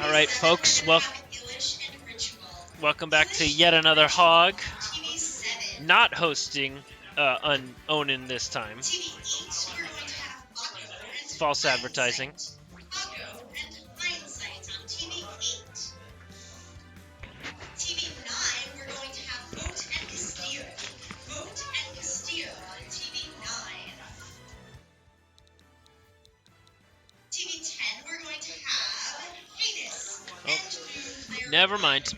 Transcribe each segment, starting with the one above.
All right, folks, welcome back to yet another HoG. Not hosting, owning this time. False advertising. Oh, never mind.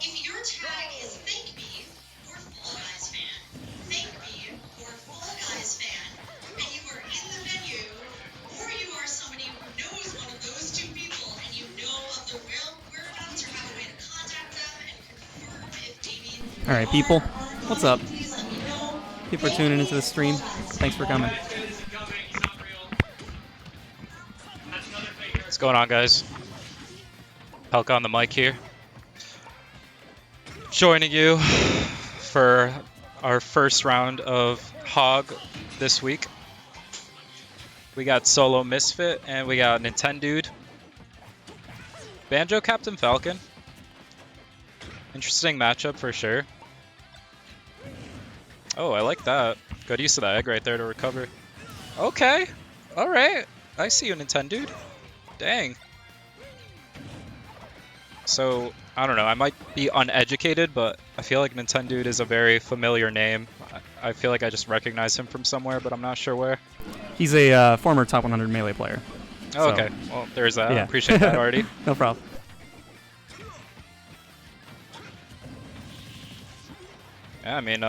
If your tag is Thank Me or Fall Guys fan, Thank Me or Fall Guys fan, and you are in the venue, or you are somebody who knows one of those two people and you know of their whereabouts or have a way to contact them and confirm if maybe. Alright, people, what's up? People are tuning into the stream. Thanks for coming. What's going on, guys? Pelca on the mic here. Joining you for our first round of HoG this week. We got Solo Misfit and we got Nintendude. Banjo Captain Falcon. Interesting matchup for sure. Oh, I like that. Good use of that egg right there to recover. Okay. Alright. I see you, Nintendude. Dang. So, I don't know, I might be uneducated, but I feel like Nintendude is a very familiar name. I feel like I just recognize him from somewhere, but I'm not sure where. He's a former top 100 Melee player. Oh, okay, well, there's that. Yeah. I appreciate that already. No problem. Yeah, I mean,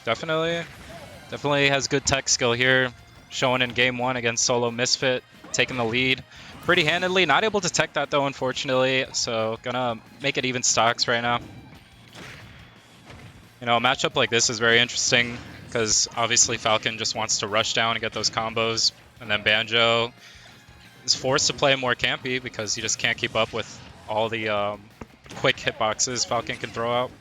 definitely has good tech skill here, showing in game 1 against Solo Misfit, taking the lead pretty handedly. Not able to tech that though, unfortunately, so gonna make it even stocks right now. You know, a matchup like this is very interesting because obviously Falcon just wants to rush down and get those combos, and then Banjo is forced to play more campy because he just can't keep up with all the quick hitboxes Falcon can throw out.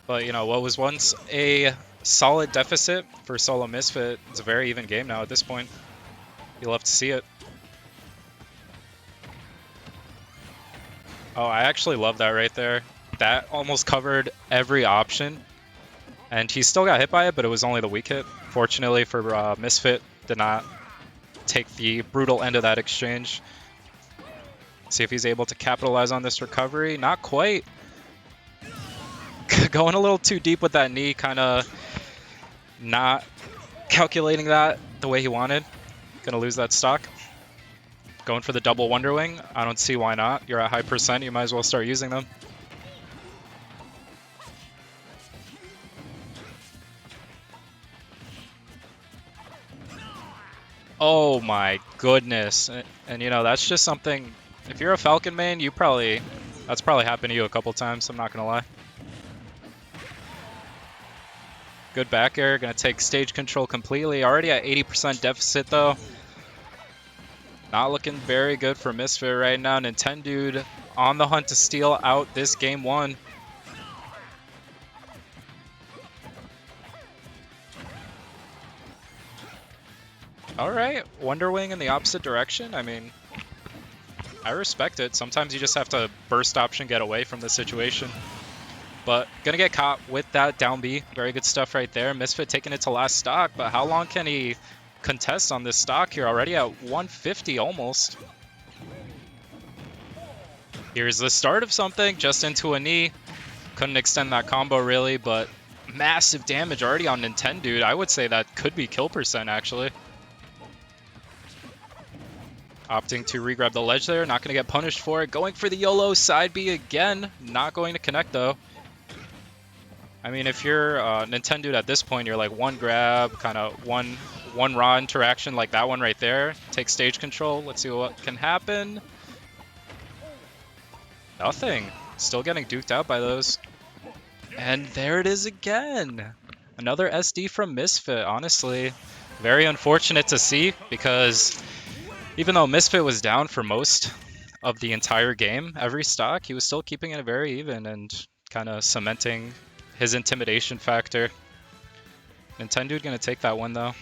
But, you know, what was once a solid deficit for Solo Misfit, it's a very even game now at this point. You'll have to see it. Oh, I actually love that right there. That almost covered every option. And he still got hit by it, but it was only the weak hit. Fortunately for Misfit, did not take the brutal end of that exchange. See if he's able to capitalize on this recovery. Not quite. Going a little too deep with that knee, kind of not calculating that the way he wanted. Gonna lose that stock. Going for the double Wonder Wing. I don't see why not. You're at high percent, you might as well start using them. Oh my goodness. And you know, that's just something, if you're a Falcon main, that's probably happened to you a couple times, I'm not gonna lie. Good back air, gonna take stage control completely. Already at 80% deficit though. Not looking very good for Misfit right now. Nintendude on the hunt to steal out this game 1. Alright, Wonder Wing in the opposite direction. I mean, I respect it. Sometimes you just have to burst option get away from the situation. But gonna get caught with that down B. Very good stuff right there. Misfit taking it to last stock, but how long can he contest on this stock here? Already at 150 almost. Here's the start of something, just into a knee. Couldn't extend that combo really, but massive damage already on Nintendude. I would say that could be kill percent actually. Opting to regrab the ledge there, not going to get punished for it. Going for the YOLO side B again, not going to connect though. I mean, if you're Nintendude at this point, you're like one grab, kind of one raw interaction like that one right there. Take stage control. Let's see what can happen. Nothing. Still getting duked out by those. And there it is again. Another SD from Misfit, honestly. Very unfortunate to see because even though Misfit was down for most of the entire game, every stock, he was still keeping it very even and kind of cementing his intimidation factor. Nintendude gonna take that one though.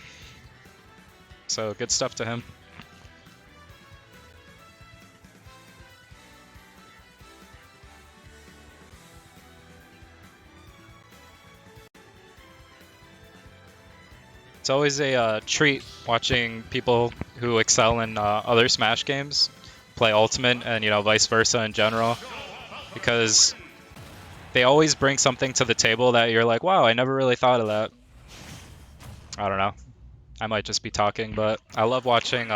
So good stuff to him. It's always a treat watching people who excel in other Smash games play Ultimate and, you know, vice versa in general, because they always bring something to the table that you're like, wow, I never really thought of that. I don't know. I might just be talking, but I love watching,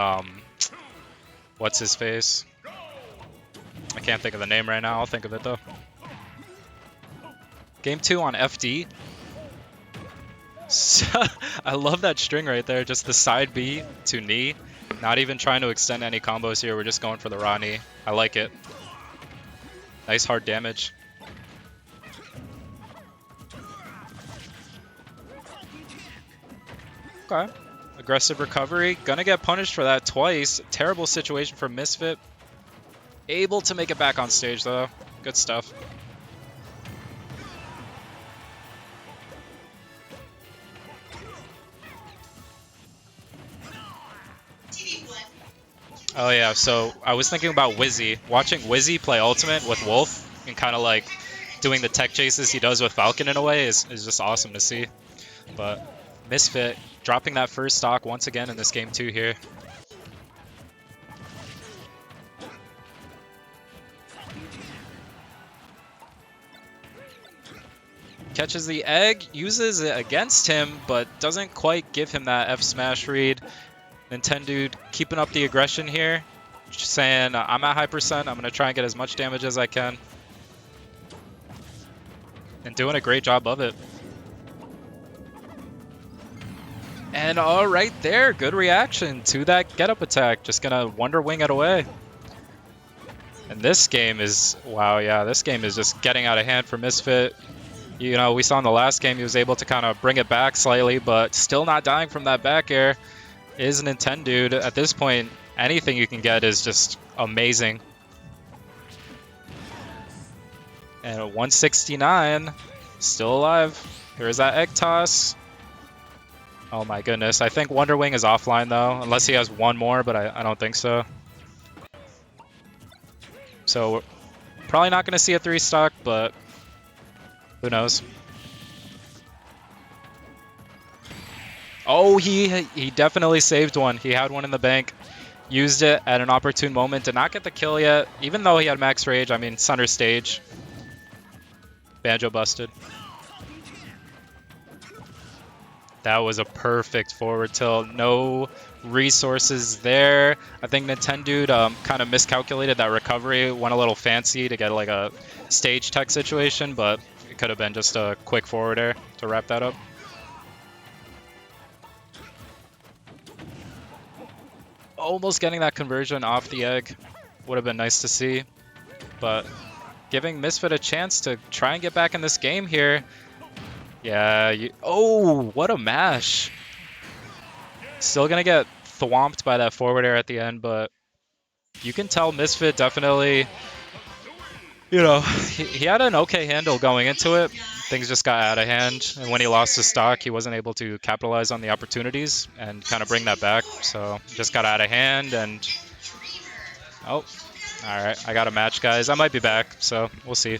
what's his face? I can't think of the name right now. I'll think of it though. Game 2 on FD. I love that string right there, just the side B to knee. Not even trying to extend any combos here, we're just going for the raw knee. I like it. Nice hard damage. Okay. Aggressive recovery. Gonna get punished for that twice. Terrible situation for Misfit. Able to make it back on stage though. Good stuff. Oh yeah, so I was thinking about Wizzy. Watching Wizzy play Ultimate with Wolf and kind of like doing the tech chases he does with Falcon in a way is just awesome to see. But Misfit dropping that first stock once again in this game 2 here. Catches the egg, uses it against him, but doesn't quite give him that F smash read. Nintendude keeping up the aggression here. Just saying, I'm at high percent. I'm going to try and get as much damage as I can. And doing a great job of it. And all right there, good reaction to that get-up attack. Just going to Wonder Wing it away. And this game is, wow, yeah, this game is just getting out of hand for Misfit. You know, we saw in the last game he was able to kind of bring it back slightly, but still not dying from that back air. Is Nintendude. At this point, anything you can get is just amazing. And a 169, still alive. Here's that egg toss. Oh my goodness, I think Wonder Wing is offline though, unless he has one more, but I don't think so. So we're probably not going to see a 3-stock, but who knows. Oh, he definitely saved one. He had one in the bank. Used it at an opportune moment. Did not get the kill yet, even though he had max rage. I mean, center stage. Banjo busted. That was a perfect forward tilt. No resources there. I think Nintendude kind of miscalculated that recovery. Went a little fancy to get like a stage tech situation, but it could have been just a quick forward air to wrap that up. Almost getting that conversion off the egg. Would have been nice to see. But giving Misfit a chance to try and get back in this game here. Yeah, oh, what a mash. Still going to get thwomped by that forward air at the end, but you can tell Misfit definitely, you know, he had an okay handle going into it. Things just got out of hand, and when he lost his stock, he wasn't able to capitalize on the opportunities and kind of bring that back. So just got out of hand, and oh, all right, I got a match, guys. I might be back, so we'll see.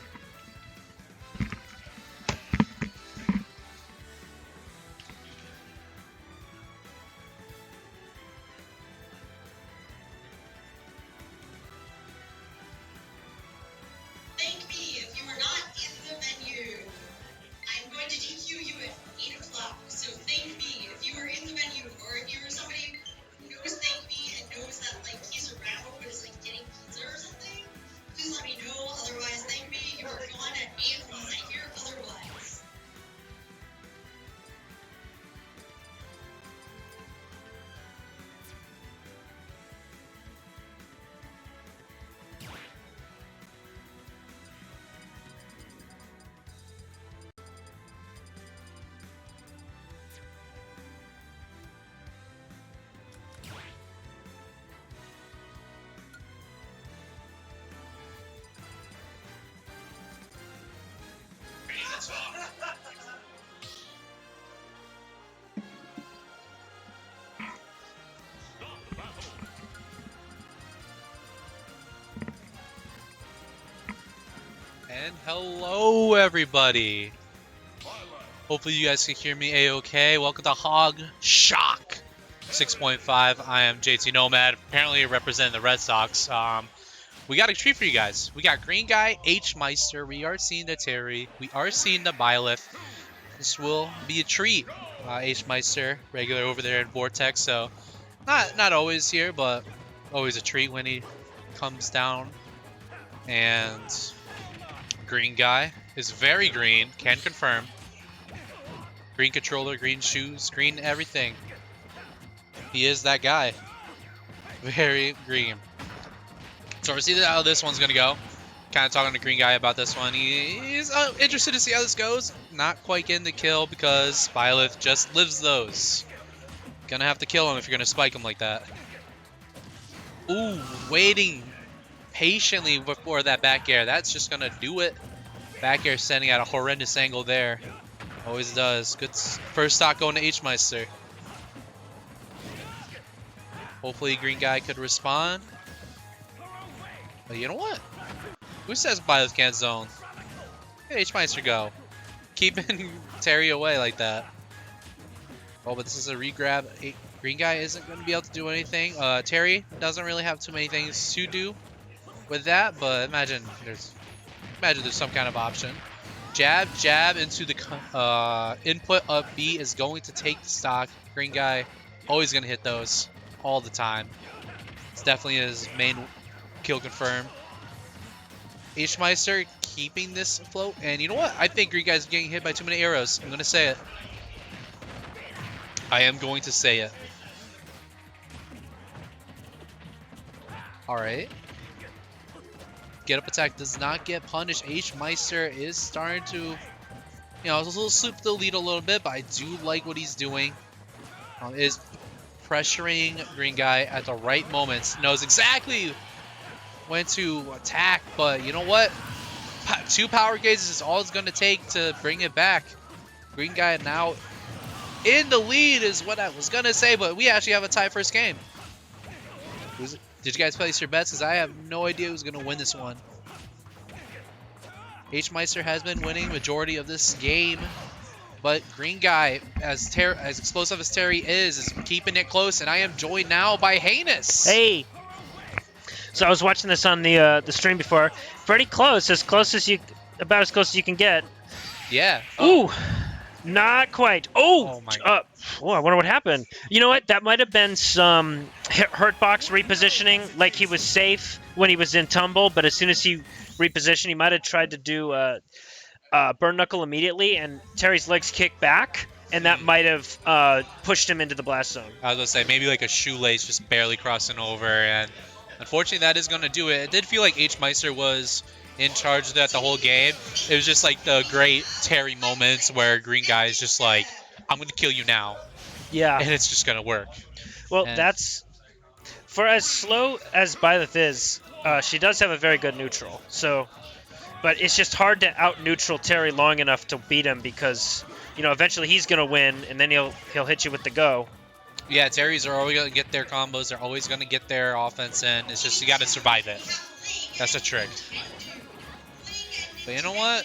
And hello, everybody. Hopefully you guys can hear me a-okay. Welcome to HoG Shock 6.5. I am JT Nomad, apparently representing the Red Sox. We got a treat for you guys. We got Green Guy, H Meister. We are seeing the Terry. We are seeing the Byleth. This will be a treat. H Meister, regular over there in Vortex, so not always here, but always a treat when he comes down. And Green Guy is very green, can confirm. Green controller, green shoes, green everything. He is that guy. Very green. So we're seeing how this one's gonna go. Kind of talking to Green Guy about this one. He's interested to see how this goes. Not quite getting the kill because Byleth just lives those. Gonna have to kill him if you're gonna spike him like that. Ooh, waiting patiently before that back air. That's just gonna do it. Back air sending at a horrendous angle there. Always does. Good first stock going to H Meister. Hopefully Green Guy could respond. But you know what? Who says Byleth can't zone? Hey, H Meister go. Keeping Terry away like that. Oh, but this is a regrab. Green Guy isn't going to be able to do anything. Terry doesn't really have too many things to do with that, but imagine there's some kind of option. Jab into the input of B is going to take the stock. Green Guy always going to hit those all the time. It's definitely his main kill confirm. H Meister keeping this afloat, and you know what? I think Green Guy's getting hit by too many arrows. I'm going to say it. I am going to say it. Alright. Get up attack does not get punished. H Meister is starting to, you know, a little sloop the lead a little bit, but I do like what he's doing. Is pressuring Green Guy at the right moments. Knows exactly when to attack, but you know what? 2 power gauges is all it's going to take to bring it back. Green Guy now in the lead is what I was going to say, but we actually have a tie first game. Did you guys place your bets? Because I have no idea who's going to win this one. H Meister has been winning majority of this game, but Green Guy, as explosive as Terry is keeping it close, and I am joined now by Heinous. Hey! So I was watching this on the stream before. Pretty close as you, about as close as you can get. Yeah. Ooh! Not quite. Oh my God. I wonder what happened. You know what? That might have been some hurtbox repositioning. Like he was safe when he was in tumble, but as soon as he repositioned, he might have tried to do burn knuckle immediately, and Terry's legs kicked back, and that might have pushed him into the blast zone. I was going to say, maybe like a shoelace just barely crossing over, and unfortunately that is going to do it. It did feel like H Meister was in charge of that the whole game. It was just like the great Terry moments where Green Guy is just like, I'm going to kill you now. Yeah. And it's just going to work. Well, and that's... For as slow as Byleth is, she does have a very good neutral. So, but it's just hard to out-neutral Terry long enough to beat him because, you know, eventually he's going to win, and then he'll hit you with the go. Yeah, Terry's are always going to get their combos. They're always going to get their offense in. It's just you got to survive it. That's a trick. But you know what?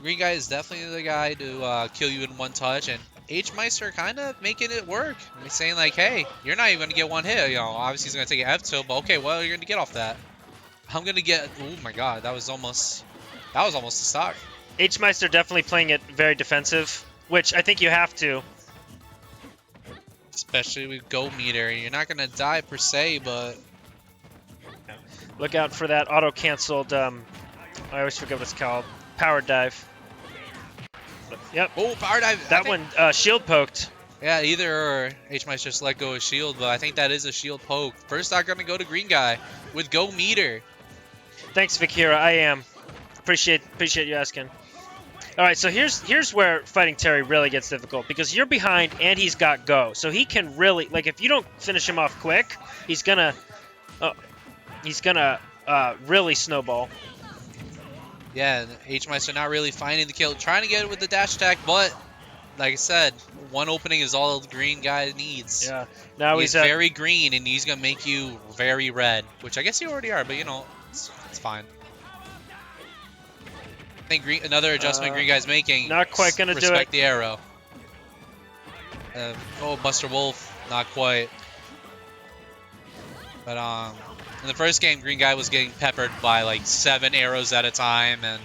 Green Guy is definitely the guy to kill you in one touch, and H Meister kind of making it work. He's saying like, hey, you're not even going to get one hit. You know, obviously he's going to take an F tilt, but okay, well, you're going to get off that. I'm going to get, oh my God, that was almost a stock. H Meister definitely playing it very defensive, which I think you have to. Especially with Go Meter. You're not going to die per se, but look out for that auto-canceled, I always forget what it's called, power dive. Yep. Oh, power dive. That one, shield poked. Yeah, either or. H Meister just let go of shield, but I think that is a shield poke. First stock going to go to Green Guy with Go Meter. Thanks, Vikira. I am. Appreciate you asking. All right, so here's where fighting Terry really gets difficult because you're behind and he's got go, so he can really, like, if you don't finish him off quick, he's gonna really snowball. Yeah, and H-Meister not really finding the kill. Trying to get it with the dash attack, but like I said, one opening is all the green guy needs. Yeah. Now He's he's at very green, and he's going to make you very red, which I guess you already are, but you know, it's fine. I think another adjustment green guy's making. not quite gonna do it. Respect the arrow. Oh, Buster Wolf, not quite. But in the first game, green guy was getting peppered by like 7 arrows at a time, and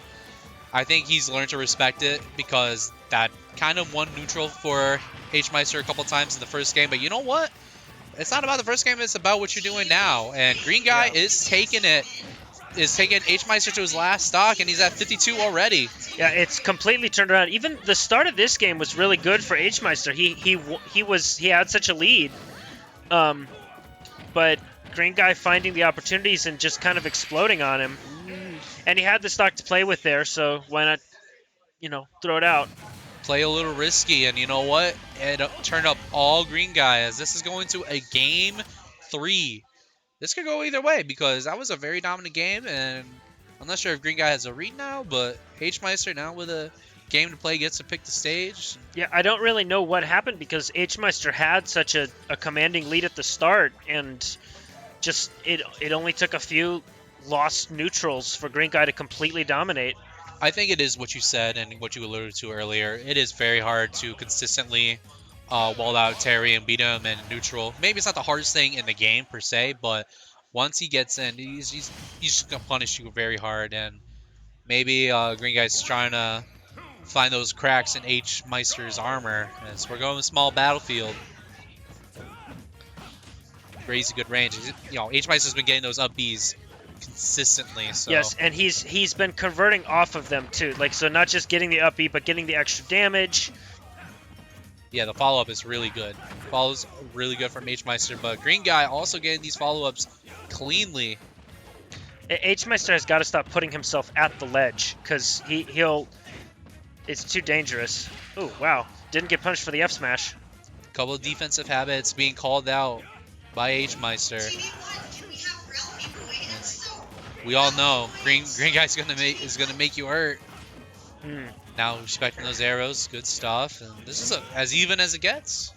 I think he's learned to respect it because that kind of won neutral for H-Meister a couple times in the first game. But you know what? It's not about the first game, it's about what you're doing now. And green guy is taking H-Meister to his last stock, and he's at 52 already. Yeah, it's completely turned around. Even the start of this game was really good for H-Meister. He had such a lead, but green guy finding the opportunities and just kind of exploding on him. And he had the stock to play with there, so why not, throw it out? Play a little risky, and you know what? It turned up all green guy as this is going to a game 3. This could go either way because that was a very dominant game, and I'm not sure if green guy has a read now, but H-Meister now with a game to play gets to pick the stage. Yeah, I don't really know what happened because H-Meister had such a commanding lead at the start, and just it only took a few lost neutrals for green guy to completely dominate. I think it is what you said and what you alluded to earlier. It is very hard to consistently wall out Terry and beat him in neutral. Maybe it's not the hardest thing in the game per se, but once he gets in, he's just gonna punish you very hard. And maybe green guy's trying to find those cracks in H-Meister's armor as we're going small battlefield. Crazy good range. H-Meister's been getting those up Bs consistently. So. Yes, and he's been converting off of them too. So not just getting the up B, but getting the extra damage. Yeah, the follow-up is really good. Follows really good from H-Meister, but green guy also getting these follow-ups cleanly. H-Meister has got to stop putting himself at the ledge because it's too dangerous. Oh wow, didn't get punished for the F smash. Couple of defensive habits being called out by H-Meister. We all know green guy's is gonna make you hurt. Now respecting those arrows, good stuff, and this is as even as it gets.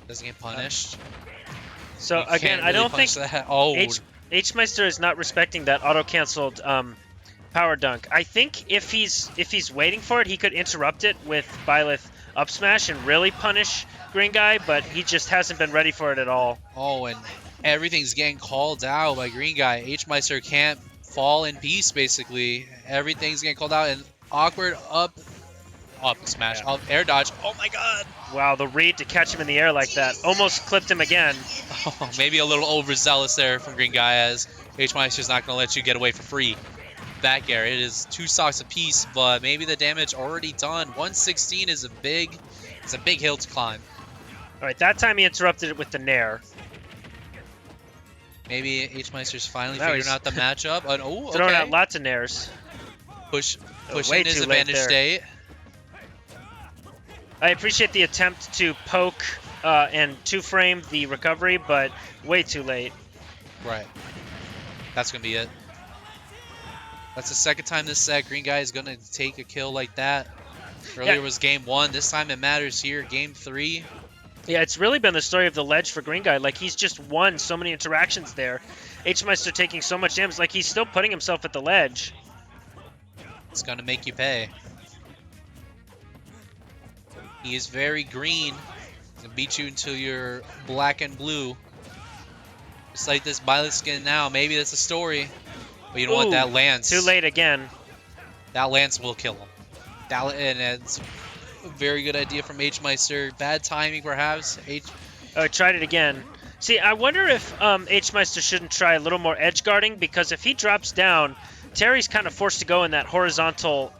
Doesn't get punished. So You again, can't I really don't think punish that. Oh, H-Meister is not respecting that auto-canceled power dunk. I think if he's waiting for it, he could interrupt it with Byleth up smash and really punish green guy, but he just hasn't been ready for it at all. Oh, and everything's getting called out by green guy. H-Meister can't fall in peace, basically. Everything's getting called out, and awkward up smash, up air dodge. Oh my god! Wow, the read to catch him in the air like that. Almost clipped him again. Oh, maybe a little overzealous there from green guy, as H-Meister's not going to let you get away for free. Back air, it is 2 stocks apiece, but maybe the damage already done. 116 is a big hill to climb. All right, that time he interrupted it with the nair. Maybe H-Meister's finally Now figuring he's out the matchup. Oh, Throwing okay. out lots of nairs. Push way in his too late advantage there. state. I appreciate the attempt to poke and two-frame the recovery, but way too late. Right. That's going to be it. That's the second time this set. Green guy is going to take a kill like that. Earlier was game 1. This time it matters here. Game 3. Yeah, it's really been the story of the ledge for green guy. Like, he's just won so many interactions there. H-Meister taking so much damage. Like, he's still putting himself at the ledge. It's going to make you pay. He is very green. He's going to beat you until you're black and blue. Just like this Byleth skin now. Maybe that's a story. But you know what? That Lance. Too late again. That Lance will kill him. And it's a very good idea from H-Meister. Bad timing, perhaps. Oh, tried it again. See, I wonder if H-Meister shouldn't try a little more edge guarding, because if he drops down, Terry's kind of forced to go in that horizontal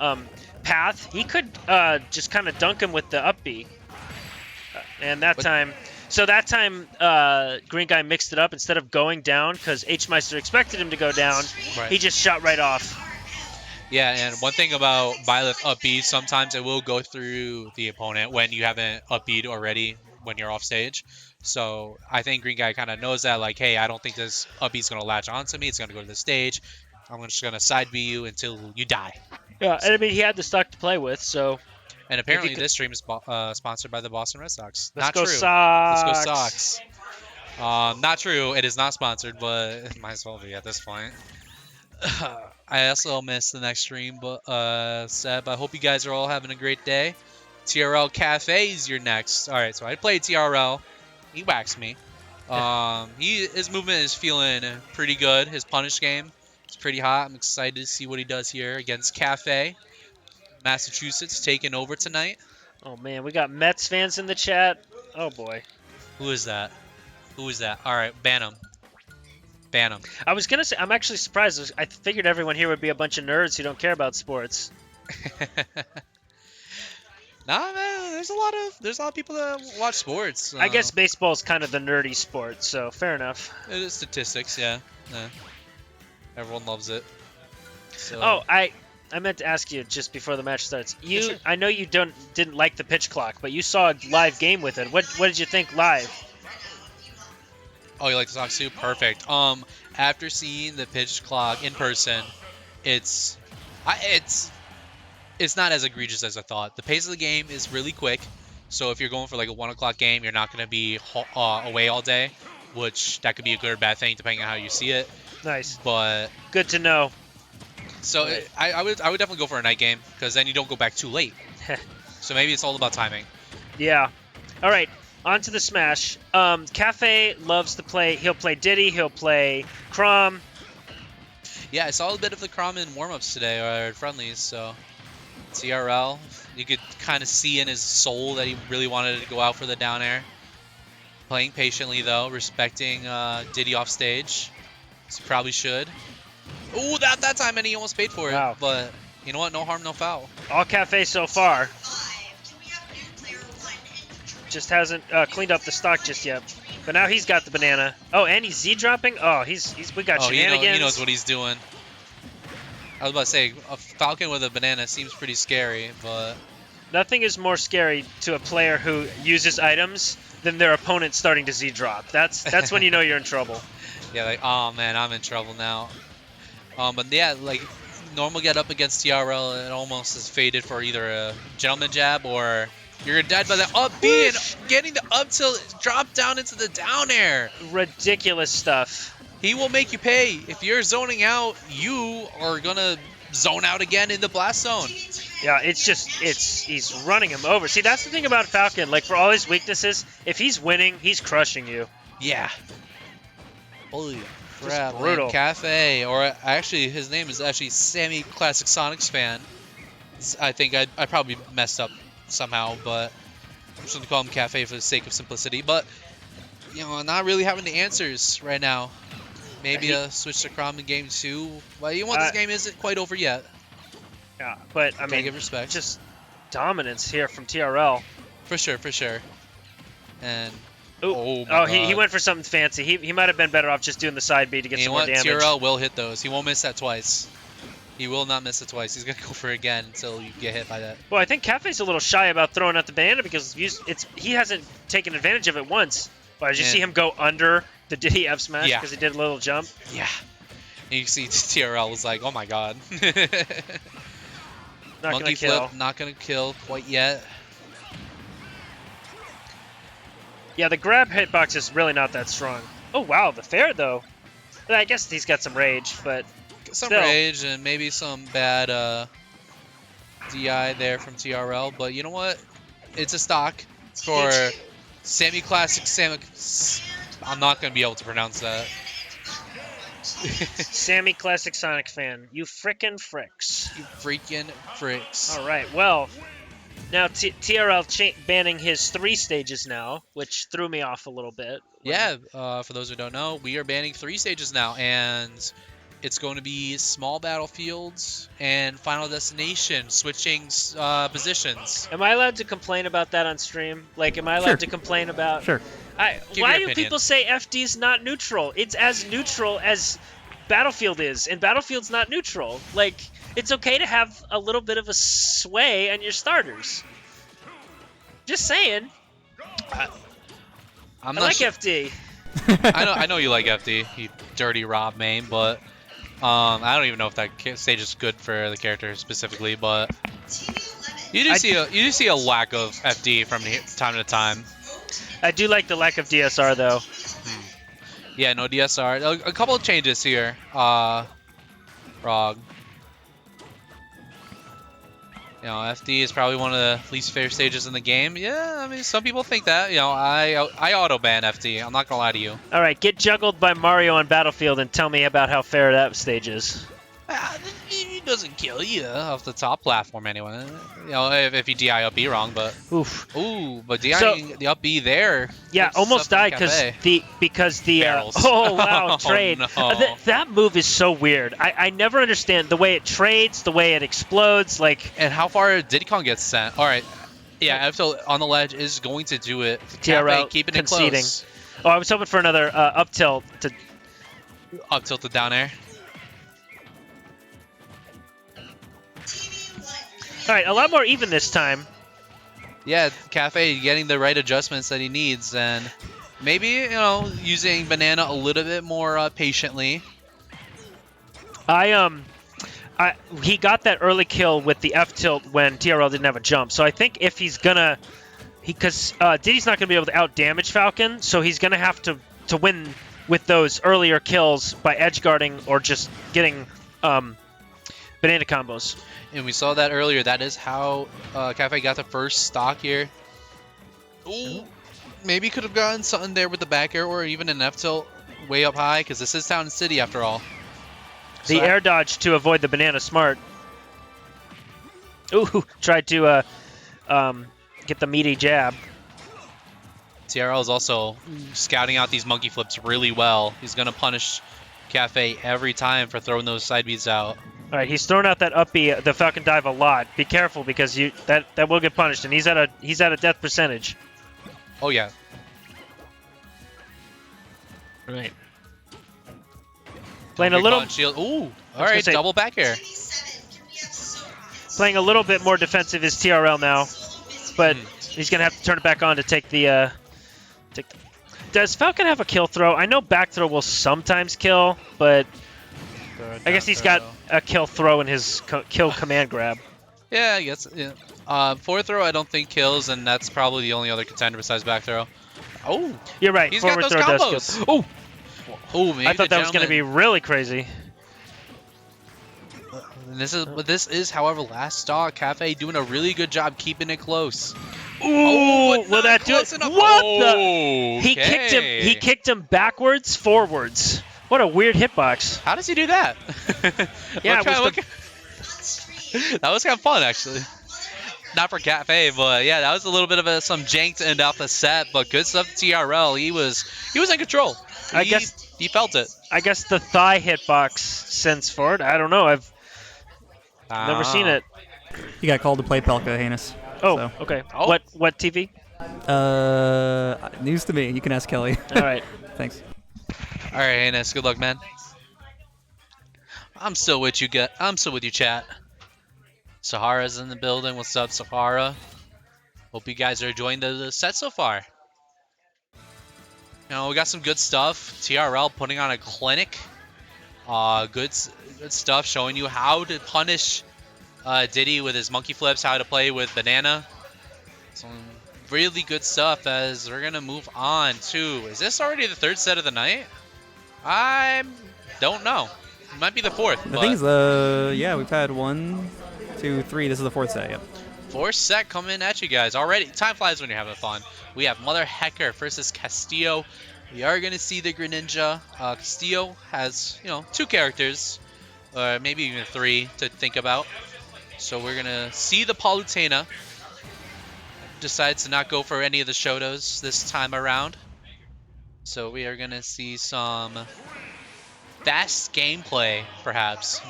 path. He could just kind of dunk him with the up B. And that time... So that time, green guy mixed it up. Instead of going down, because H-Meister expected him to go down, Right. he just shot right off. Yeah, and one thing about Byleth up B, sometimes it will go through the opponent when you haven't up B'd already when you're off stage. So I think green guy kind of knows that, like, hey, I don't think this up B's going to latch onto me. It's going to go to the stage. I'm just gonna side B you until you die. Yeah, and I mean he had the stock to play with, so And apparently could- this stream is sponsored by the Boston Red Sox. let's Not go true. Sox. Let's go Sox. Not true. It is not sponsored, but it might as well be at this point. I also missed the next stream, but Seb, I hope you guys are all having a great day. TRL Cafe is your next. All right, so I played TRL. He waxed me. His movement is feeling pretty good. His punish game is pretty hot. I'm excited to see what he does here against Cafe. Massachusetts taking over tonight. Oh man, we got Mets fans in the chat. Oh boy. Who is that? Who is that? All right, ban him. Ban him. I was gonna say I'm actually surprised. I figured everyone here would be a bunch of nerds who don't care about sports. Nah, man. There's a lot of people that watch sports. I guess baseball's kind of the nerdy sport, so fair enough. It is statistics, yeah. Everyone loves it. So, Oh, I meant to ask you just before the match starts. Sure. I know you didn't like the pitch clock, but you saw a live game with it. What did you think live? Oh, you like the Sox too? Perfect. After seeing the pitch clock in person, it's not as egregious as I thought. The pace of the game is really quick, so if you're going for like a 1 o'clock game, you're not going to be away all day, which that could be a good or bad thing depending on how you see it. Nice. But Good to know. so Right. I would definitely go for a night game because then you don't go back too late. So maybe it's all about timing. Yeah. All right. On to the Smash. Cafe loves to play. He'll play Diddy. He'll play Crom. Yeah, I saw a bit of the Crom in warm-ups today or friendlies, so TRL, you could kind of see in his soul that he really wanted to go out for the down air. Playing patiently though, respecting Diddy off stage. So probably should. Ooh, that time and he almost paid for it. Wow. But you know what? No harm, no foul. All Cafe so far. 5. Can we have new player 1 entry? Just hasn't cleaned up the stock just yet. But now he's got the banana. Oh, and he's Z dropping. Oh, we got shenanigans. He knows what he's doing. I was about to say, a Falcon with a banana seems pretty scary, but Nothing is more scary to a player who uses items than their opponent starting to Z drop. That's when you know you're in trouble. yeah, like, oh man, I'm in trouble now. But yeah, like, normal get up against TRL, it almost is faded for either a gentleman jab or you're dead by the up B and getting the up tilt drop down into the down air. Ridiculous stuff. He will make you pay. If you're zoning out, you are gonna zone out again in the blast zone. Yeah, he's running him over. See, that's the thing about Falcon. Like, for all his weaknesses, if he's winning, he's crushing you. Yeah. Holy crap, brutal. man. Cafe, or actually, his name is actually Sammy Classic Sonics fan. I think I probably messed up somehow, but I'm just gonna call him Cafe for the sake of simplicity. But you know, not really having the answers right now. Maybe a switch to Crom in game 2. Well, you know what? This game isn't quite over yet. Yeah, but I Gotta mean, give respect. just dominance here from TRL. For sure, for sure. And Ooh. oh my He God. went for something fancy. He might have been better off just doing the side B to get you some know more what? damage. TRL will hit those. He won't miss that twice. He will not miss it twice. He's gonna go for it again until you get hit by that. Well, I think Cafe's a little shy about throwing out the banana because he hasn't taken advantage of it once. But did you And- see him go under the Diddy F smash Yeah. because he did a little jump? Yeah. And you see TRL was like, oh my God. Not Monkey gonna kill. flip, not gonna kill quite yet. Yeah, the grab hitbox is really not that strong. Oh wow, the fair though. I guess he's got some rage, but Some Still. rage and maybe some bad DI there from TRL, but you know what? It's a stock for Sammy Classic Sammy. I'm not gonna be able to pronounce that. Sammy Classic Sonic fan, you frickin' fricks. You freaking fricks. All right, well, now TRL banning his 3 stages now, which threw me off a little bit. Yeah, for those who don't know, we are banning 3 stages now, and it's going to be small battlefields and Final Destination, switching positions. Am I allowed to complain about that on stream? Like, am I allowed Sure. to complain about... Sure. Give Why your do opinion. people say FD's not neutral? It's as neutral as Battlefield is, and Battlefield's not neutral. Like, it's okay to have a little bit of a sway on your starters. Just saying. I'm I not like sure. FD. I know you like FD, you dirty Rob main, but I don't even know if that stage is good for the character specifically, but you do see a lack of FD from time to time. I do like the lack of DSR though. Yeah, no DSR. A couple of changes here. Frog. You know, FD is probably one of the least fair stages in the game. Yeah, I mean, some people think that. You know, I auto ban FD. I'm not gonna lie to you. All right, get juggled by Mario on Battlefield and tell me about how fair that stage is. He doesn't kill you off the top platform anyway. You know, if you DI up B wrong, but Oof. ooh, but DI the up B there. Yeah, almost died because the oh wow trade. No. That move is so weird. I never understand the way it trades, the way it explodes. Like, and how far Diddy Kong gets sent. All right, yeah, F on the ledge is going to do it. TRL keeping conceding. it close. Oh, I was hoping for another up tilt to Up tilt to down air. All right, a lot more even this time. Yeah, Cafe getting the right adjustments that he needs, and maybe, you know, using Banana a little bit more patiently. He got that early kill with the F tilt when TRL didn't have a jump. So I think if he's gonna, because Diddy's not gonna be able to out damage Falcon, so he's gonna have to win with those earlier kills by edge guarding or just getting banana combos. And we saw that earlier. That is how Cafe got the first stock here. Ooh, maybe could have gotten something there with the back air or even an F tilt way up high, because this is Town City after all. The air dodge to avoid the banana smart. Ooh, tried to get the meaty jab. TRL is also scouting out these monkey flips really well. He's going to punish Cafe every time for throwing those side beats out. All right, he's thrown out that up B, the Falcon dive a lot. Be careful because that will get punished, and he's at a death percentage. Oh yeah. Right. Playing a little. Shield. Ooh. All right, double back air. Playing a little bit more defensive is TRL now, but he's gonna have to turn it back on to take the. Does Falcon have a kill throw? I know back throw will sometimes kill, but I guess he's got a kill throw in his kill command grab. Yeah, I guess. Yeah. Forward throw I don't think kills, and that's probably the only other contender besides back throw. Oh, you're right. He's Forward got those throw combos. does kill. Oh, maybe I thought that was going to be really crazy. This is, however, last stock. Cafe doing a really good job keeping it close. Ooh, will that do it? Enough. What the? He kicked him. He kicked him backwards, forwards. What a weird hitbox. How does he do that? Yeah, that was kind of fun actually. Not for Cafe, but yeah, that was a little bit of some jank to end off the set. But good stuff, TRL. He was in control. I guess he felt it. I guess the thigh hitbox sends forward. I don't know. I've never seen it. He got called to play Pelca, Heinous. Oh, so. okay. Oh. What TV? News to me. You can ask Kelly. All right. Thanks. All right, Heinous. Good luck, man. I'm still with you, chat. Sahara's in the building. What's up, Sahara? Hope you guys are enjoying the set so far. You know, we got some good stuff. TRL putting on a clinic. Good stuff showing you how to punish Diddy with his monkey flips, how to play with Banana. Some really good stuff as we're going to move on to... Is this already the third set of the night? I don't know. It might be the fourth. The thing is, yeah, we've had 1, 2, 3. This is the fourth set, yep. Fourth set coming at you guys already. Time flies when you're having fun. We have MotherHecker versus Castillo. We are going to see the Greninja. Castillo has, you know, 2 characters, or maybe even 3 to think about. So we're going to see the Palutena. Decides to not go for any of the Shotos this time around. So we are going to see some fast gameplay, perhaps.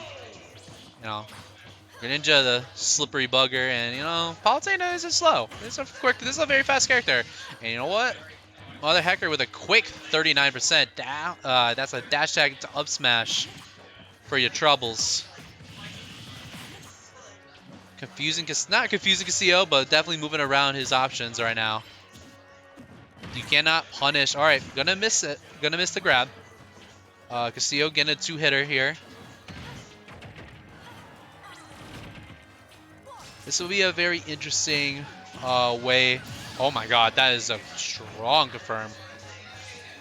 You know, Greninja, the slippery bugger, and, you know, Palutena isn't slow. This is a very fast character. And you know what? MotherHecker with a quick 39% down. That's a dash tag to up smash for your troubles. Not confusing Castillo, but definitely moving around his options right now. You cannot punish. All right, gonna miss it. Gonna miss the grab. Castillo getting a 2-hitter here. This will be a very interesting way. Oh my god, that is a strong confirm.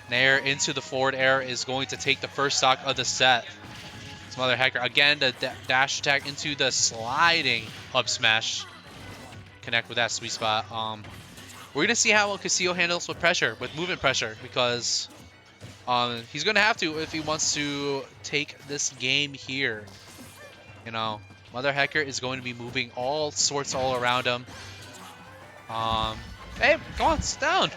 Nair into the forward air is going to take the first stock of the set. It's MotherHecker. Again, the dash attack into the sliding up smash. Connect with that sweet spot. We're going to see how Castillo handles with pressure, with movement pressure, because he's going to have to if he wants to take this game here. You know, MotherHecker is going to be moving all sorts all around him. Hey, come on, sit down.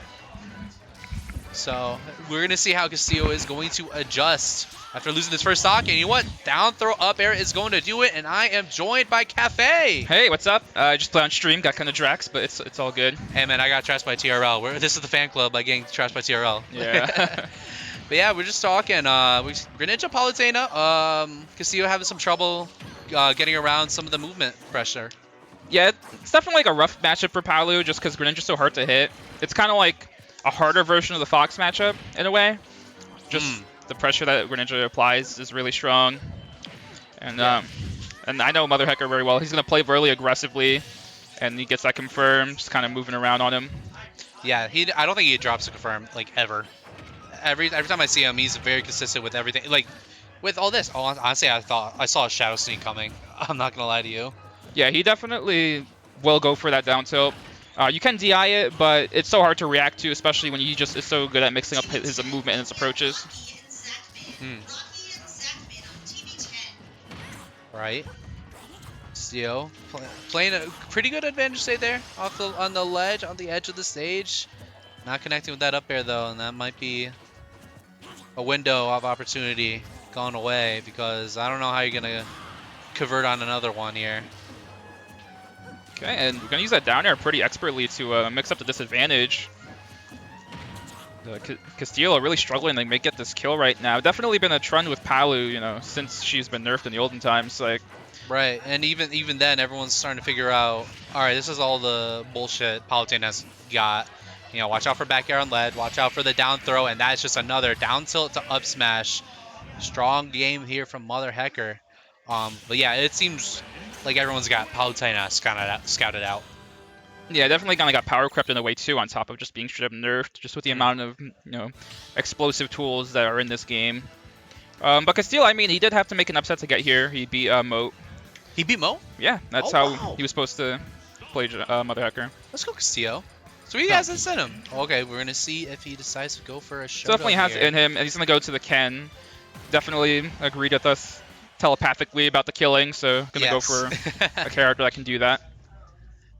So we're going to see how Castillo is going to adjust after losing this first stock. And you know what? Down throw up air is going to do it. And I am joined by Cafe. Hey, what's up? I just played on stream, got kind of drax, but it's all good. Hey man, I got trashed by TRL. This is the fan club by getting trashed by TRL. Yeah. But yeah, we're just talking. Greninja Palutena. Castillo having some trouble getting around some of the movement pressure. Yeah, it's definitely like a rough matchup for Palu just because Greninja's so hard to hit. It's kind of like a harder version of the Fox matchup in a way. Just the pressure that Greninja applies is really strong. And and I know MotherHecker very well. He's going to play really aggressively, and he gets that confirmed, just kind of moving around on him. Yeah, I don't think he drops a confirm, like, ever. Every time I see him, he's very consistent with everything. Like, with all this, honestly, I saw a Shadow Sneak coming. I'm not going to lie to you. Yeah, he definitely will go for that down tilt. You can DI it, but it's so hard to react to, especially when he just is so good at mixing up his movement and his approaches. Right. Castillo playing a pretty good advantage state there on the ledge, on the edge of the stage. Not connecting with that up air though, and that might be a window of opportunity gone away because I don't know how you're gonna convert on another one here. Okay, and we're gonna use that down air pretty expertly to mix up the disadvantage. Castillo really struggling to get this kill right now. Definitely been a trend with Palu, you know, since she's been nerfed in the olden times. Like, right, and even then, everyone's starting to figure out, all right, this is all the bullshit Palutena's got. You know, watch out for back air on lead, watch out for the down throw, and that's just another down tilt to up smash. Strong game here from MotherHecker. But yeah, it seems like everyone's got Palutena scouted out. yeah, definitely kind of got power crept in a way too, on top of just being straight up nerfed, just with the amount of explosive tools that are in this game. But Castillo, I mean, he did have to make an upset to get here. He beat Moat. He beat Mo? Yeah, that's how he was supposed to play MotherHecker. Let's go Castillo. So you guys sent him. Okay, we're gonna see if he decides to go for a showdown. Definitely has it in him, and he's gonna go to the Ken. Definitely agreed with us telepathically about the killing, so gonna go for a character that can do that.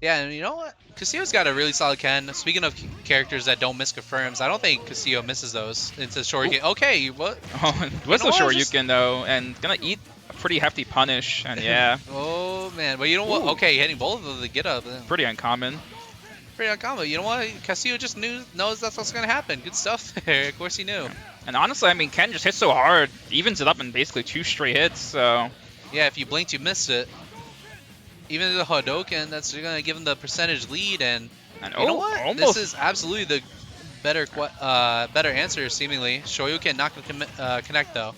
Yeah, and you know what? Castillo's got a really solid Ken. Speaking of characters that don't miss confirms, I don't think Castillo misses those into Shoryuken. Okay, what? Oh, it was a Shoryuken though, and gonna eat a pretty hefty punish, and yeah. Oh man, but you know what? Okay, hitting both of them to get up. Pretty uncommon. Pretty uncommon. You know what? Castillo just knows that's what's gonna happen. Good stuff there. Of course he knew. And honestly, I mean, Ken just hits so hard, evens it up in basically 2 straight hits. So yeah, if you blinked, you missed it. Even the Hadouken, that's going to give him the percentage lead, and you know what? Almost. This is absolutely the better answer, seemingly. Shoryuken not going to connect, though.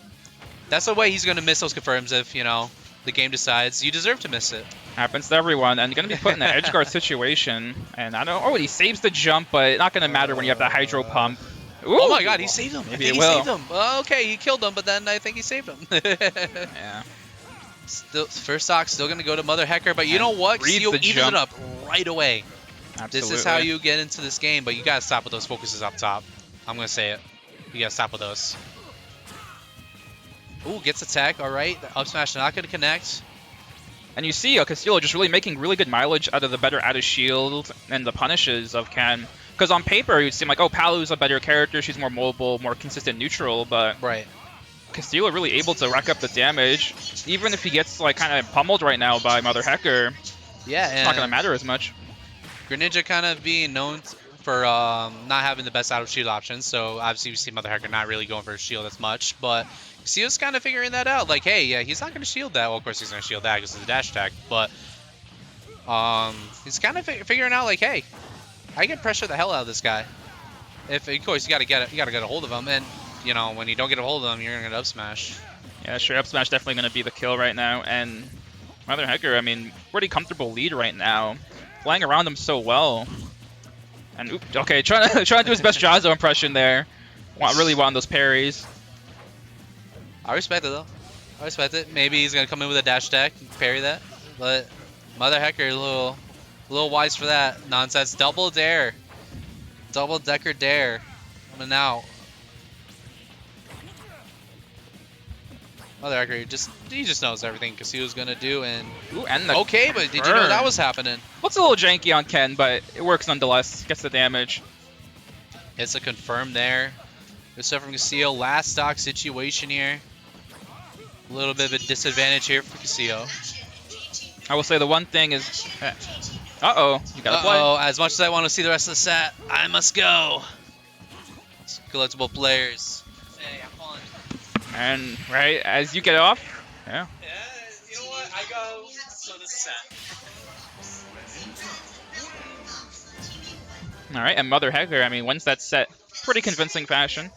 That's the way he's going to miss those confirms if, you know, the game decides you deserve to miss it. Happens to everyone, and you're going to be put in an edge guard situation. And I don't know, he saves the jump, but it's not going to matter when you have that Hydro Pump. Ooh. Oh my god, he saved him. Maybe I think he saved him. Okay, he killed him, but then I think he saved him. Yeah. Still, first stock still going to go to MotherHecker, but you know what? Castillo evens it up right away. Absolutely. This is how you get into this game, but you got to stop with those focuses up top. I'm going to say it. You got to stop with those. Ooh, gets attack. All right. The up smash not going to connect. And you see Castillo just really making really good mileage out of the better out of shield and the punishes of Ken. Because on paper, it would seem like, oh, Palu's a better character. She's more mobile, more consistent neutral, but right. Castillo really able to rack up the damage. Even if he gets like kind of pummeled right now by MotherHecker, yeah, it's not going to matter as much. Greninja kind of being known for not having the best out of shield options, so obviously we see MotherHecker not really going for a shield as much, but Castillo's kind of figuring that out. Like, hey, yeah, he's not going to shield that. Well, of course he's going to shield that because of the dash attack, but he's kind of figuring out like, hey, I can pressure the hell out of this guy. If of course you got to get a hold of him, and you know when you don't get a hold of him, you're going to get up smash. Yeah, straight up smash definitely going to be the kill right now, and MotherHecker, I mean, pretty comfortable lead right now. Flying around him so well. And okay, trying to do his best Jazzo impression there. Really wanting those parries. I respect it though. I respect it. Maybe he's gonna come in with a dash deck and parry that. But MotherHecker a little wise for that nonsense. Double dare. Double decker dare. Coming out. MotherHecker, he just knows everything Kasu's gonna do, and okay, but did you know that was happening? Looks a little janky on Ken, but it works nonetheless. Gets the damage. It's a confirm there. Good stuff from Casio. Last stock situation here. A little bit of a disadvantage here for Casio. I will say the one thing is, uh-oh, you gotta play. As much as I want to see the rest of the set, I must go. It's collectible players. Hey, have fun. And right as you get off, yeah. Yeah, you know what? I go. So this is set. All right, and MotherHecker, I mean, wins that set pretty convincing fashion.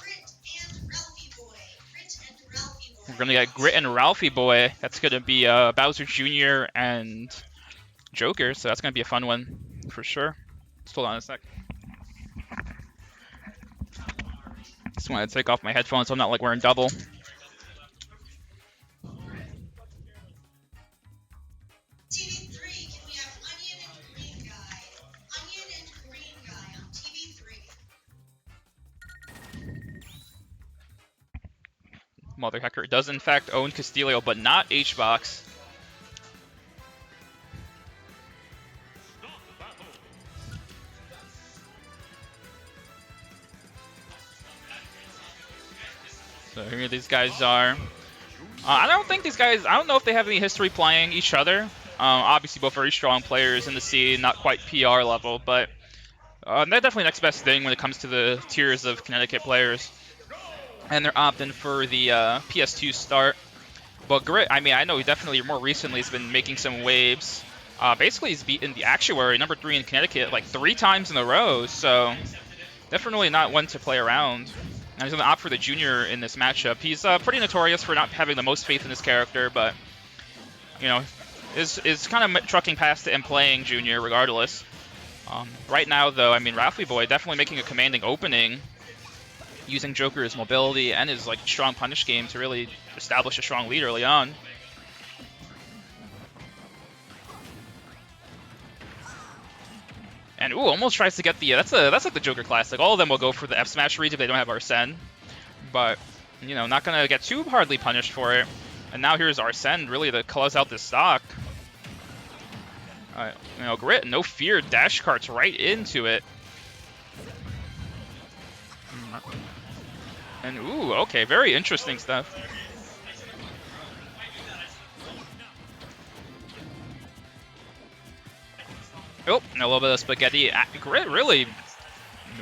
We're gonna get Grit and Ralphie Boy. That's gonna be Bowser Jr. and Joker, so that's gonna be a fun one for sure. Just hold on a sec. Just want to take off my headphones so I'm not like wearing double. TV3, can we have Onion and Green Guy? Onion and Green Guy on TV3. MotherHecker does in fact own Castillo, but not HBox. So here these guys are. I don't think these guys, I don't know if they have any history playing each other. Obviously both very strong players in the scene, not quite PR level, but they're definitely next best thing when it comes to the tiers of Connecticut players. And they're opting for the PS2 start. But Grit, I mean, I know he definitely more recently has been making some waves. Basically, he's beaten the Actuary, number 3 in Connecticut, like 3 times in a row. So definitely not one to play around. And he's going to opt for the Junior in this matchup. He's pretty notorious for not having the most faith in his character, but, you know, is kind of trucking past it and playing Junior regardless. Right now, though, I mean, Ralphie Boy definitely making a commanding opening, using Joker's mobility and his like strong punish game to really establish a strong lead early on. And ooh, almost tries to get the that's like the Joker classic. All of them will go for the F smash read if they don't have Arsene, but you know, not gonna get too hardly punished for it. And now here's Arsene really to close out this stock. You know, Grit, no fear, dash carts right into it. And ooh, okay, very interesting stuff. Oh, and a little bit of spaghetti. Grit really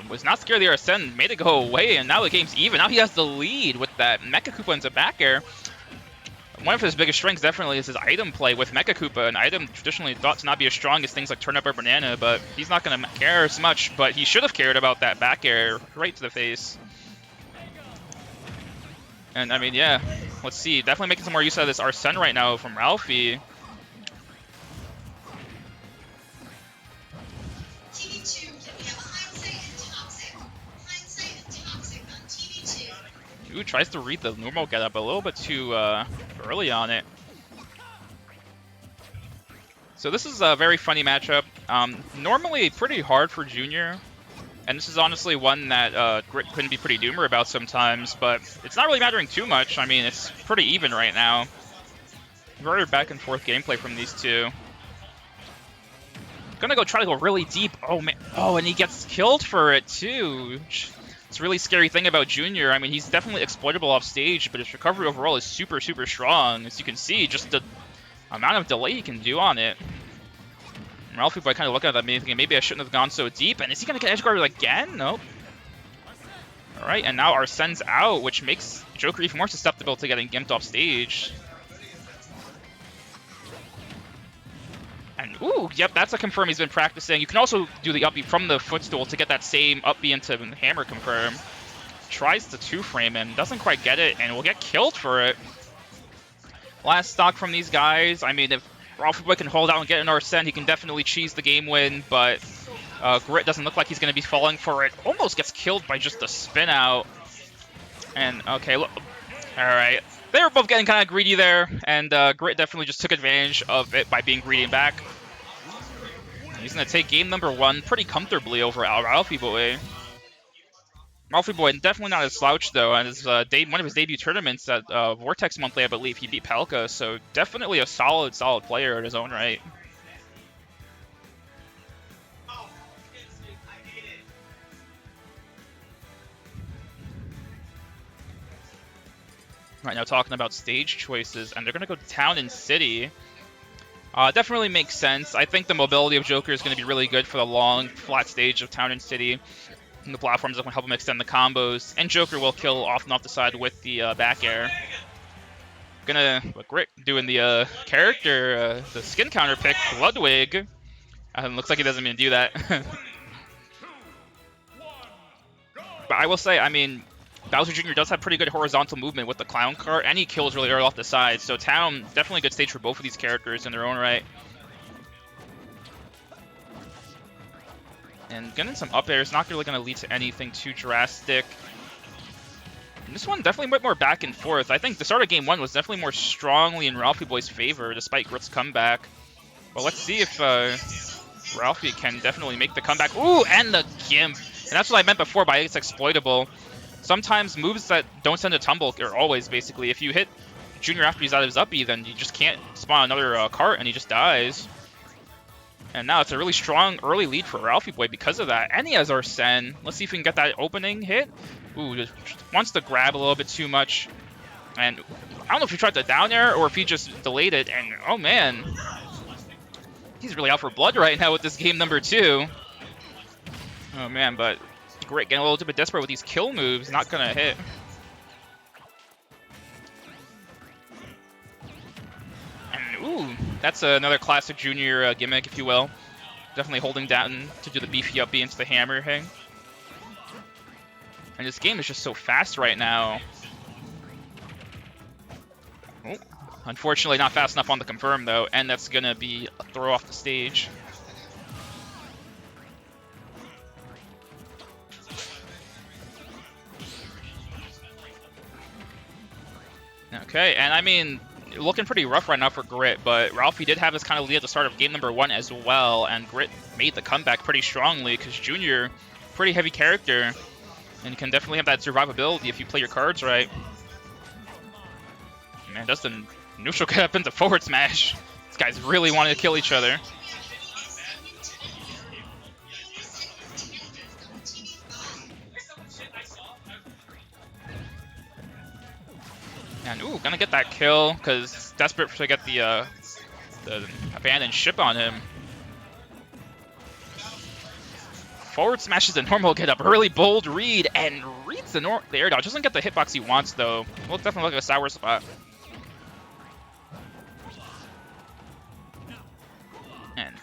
was not scared of the Arsene, made it go away, and now the game's even. Now he has the lead with that Mecha Koopa into back air. One of his biggest strengths definitely is his item play with Mecha Koopa. An item traditionally thought to not be as strong as things like Turnip or Banana, but he's not going to care as much. But he should have cared about that back air right to the face. And I mean, yeah, let's see. Definitely making some more use out of this Arsene right now from Ralphie. TV2, can we have Hindsight and Toxic? Hindsight and Toxic on TV2. Ooh, tries to read the normal getup a little bit too early on it. So this is a very funny matchup. Normally pretty hard for Junior. And this is honestly one that Grit couldn't be pretty doomer about sometimes, but it's not really mattering too much. I mean, it's pretty even right now. Very back and forth gameplay from these two. Gonna try to go really deep. Oh man, oh, and he gets killed for it too. It's a really scary thing about Junior. I mean, he's definitely exploitable off stage, but his recovery overall is super, super strong. As you can see, just the amount of delay he can do on it. Ralphie Boy kind of looking at that, thinking maybe I shouldn't have gone so deep. And is he going to get edge guarded again? Nope. All right, and now Arsene's out, which makes Joker even more susceptible to getting gimped off stage. And ooh, yep, that's a confirm he's been practicing. You can also do the up B from the footstool to get that same up B into hammer confirm. Tries to 2-frame him, doesn't quite get it, and will get killed for it. Last stock from these guys. I mean, if Ralphie Boy can hold out and get an Arsene. He can definitely cheese the game win, but Grit doesn't look like he's going to be falling for it. Almost gets killed by just the spin out. And, okay, look. All right. They were both getting kind of greedy there, and Grit definitely just took advantage of it by being greedy and back. He's going to take game number 1 pretty comfortably over Ralphie Boy. Ralphie Boy definitely not a slouch, though. And his, one of his debut tournaments at Vortex Monthly, I believe, he beat Pelca, so definitely a solid player in his own right. Right now talking about stage choices, and they're going to go to Town and City. Definitely makes sense. I think the mobility of Joker is going to be really good for the long, flat stage of Town and City. And the platforms that will help him extend the combos. And Joker will kill off and off the side with the back air. Gonna look Grit doing the character, the skin counter pick, Ludwig. Looks like he doesn't even do that. But I will say, I mean, Bowser Jr. does have pretty good horizontal movement with the clown cart, and he kills really early off the side. So Town, definitely a good stage for both of these characters in their own right. And getting some up airs, not really going to lead to anything too drastic. And this one definitely went more back and forth. I think the start of game 1 was definitely more strongly in Ralphie Boy's favor, despite Grit's comeback. But let's see if Ralphie can definitely make the comeback. Ooh, and the Gimp. And that's what I meant before by it's exploitable. Sometimes moves that don't send a tumble, or always basically, if you hit Junior after he's out of his uppy, then you just can't spawn another cart and he just dies. And now it's a really strong early lead for Ralphie Boy because of that. And he has Arsene. Let's see if we can get that opening hit. Ooh, just wants to grab a little bit too much. And I don't know if he tried the down air or if he just delayed it. And oh man, he's really out for blood right now with this game number 2. Oh man, but Grit getting a little bit desperate with these kill moves. Not going to hit. Ooh, that's another classic Junior gimmick, if you will. Definitely holding down to do the beefy up B into the hammer hang. And this game is just so fast right now. Oh, unfortunately not fast enough on the confirm, though, and that's going to be a throw off the stage. Okay, and I mean, looking pretty rough right now for Grit, but Ralphie did have this kind of lead at the start of game number 1 as well, and Grit made the comeback pretty strongly because Junior, pretty heavy character, and can definitely have that survivability if you play your cards right. Man, does the neutral get up into forward smash? These guys really wanted to kill each other. And ooh, gonna get that kill because desperate to get the abandoned ship on him. Forward smashes the normal get up, really bold read, and reads the air dodge. Doesn't get the hitbox he wants though. Will definitely look like a sour spot. And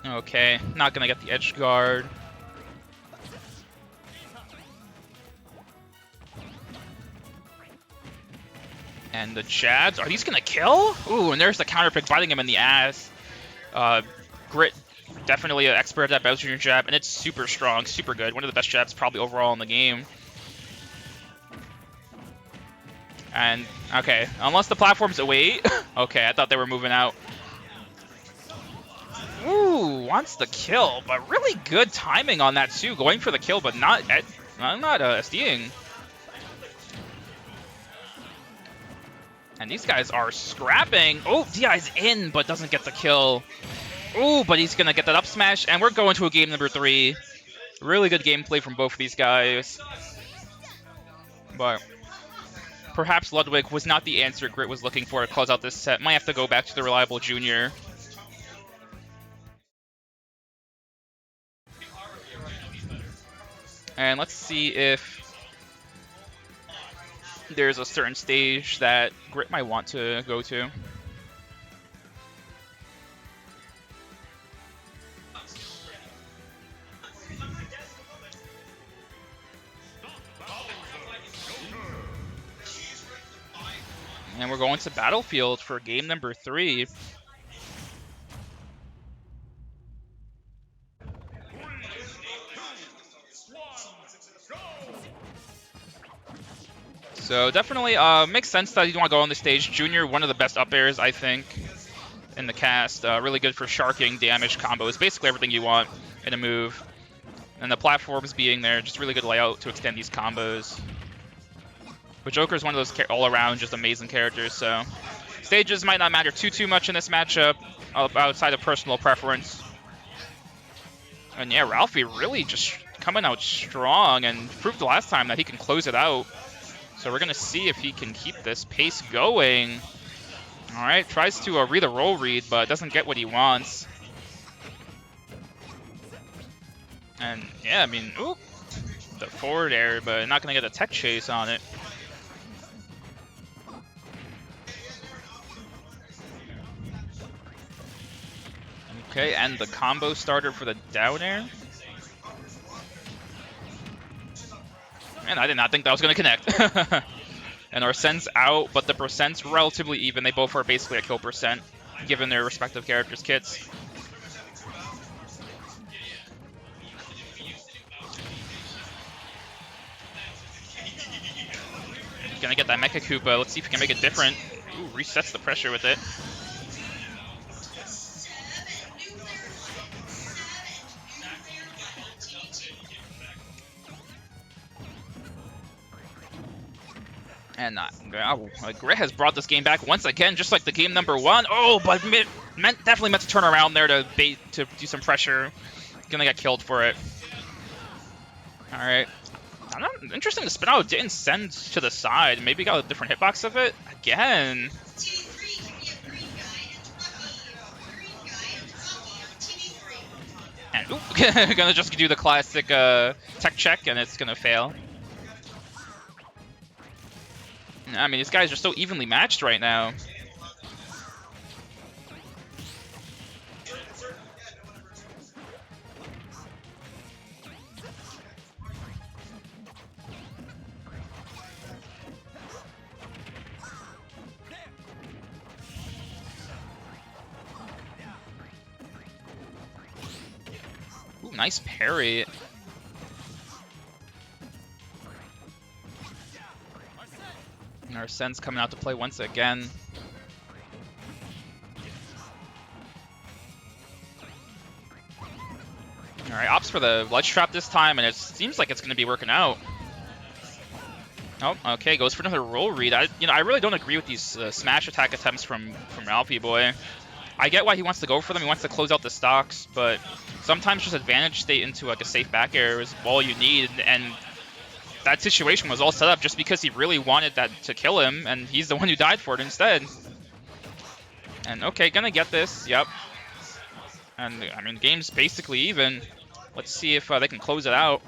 okay, not gonna get the edge guard. And the jabs, are these gonna kill? Ooh, and there's the counter pick biting him in the ass. Grit, definitely an expert at that Bowser Jr. jab, and it's super strong, super good. One of the best jabs probably overall in the game. And, okay, unless the platform's away. Okay, I thought they were moving out. Ooh, wants the kill, but really good timing on that too. Going for the kill, but not SDing. And these guys are scrapping. Oh, DI's in, but doesn't get the kill. Ooh, but he's going to get that up smash, and we're going to a game number 3. Really good gameplay from both of these guys. But perhaps Ludwig was not the answer Grit was looking for to close out this set. Might have to go back to the reliable Junior. And let's see if there's a certain stage that Grit might want to go to. And we're going to Battlefield for game number 3. So definitely makes sense that you want to go on the stage. Junior, one of the best up airs, I think, in the cast. Really good for sharking, damage, combos, basically everything you want in a move. And the platforms being there, just really good layout to extend these combos. But Joker's one of those all-around just amazing characters, so stages might not matter too much in this matchup outside of personal preference. And yeah, Ralphie really just coming out strong and proved the last time that he can close it out. So we're going to see if he can keep this pace going. All right, tries to read a roll read, but doesn't get what he wants. And yeah, I mean, ooh, the forward air, but not going to get a tech chase on it. Okay, and the combo starter for the down air. And I did not think that was going to connect. And Arsene's out, but the percent's relatively even. They both are basically at kill percent, given their respective characters' kits. Gonna get that Mecha Koopa. Let's see if he can make it different. Ooh, resets the pressure with it. And Grit has brought this game back once again, just like the game number 1. Oh, but definitely meant to turn around there to do some pressure. Gonna get killed for it. All right. Interesting, the spin out didn't send to the side. Maybe got a different hitbox of it again. And oop, gonna just do the classic tech check, and it's gonna fail. I mean, these guys are so evenly matched right now. Ooh, nice parry. And Arsene's coming out to play once again. Alright, opts for the ledge trap this time, and it seems like it's going to be working out. Oh, okay, goes for another roll read. I really don't agree with these smash attack attempts from Ralphie Boy. I get why he wants to go for them. He wants to close out the stocks, but sometimes just advantage state into like a safe back air is all you need, and that situation was all set up just because he really wanted that to kill him, and he's the one who died for it instead. And okay, gonna get this, yep. And I mean, game's basically even. Let's see if they can close it out.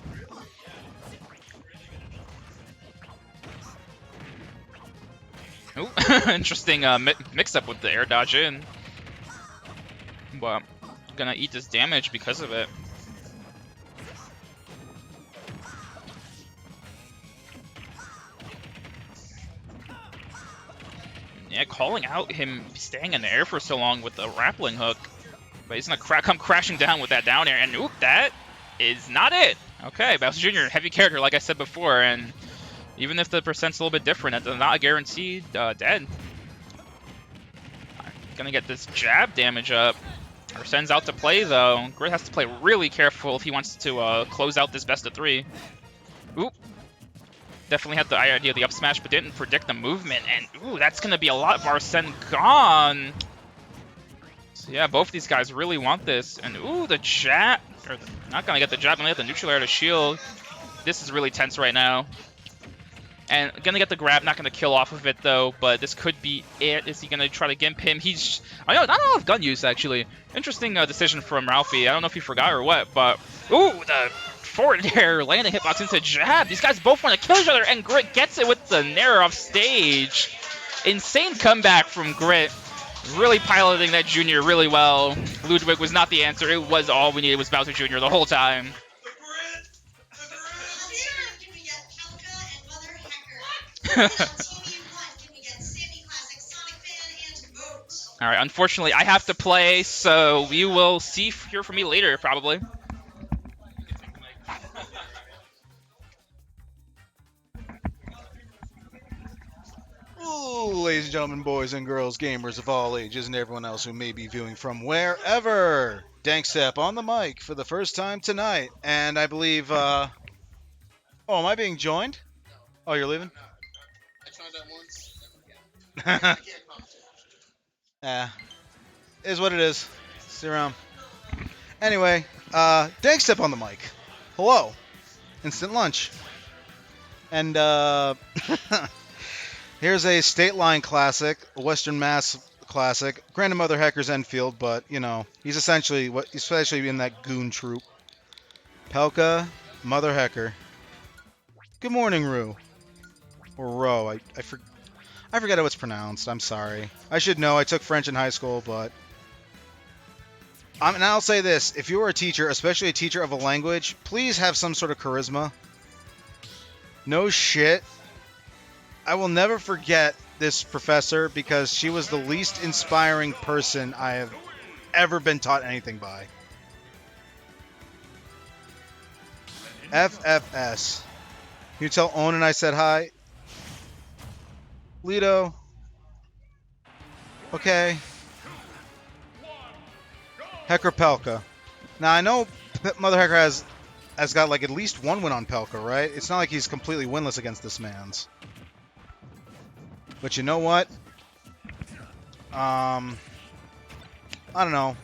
Ooh, interesting mix-up with the air dodge in. But gonna eat this damage because of it. Yeah, calling out him staying in the air for so long with the grappling hook. But he's gonna come crashing down with that down air, and oop, that is not it. Okay, Bowser Jr., heavy character, like I said before, and even if the percent's a little bit different, that's not guaranteed dead. Gonna get this jab damage up. Arsene's out to play, though. Grit has to play really careful if he wants to close out this best of 3. Oop. Definitely had the idea of the up smash, but didn't predict the movement. And ooh, that's gonna be a lot of Arsene gone. So yeah, both these guys really want this. And ooh, the jab. Not gonna get the jab, gonna get the neutral air to shield. This is really tense right now. And gonna get the grab, not gonna kill off of it though, but this could be it. Is he gonna try to gimp him? I know, not a lot of gun use actually. Interesting decision from Ralphie. I don't know if he forgot or what, but ooh, the forward air landing hitbox into jab. These guys both want to kill each other, and Grit gets it with the nair off stage. Insane comeback from Grit. Really piloting that Junior really well. Ludwig was not the answer. It was all we needed was Bowser Jr. the whole time. Can we get Pelca and MotherHecker? Can we get Sammy Classic, Sonic Fan, and Moat? All right, unfortunately, I have to play, so we will hear from me later, probably. ladies and gentlemen, boys and girls, gamers of all ages, and everyone else who may be viewing from wherever. Dankstep on the mic for the first time tonight, and I believe, oh, am I being joined? Oh, you're leaving? I tried that once. Yeah, is what it is. See you around. Anyway, Dankstep on the mic. Hello. Instant lunch. And, here's a state line classic, a Western Mass classic. Granted, MotherHecker's Enfield, but you know he's essentially in that goon troop. Pelca, MotherHecker. Good morning, Rue. Or Ro. I forget how it's pronounced. I'm sorry. I should know. I took French in high school, but and I'll say this: if you are a teacher, especially a teacher of a language, please have some sort of charisma. No shit. I will never forget this professor because she was the least inspiring person I have ever been taught anything by. FFS. Can you tell Owen I said hi? Lido. Okay. Hecker Pelca. Now I know MotherHecker has got like at least one win on Pelca, right? It's not like he's completely winless against this man's. But you know what? I don't know.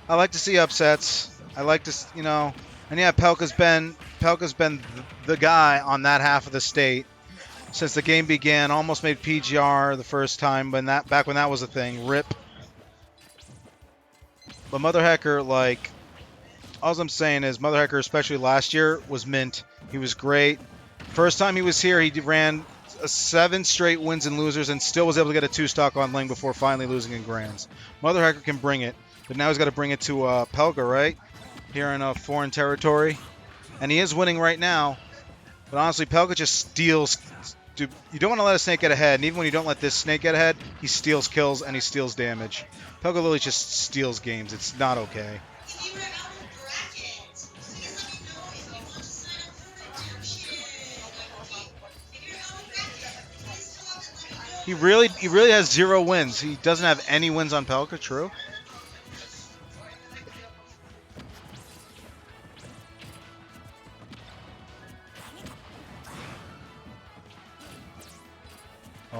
I like to see upsets. I like to, you know, and yeah, Pelca's been the guy on that half of the state since the game began. Almost made PGR the first time, back when that was a thing. RIP. But MotherHecker, like, all I'm saying is MotherHecker, especially last year, was mint. He was great. First time he was here, he ran 7 straight wins and losers and still was able to get a 2-stock on Ling before finally losing in Grands. MotherHecker can bring it, but now he's got to bring it to Pelca, right? Here in foreign territory. And he is winning right now. But honestly, Pelca just steals. Dude, you don't want to let a snake get ahead. And even when you don't let this snake get ahead, he steals kills and he steals damage. Pelca literally just steals games. It's not okay. If you were out of brackets, please let me know if you want to sign up for redemption. If you're out of brackets, please come up and let me know. He really has 0 wins. He doesn't have any wins on Pelca, true?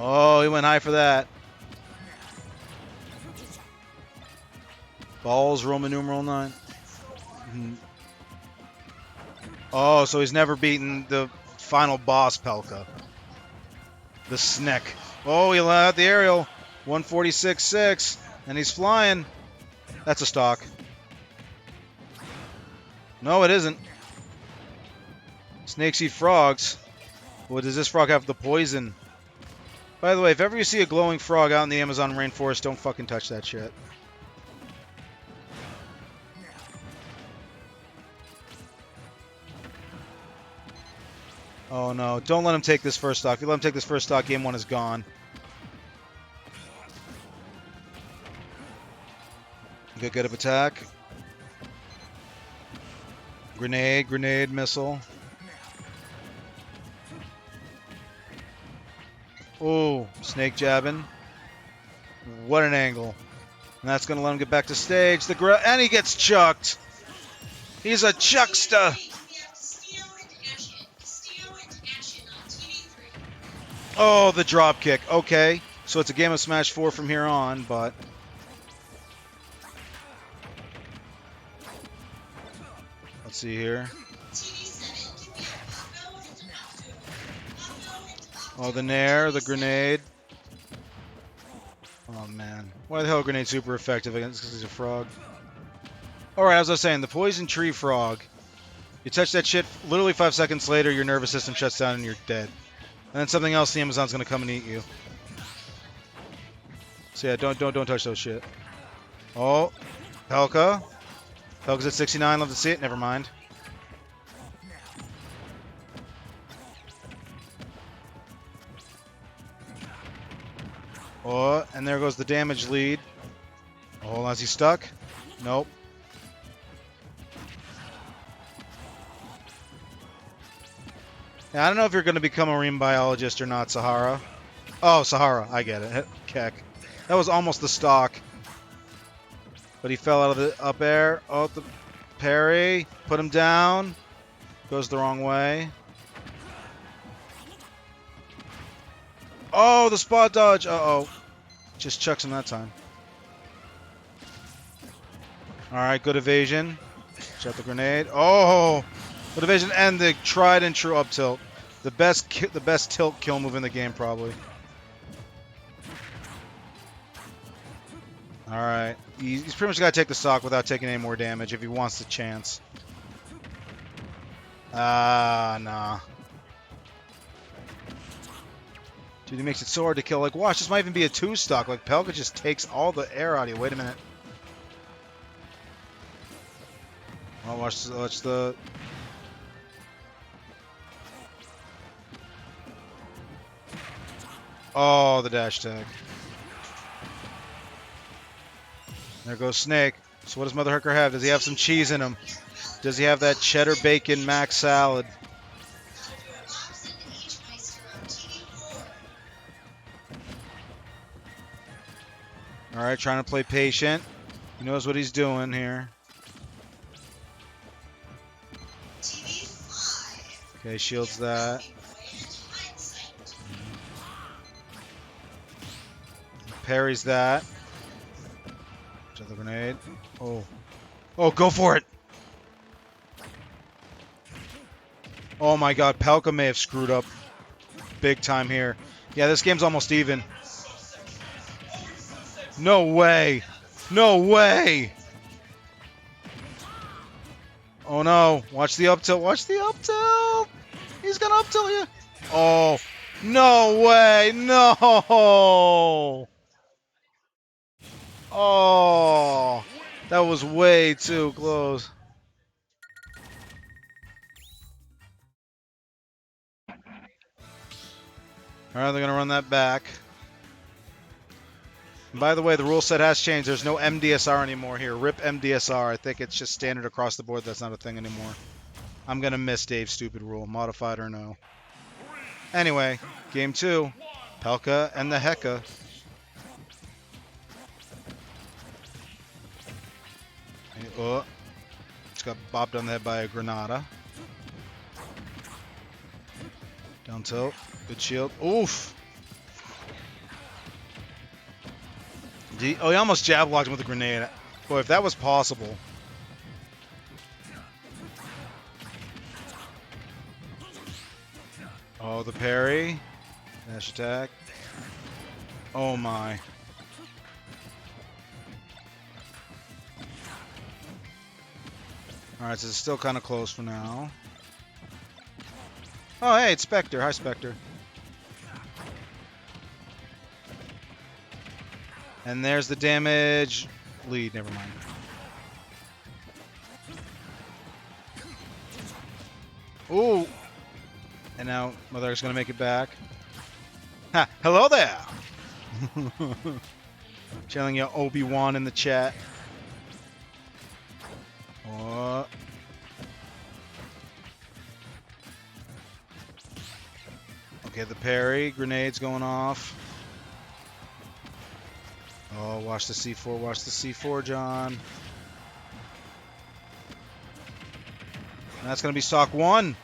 Oh, he went high for that. Balls, Roman numeral 9. Oh, so he's never beaten the final boss, Pelca. The Snick. Oh, he let out the aerial. 146.6. And he's flying. That's a stock. No, it isn't. Snakes eat frogs. Well, does this frog have the poison? By the way, if ever you see a glowing frog out in the Amazon rainforest, don't fucking touch that shit. Oh no, don't let him take this first stock. If you let him take this first stock, game 1 is gone. Good up attack. Grenade, missile. Oh, snake jabbing. What an angle. And that's going to let him get back to stage. And he gets chucked. He's a chuckster. We have to steal into action. Steal into action on TV3. Oh, the drop kick. Okay. So it's a game of Smash 4 from here on, but... Let's see here. TV7, give me a Pop-No into Pop-No. Pop-No into Pop-No. Oh, the Nair, the grenade. Oh, man. Why the hell are grenades super effective against because he's a frog? Alright, as I was saying, the poison tree frog. You touch that shit, literally 5 seconds later, your nervous system shuts down and you're dead. And then something else, the Amazon's gonna come and eat you. So yeah, don't touch those shit. Oh, Pelca. Pelca's at 69, love to see it, never mind. Oh, and there goes the damage lead. Oh, hold on, is he stuck? Nope. Yeah, I don't know if you're going to become a marine biologist or not, Sahara. Oh, Sahara. I get it. Keck. That was almost the stock. But he fell out of the up air. Oh, the parry. Put him down. Goes the wrong way. Oh, the spot dodge. Uh-oh. Just chucks him that time. All right, good evasion. Shot the grenade. Oh, good evasion and the tried and true up tilt. The best tilt kill move in the game, probably. All right, he's pretty much got to take the stock without taking any more damage if he wants the chance. Nah. Dude, he makes it so hard to kill. Like, watch, this might even be a 2-stock. Like, Pelca just takes all the air out of you. Wait a minute. Oh, watch the... Oh, the dash tag. There goes Snake. So what does MotherHecker have? Does he have some cheese in him? Does he have that cheddar bacon mac salad? All right, trying to play patient. He knows what he's doing here. Okay, shields that. Parries that. The grenade. Oh. Oh, go for it! Oh my god, Pelca may have screwed up big time here. Yeah, this game's almost even. No way! No way! Oh no, watch the up tilt, watch the up tilt! He's gonna up tilt you! Oh, no way, no! Oh, that was way too close. Alright, they're gonna run that back. And by the way, the rule set has changed. There's no MDSR anymore here. RIP MDSR. I think it's just standard across the board. That's not a thing anymore. I'm gonna miss Dave's stupid rule, modified or no. Anyway, game 2. Pelca and the Heka. Oh, just got bopped on the head by a Granada. Down tilt. Good shield. Oof. Oh, he almost jab locked him with a grenade. Boy, if that was possible. Oh, the parry. Dash attack. Oh my. Alright, so it's still kind of close for now. Oh, hey, it's Spectre. Hi, Spectre. And there's the damage lead. Never mind. Ooh. And now MotherHecker's going to make it back. Ha! Hello there! Channeling you Obi-Wan in the chat. Oh. Okay, the parry. Grenades going off. Oh, watch the C4. Watch the C4, John. And that's going to be stock 1.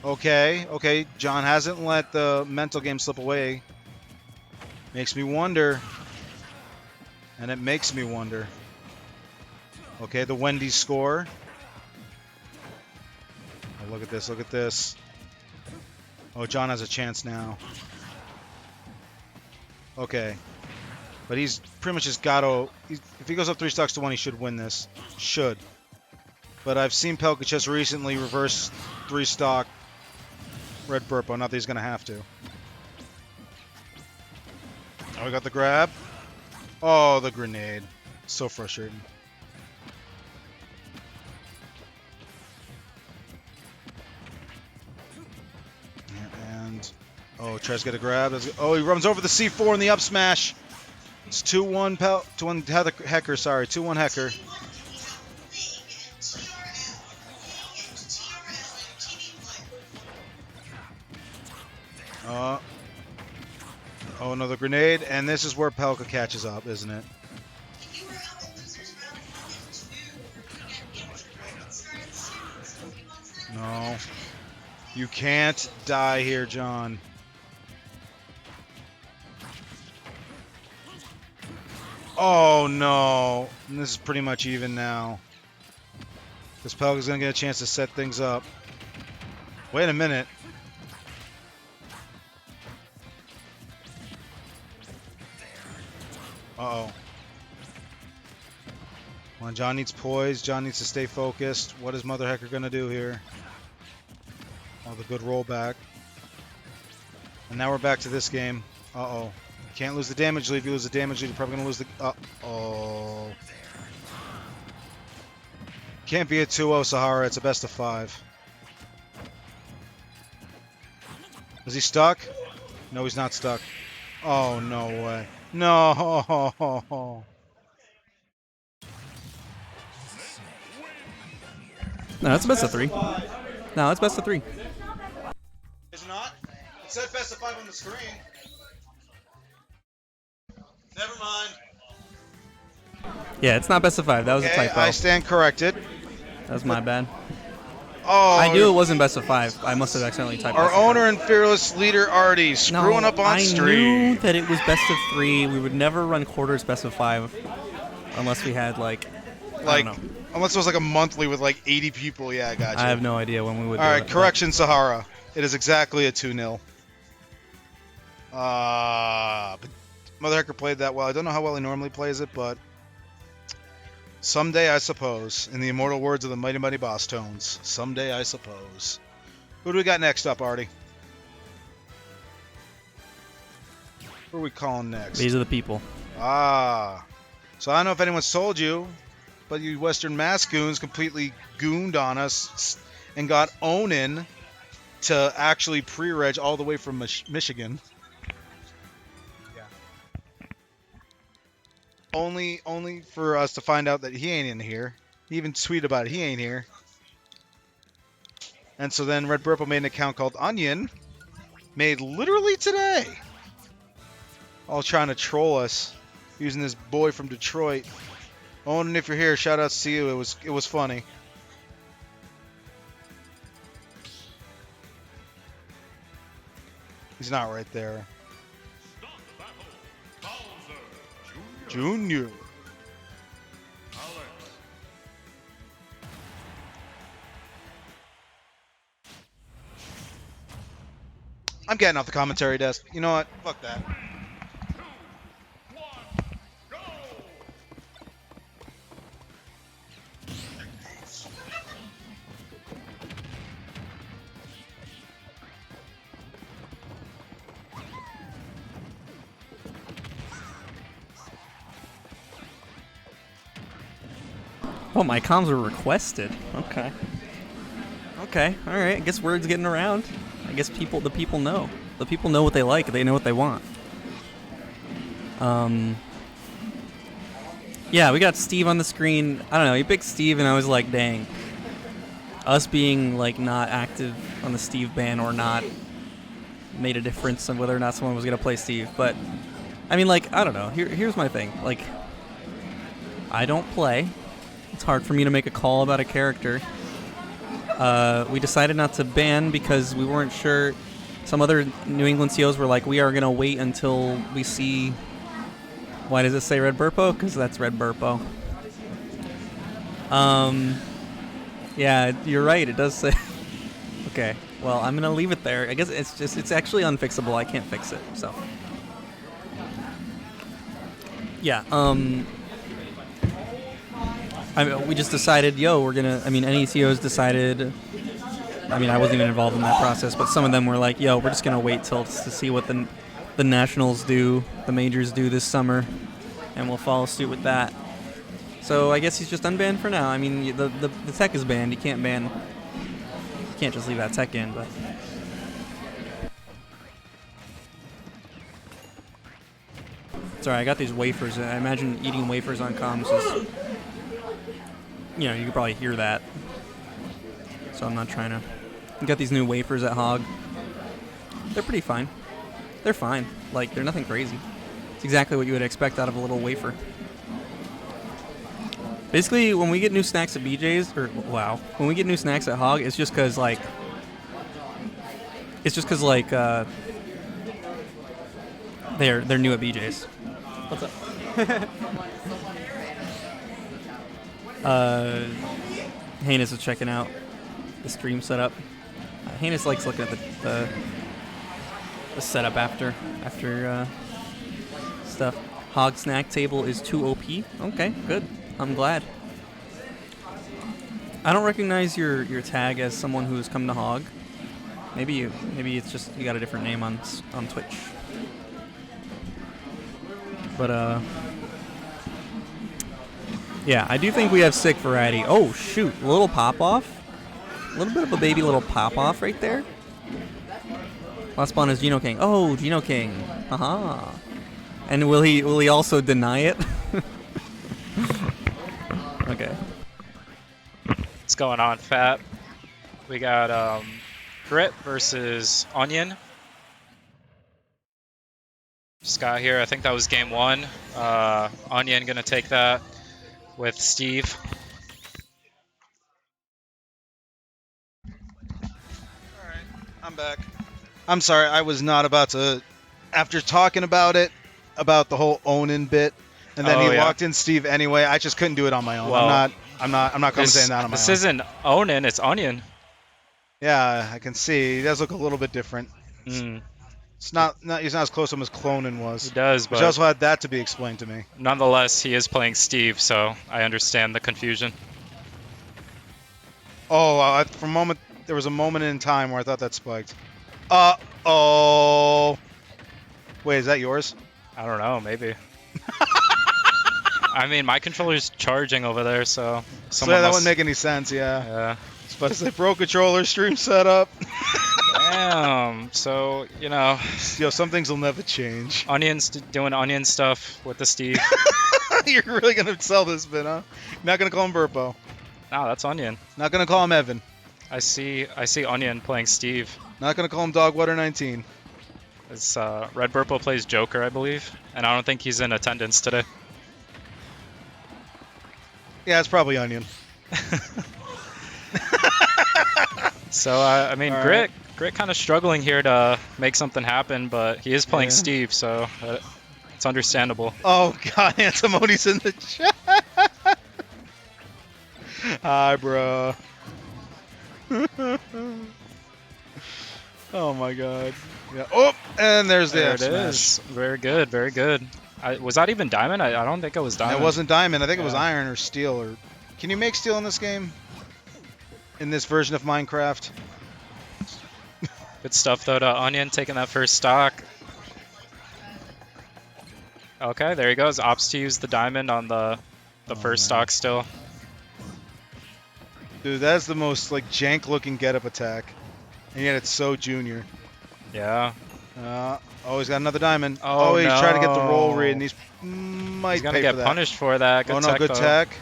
Okay, okay. John hasn't let the mental game slip away. Makes me wonder. And it makes me wonder. Okay, the Wendy's score. Oh, look at this, look at this. Oh, John has a chance now. Okay. But he's pretty much just got to... If he goes up 3 stocks to 1, he should win this. Should. But I've seen Pelca just recently reverse 3-stock red berpo. Not that he's going to have to. Oh, we got the grab. Oh, the grenade. So frustrating. And... Oh, tries to get a grab. Oh, he runs over the C4 in the up smash. It's 2-1 Hecker, sorry. 2-1 Hecker. Oh, another grenade, and this is where Pelca catches up, isn't it? If you were out in losers round 1 and 2, we're gonna get intro. It starts soon, so if you want to No. You can't die here, John. Oh, no. And this is pretty much even now. Because Pelca's going to get a chance to set things up. Wait a minute. Uh-oh. Come on, John needs poise. John needs to stay focused. What is MotherHecker going to do here? Oh, the good rollback. And now we're back to this game. Uh-oh. You can't lose the damage lead. If you lose the damage lead, you're probably going to lose the... Uh-oh. Can't be a 2-0, Sahara. It's a best of 5. Is he stuck? No, he's not stuck. Oh, no way. No. No, it's best of 3. No, it's best of 3. Is it not? It said best of 5 on the screen. Never mind. Yeah, it's not best of 5. That was a Okay, typo. I stand corrected. That was my bad. Oh, I knew it wasn't best of 5. I must have accidentally typed our best of 5. owner and fearless leader Artie screwing up on I stream. knew that it was best of 3. We would never run quarters best of 5 unless we had I don't know. Unless it was like a monthly with like 80 people. Yeah, I got you. I have no idea when we would. All do right, it, correction, Sahara. It is exactly a 2-0. But MotherHecker played that well. I don't know how well he normally plays it, but someday I suppose. In the immortal words of the Mighty Mighty Boss Tones, someday I suppose. Who do we got next up, Artie? Who are we calling next? These are the people. Ah. So I don't know if anyone's told you, but you Western Mass goons completely gooned on us and got Onin to actually pre-reg all the way from Michigan. Yeah. Only for us to find out that he ain't in here. He even tweeted about it. He ain't here. And so then Red Berpo made an account called Onion, made literally today, all trying to troll us using this boy from Detroit. Owen, if you're here, shout outs to you. It was funny. He's not right there. Junior. I'm getting off the commentary desk. You know what? Fuck that. Oh, my comms were requested. Okay. Okay. All right. I guess word's getting around. I guess the people know. The people know what they like. They know what they want. Yeah, we got Steve on the screen. I don't know. He picked Steve, and I was like, dang. Us being not active on the Steve ban or not made a difference on whether or not someone was gonna play Steve. But I mean, I don't know. Here's my thing. I don't play. It's hard for me to make a call about a character. We decided not to ban because we weren't sure. Some other New England COs were like, we are going to wait until we see... Why does it say Red Berpo? Because that's Red Berpo. Yeah, you're right. It does say... Okay, well, I'm going to leave it there. I guess it's actually unfixable. I can't fix it, so... Yeah, we just decided, we're gonna. Any COs decided. I wasn't even involved in that process, but some of them were like, we're just gonna wait to see what the nationals do, the majors do this summer, and we'll follow suit with that. So I guess he's just unbanned for now. The tech is banned. You can't just leave that tech in, but. Sorry, I got these wafers. I imagine eating wafers on comms is. You could probably hear that. So I'm not trying to... We got these new wafers at HoG. They're pretty fine. They're fine. Like, they're nothing crazy. It's exactly what you would expect out of a little wafer. Basically, when we get new snacks at BJ's, when we get new snacks at HoG, it's just because like, they're new at BJ's. What's up? Hanus is checking out the stream setup. Hanus likes looking at the setup after stuff. HoG snack table is 2 OP. Okay, good. I'm glad. I don't recognize your tag as someone who has come to HoG. Maybe it's just you got a different name on Twitch. But yeah, I do think we have sick variety. Oh shoot, a little pop off. A little bit of a baby little pop off right there. Last spawn is Geno King. Oh, Geno King. Haha. And will he also deny it? Okay. What's going on, Fat? We got Grit versus Onion. Just got here. I think that was game 1. Onion gonna take that with Steve. Alright, I'm back. I'm sorry, I was not about to. After talking about it, about the whole Onin bit, and then he locked in Steve anyway, I just couldn't do it on my own. Well, I'm not commentating that on my own. This isn't Onin, it's Onion. Yeah, I can see. He does look a little bit different. It's not he's not as close to him as Clonin was. He does, Which but also had that to be explained to me. nonetheless, he is playing Steve, so I understand the confusion. Oh, there was a moment in time where I thought that spiked. Uh-oh. Wait, is that yours? I don't know, maybe. I mean, my controller's charging over there, so So that wouldn't make any sense, yeah. Yeah. But as they pro controller stream setup. Damn. So, you know. Yo, some things will never change. Onion's doing onion stuff with the Steve. You're really going to sell this bit, huh? Not going to call him Berpo. No, that's Onion. Not going to call him Evan. I see Onion playing Steve. Not going to call him Dogwater19. It's, Red Burple plays Joker, I believe. And I don't think he's in attendance today. Yeah, it's probably Onion. So, I mean, Grit kind of struggling here to make something happen, but he is playing Steve, so it's understandable. Oh, God, Antimony's in the chat. Hi, bro. Oh, my God. Yeah. Oh, and there's the There F it smash. is. Very good, very good. Was that even Diamond? I don't think it was Diamond. It wasn't Diamond. I think it was Iron or Steel. Or can you make Steel in this game? In this version of Minecraft? Good stuff, though, to Onion taking that first stock. Okay, there he goes. Opts to use the Diamond on the first stock still. Dude, that's the most like jank-looking get-up attack. And yet it's so junior. Yeah. Oh, he's got another diamond. Oh, he's trying to get the roll no. read, and he's might He's going pay to for get that. punished for that. Good Oh, no, tech, good though. tech.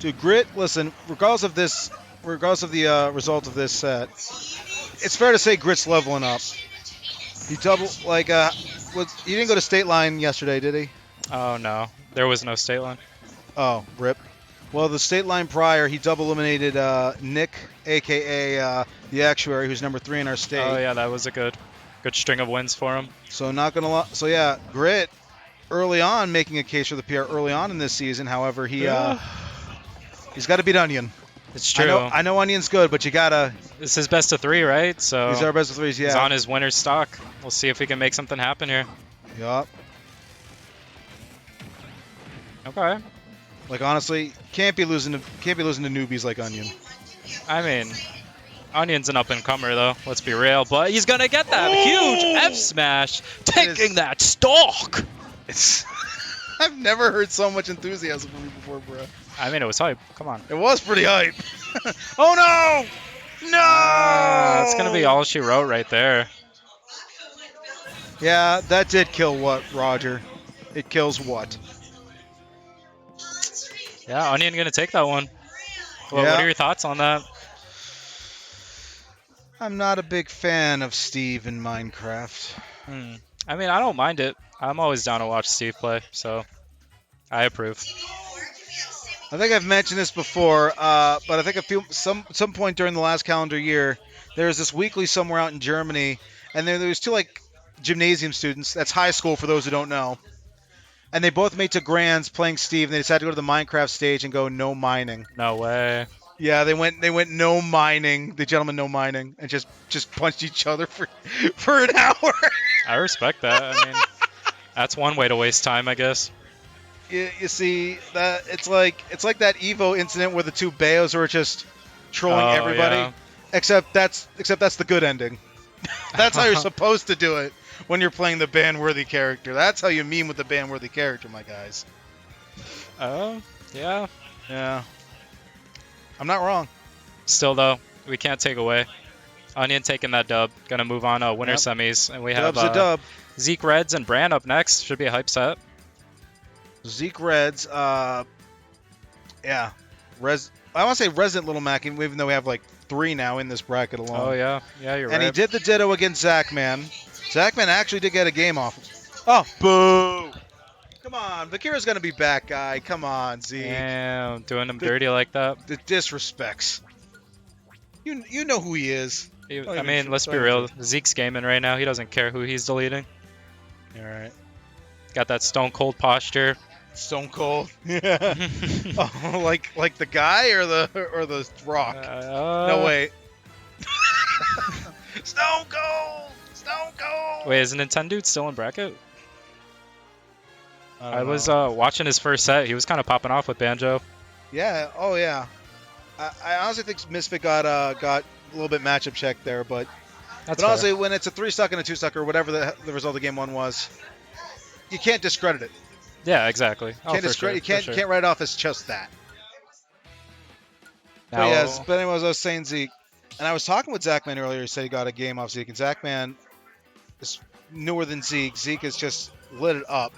Dude, Grit, listen, regardless of the result of this set, it's fair to say Grit's leveling up. He he didn't go to state line yesterday, did he? Oh, no. There was no state line. Oh, rip. Well, the state line prior, he double eliminated Nick, a.k.a. the Actuary, who's number 3 in our state. Oh, yeah, that was a good string of wins for him. So not gonna lie. So yeah, Grit early on making a case for the PR early on in this season. However, he's got to beat Onion. It's true. I know Onion's good, but you gotta. It's his best of 3, right? So These are best of 3s. Yeah. he's on his winner's stock. We'll see if we can make something happen here. Yup. Okay. Like honestly, can't be losing to newbies like Onion. I mean, Onion's an up-and-comer, though. Let's be real. But he's going to get that huge F-smash, taking that stock. It's. I've never heard so much enthusiasm from you before, bro. I mean, it was hype. Come on. It was pretty hype. Oh no! No! That's going to be all she wrote right there. Yeah, that did kill what, Roger? It kills what? Yeah, Onion going to take that one. Well, Yeah. What are your thoughts on that? I'm not a big fan of Steve in Minecraft. I mean, I don't mind it. I'm always down to watch Steve play, so I approve. I think I've mentioned this before, but I think some point during the last calendar year, there was this weekly somewhere out in Germany, and there was two like gymnasium students. That's high school for those who don't know. And they both made to grands playing Steve, and they decided to go to the Minecraft stage and go no mining. No way. Yeah, they went no mining. The gentleman no mining, and just punched each other for an hour. I respect that. I mean, that's one way to waste time, I guess. You see that it's like that Evo incident where the two Bayos were just trolling Oh, everybody. yeah. Except that's the good ending. That's how you're supposed to do it when you're playing the ban-worthy character. That's how you meme with the ban-worthy character, my guys. Oh, yeah. Yeah. I'm not wrong. Still, though, we can't take away. Onion taking that dub. Gonna move on to winner Yep. semis. And we have Dub's a dub. ZekeReds and Bran up next. Should be a hype set. ZekeReds, yeah. I want to say Resident Little Mac, even though we have like 3 now in this bracket alone. Oh, yeah. Yeah, you're And right. he did the ditto against Zachman. Zachman actually did get a game off. Oh, boo! Come on, Vakira's gonna be back, guy. Come on, Zeke. Damn, doing him dirty like that. The disrespects. You know who he is. I even mean, let's be real. Zeke's gaming right now. He doesn't care who he's deleting. All right. Got that stone cold posture. Stone Cold. Yeah. Oh, like the guy or the rock? No, wait. Stone Cold. Stone Cold. Wait, is Nintendude still in bracket? I don't was know. watching his first set. He was kind of popping off with Banjo. Yeah. Oh yeah. I honestly think Misfit got a little bit matchup check there, but That's honestly, when it's a 3-stuck and a 2-stuck or whatever the result of game 1 was, you can't discredit it. Yeah, exactly. Oh, Can't for discredit. sure, You can't write it off as just that. Now, But anyways, I was saying Zeke, and I was talking with Zachman earlier. He said he got a game off Zeke, and Zachman is newer than Zeke. Zeke has just lit it up.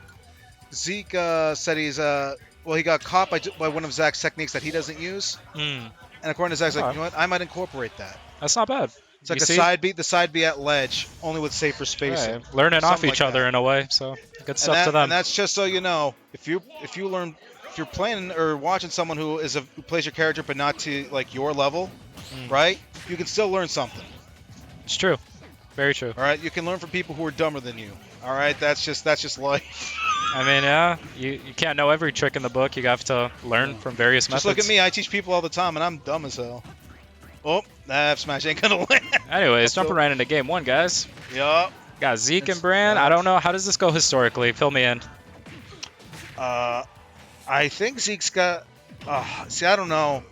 Zeke said he got caught by one of Zach's techniques that he doesn't use, and according to Zach's like, you know what, I might incorporate that. that's not bad. It's like You see? the side B at ledge, only with safer spacing. Right. Learning off Something each like other that. in a way, so good And stuff to them. And that's just so you know, if you're playing or watching someone who plays your character but not to like your level, right? You can still learn something. It's true. Very true. All right, you can learn from people who are dumber than you. All right, that's just life. I mean, yeah, you can't know every trick in the book. You have to learn from various Just methods. look at me. I teach people all the time, and I'm dumb as hell. Oh, that F smash ain't gonna win. Anyways, jumping right into game 1, guys. Yup. Got Zeke and Bran. I don't know. How does this go historically? Fill me in. I think Zeke's got. See, I don't know.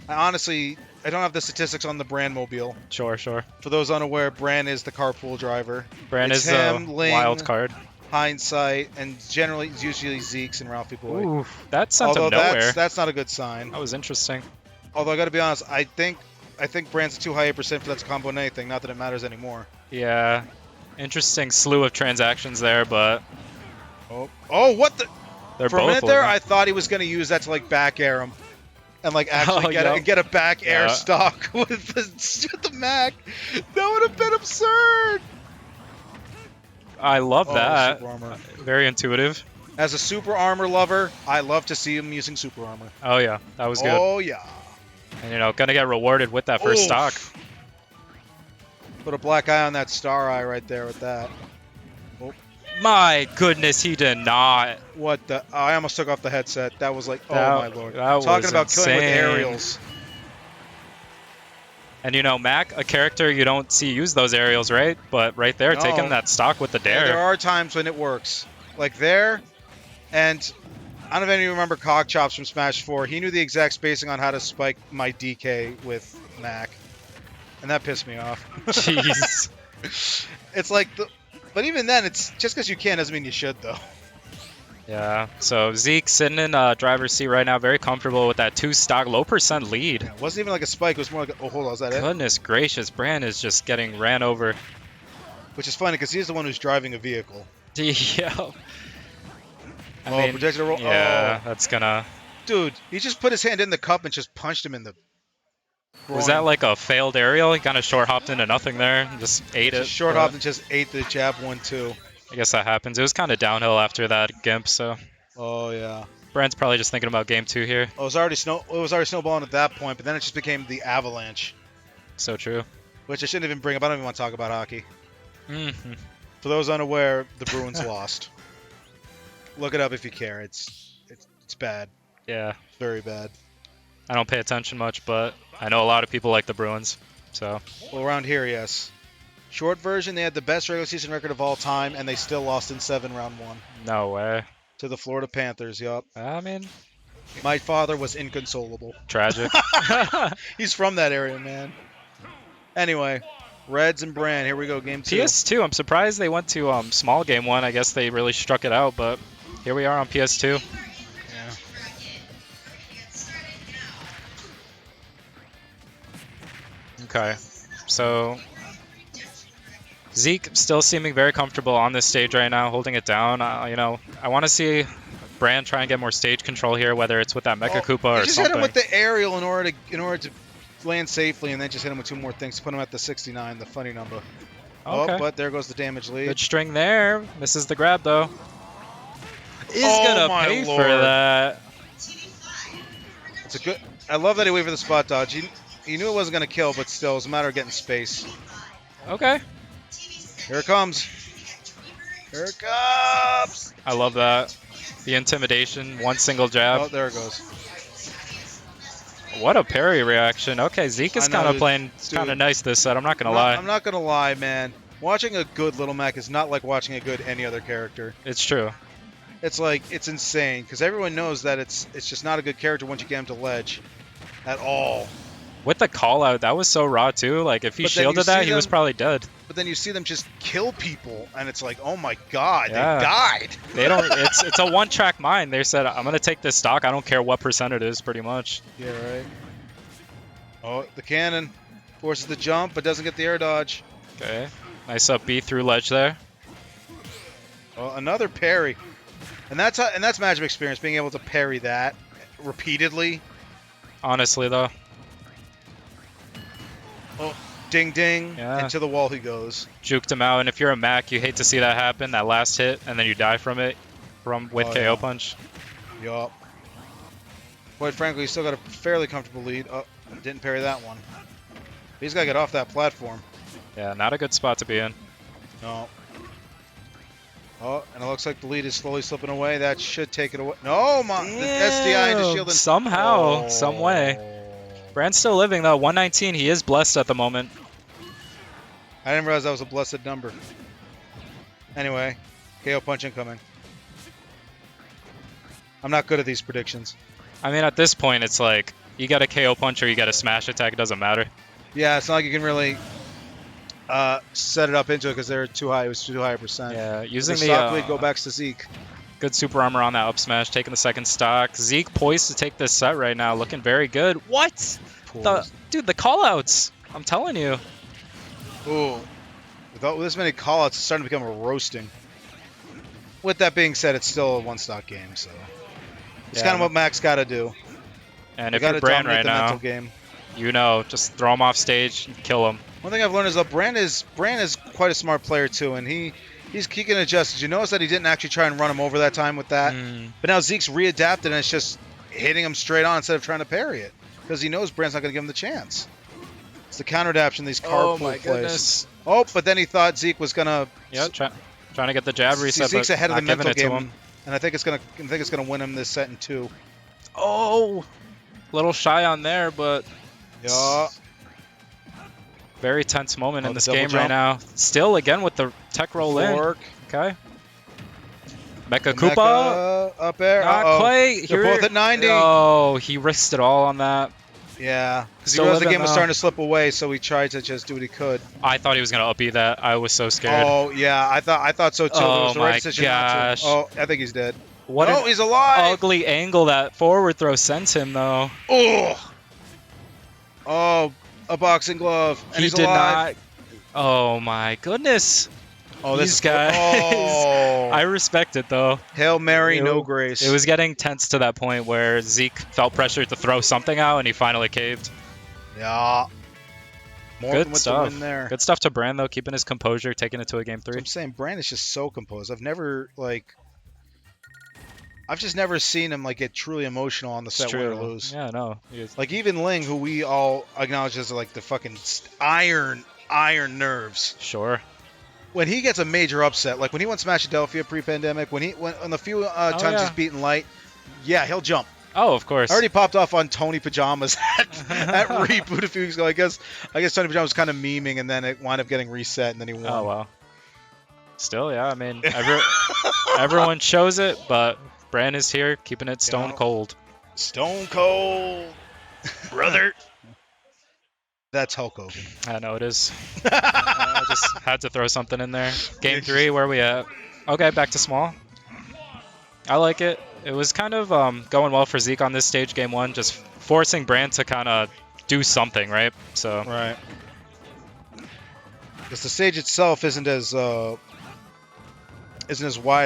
I don't have the statistics on the Bran mobile. Sure. For those unaware, Bran is the carpool driver. Bran It's is him, the Ling, wild card. Hindsight, and generally it's usually Zeke's and Ralphie Boy. Ooh, that sent Although him nowhere. that's not a good sign. That was interesting. Although I got to be honest, I think Brand's too high a percent for that to combo in anything. Not that it matters anymore. Yeah, interesting slew of transactions there, but Oh, what the? they're For a both minute there, living. I thought he was going to use that to like back air him, and like actually Oh, get yep. a back air Yeah. stock with the Mac. That would have been absurd. I love Oh, that. super armor. Very intuitive. As a super armor lover, I love to see him using super armor. Oh yeah, that was good. Oh yeah. And gonna get rewarded with that first Oof. stock. Put a black eye on that star eye right there with that. My goodness, he did not. What the? I almost took off the headset. That was like, oh That- my lord. that Talking was about killing with insane. aerials. And Mac, a character you don't see use those aerials, right? But right there, No. taking that stock with the Yeah, there dare. are times when it works. Like there, and I don't know if any of you remember Cog Chops from Smash 4. He knew the exact spacing on how to spike my DK with Mac. And that pissed me off. Jeez. It's like, but even then, it's just because you can doesn't mean you should, though. Yeah. So Zeke sitting in driver's seat right now, very comfortable with that 2-stock, low percent lead. Yeah, it wasn't even like a spike. It was more like, oh, hold on, is that it? Goodness gracious, Bran is just getting ran over. Which is funny because he's the one who's driving a vehicle. Yeah. Projected roll. Yeah, Oh, that's gonna. dude, he just put his hand in the cup and just punched him in the. Was groin. that like a failed aerial? He kind of short hopped into nothing there, and just ate it. Just short but- hopped and just ate the jab 1-2. I guess that happens. It was kind of downhill after that Gimp, so Oh yeah. Brand's probably just thinking about game 2 here. Oh, it was already snowballing at that point, but then it just became the avalanche, So true. which I shouldn't even bring up. I don't even want to talk about hockey. Hmm. For those unaware, the Bruins lost. Look it up if you care. It's bad. Yeah, It's very bad. I don't pay attention much, but I know a lot of people like the Bruins. So Well, around here, yes. Short version, they had the best regular season record of all time, and they still lost in 7 round 1 no way. to the Florida Panthers. Yup. I mean, My father was inconsolable. tragic. He's from that area, man. Anyway, Reds and Bran. Here we go, game 2. PS2. I'm surprised they went to small game 1. I guess they really struck it out, but here we are on PS2. Yeah. Okay, so Zeke still seeming very comfortable on this stage right now, holding it down. You know, I want to see Bran try and get more stage control here, whether it's with that Mecha Koopa or just something. hit him with the aerial in order to land safely, and then just hit him with 2 more things to put him at the 69, the funny number. Okay. Oh, but there goes the damage lead. Good string there. Misses the grab though. Is Oh gonna my pay Lord. for that. It's a good. I love that he waited for the spot dodge. He knew it wasn't going to kill, but still, it's a matter of getting space. Okay. Here it comes. Here it comes. I love that. The intimidation, one single jab. Oh, there it goes. What a parry reaction. Okay, Zeke is I know, kind of dude. playing kind of nice this set. I'm not gonna I'm lie. not going to lie, man. Watching a good Little Mac is not like watching a good any other character. It's true. It's like, it's insane, because everyone knows that it's just not a good character once you get him to ledge at all. With the call out, that was so raw too. Like if he But then you shielded that, see he was them- probably dead. But then you see them just kill people, and it's like, oh my god, Yeah. they died. They don't. It's a one-track mind. They said, "I'm gonna take this stock. I don't care what percent it is, pretty much." Yeah, right. Oh, the cannon forces the jump, but doesn't get the air dodge. Okay. Nice up B through ledge there. Oh, another parry, and that's matchup experience, being able to parry that repeatedly. Honestly, though. Oh, ding ding, Yeah. into the wall he goes. Juked him out, and if you're a Mac, you hate to see that happen, that last hit, and then you die from it, with Oh, KO yeah. punch. Yup. Quite frankly, he's still got a fairly comfortable lead. Oh, didn't parry that one. He's got to get off that platform. Yeah, not a good spot to be in. No. Oh, and it looks like the lead is slowly slipping away. That should take it away. No, the SDI into Damn, shielding. somehow, some way. Brand's still living though. 119. He is blessed at the moment. I didn't realize that was a blessed number. Anyway, KO punch incoming. I'm not good at these predictions. I mean, at this point, it's like you got a KO punch or you got a smash attack. It doesn't matter. Yeah, it's not like you can really set it up into it because they're too high. It was too high a percent. Yeah, The using stock the lead go back to Zeke. good super armor on that up smash, taking the second stock. Zeke poised to take this set right now, looking very good. What? Dude, the callouts. I'm telling you. Ooh. With this many callouts, it's starting to become a roasting. With that being said, it's still a one-stock game, so it's Yeah. kind of what Max got to do. And You if got you're to Bran dominate right the now, mental game. you know, just throw him off stage, kill him. One thing I've learned is that Bran is quite a smart player too, and he can adjust. Did you notice that he didn't actually try and run him over that time with that? But now Zeke's readapted, and it's just hitting him straight on instead of trying to parry it, because he knows Bran's not going to give him the chance. It's the counter adaptation these card pull plays. Oh, but then he thought Zeke was gonna. Yep, trying to get the jab reset, Zeke's but ahead of not the giving mental it to game, him. and I think it's gonna win him this set in 2. Oh, little shy on there, but Yeah. very tense moment Oh, in the this double game jump. right now. Still again with the tech roll in. Fork. Okay. Mecha Mecha Koopa. up there. Not Uh-oh. quite. They're both at 90. Oh, he risked it all on that. Yeah, because he Still realized the living, game was though. starting to slip away, so he tried to just do what he could. I thought he was gonna up B that. I was so scared. Oh yeah, I thought so too. It Oh was the right my decision gosh. not to. Oh, I think he's dead. What No, an he's alive. ugly angle that forward throw sent him though. Oh, a boxing glove, and He he's did alive. not. Oh my goodness. Oh, These guys. Oh, I respect it though. Hail Mary, It- no grace. It was getting tense to that point where Zeke felt pressure to throw something out and he finally caved. Yeah. Morgan Good with stuff. the win there. Good stuff to Bran though, keeping his composure, taking it to a game So 3. I'm saying Bran is just so composed. I've just never seen him like get truly emotional on the It's set win or true. lose. Yeah, no. he is- Like even Ling, who we all acknowledge as like the fucking iron nerves. Sure. When he gets a major upset, like when he won Smashadelphia pre-pandemic, when on the few times yeah. he's beaten Light, yeah, he'll jump. Oh, of course. I already popped off on Tony Pajamas at Reboot a few weeks ago. I guess Tony Pajamas was kind of memeing, and then it wound up getting reset, and then he won. Oh, wow. Still, yeah, I mean, everyone shows it, but Bran is here, keeping it stone cold. Stone cold, brother. That's Hulk Hogan. I know it is. I just had to throw something in there. Game 3, where we at? Okay, back to small. I like it. It was kind of going well for Zeke on this stage, game 1, just forcing Bran to kind of do something, right? So Right. Because the stage itself isn't as wide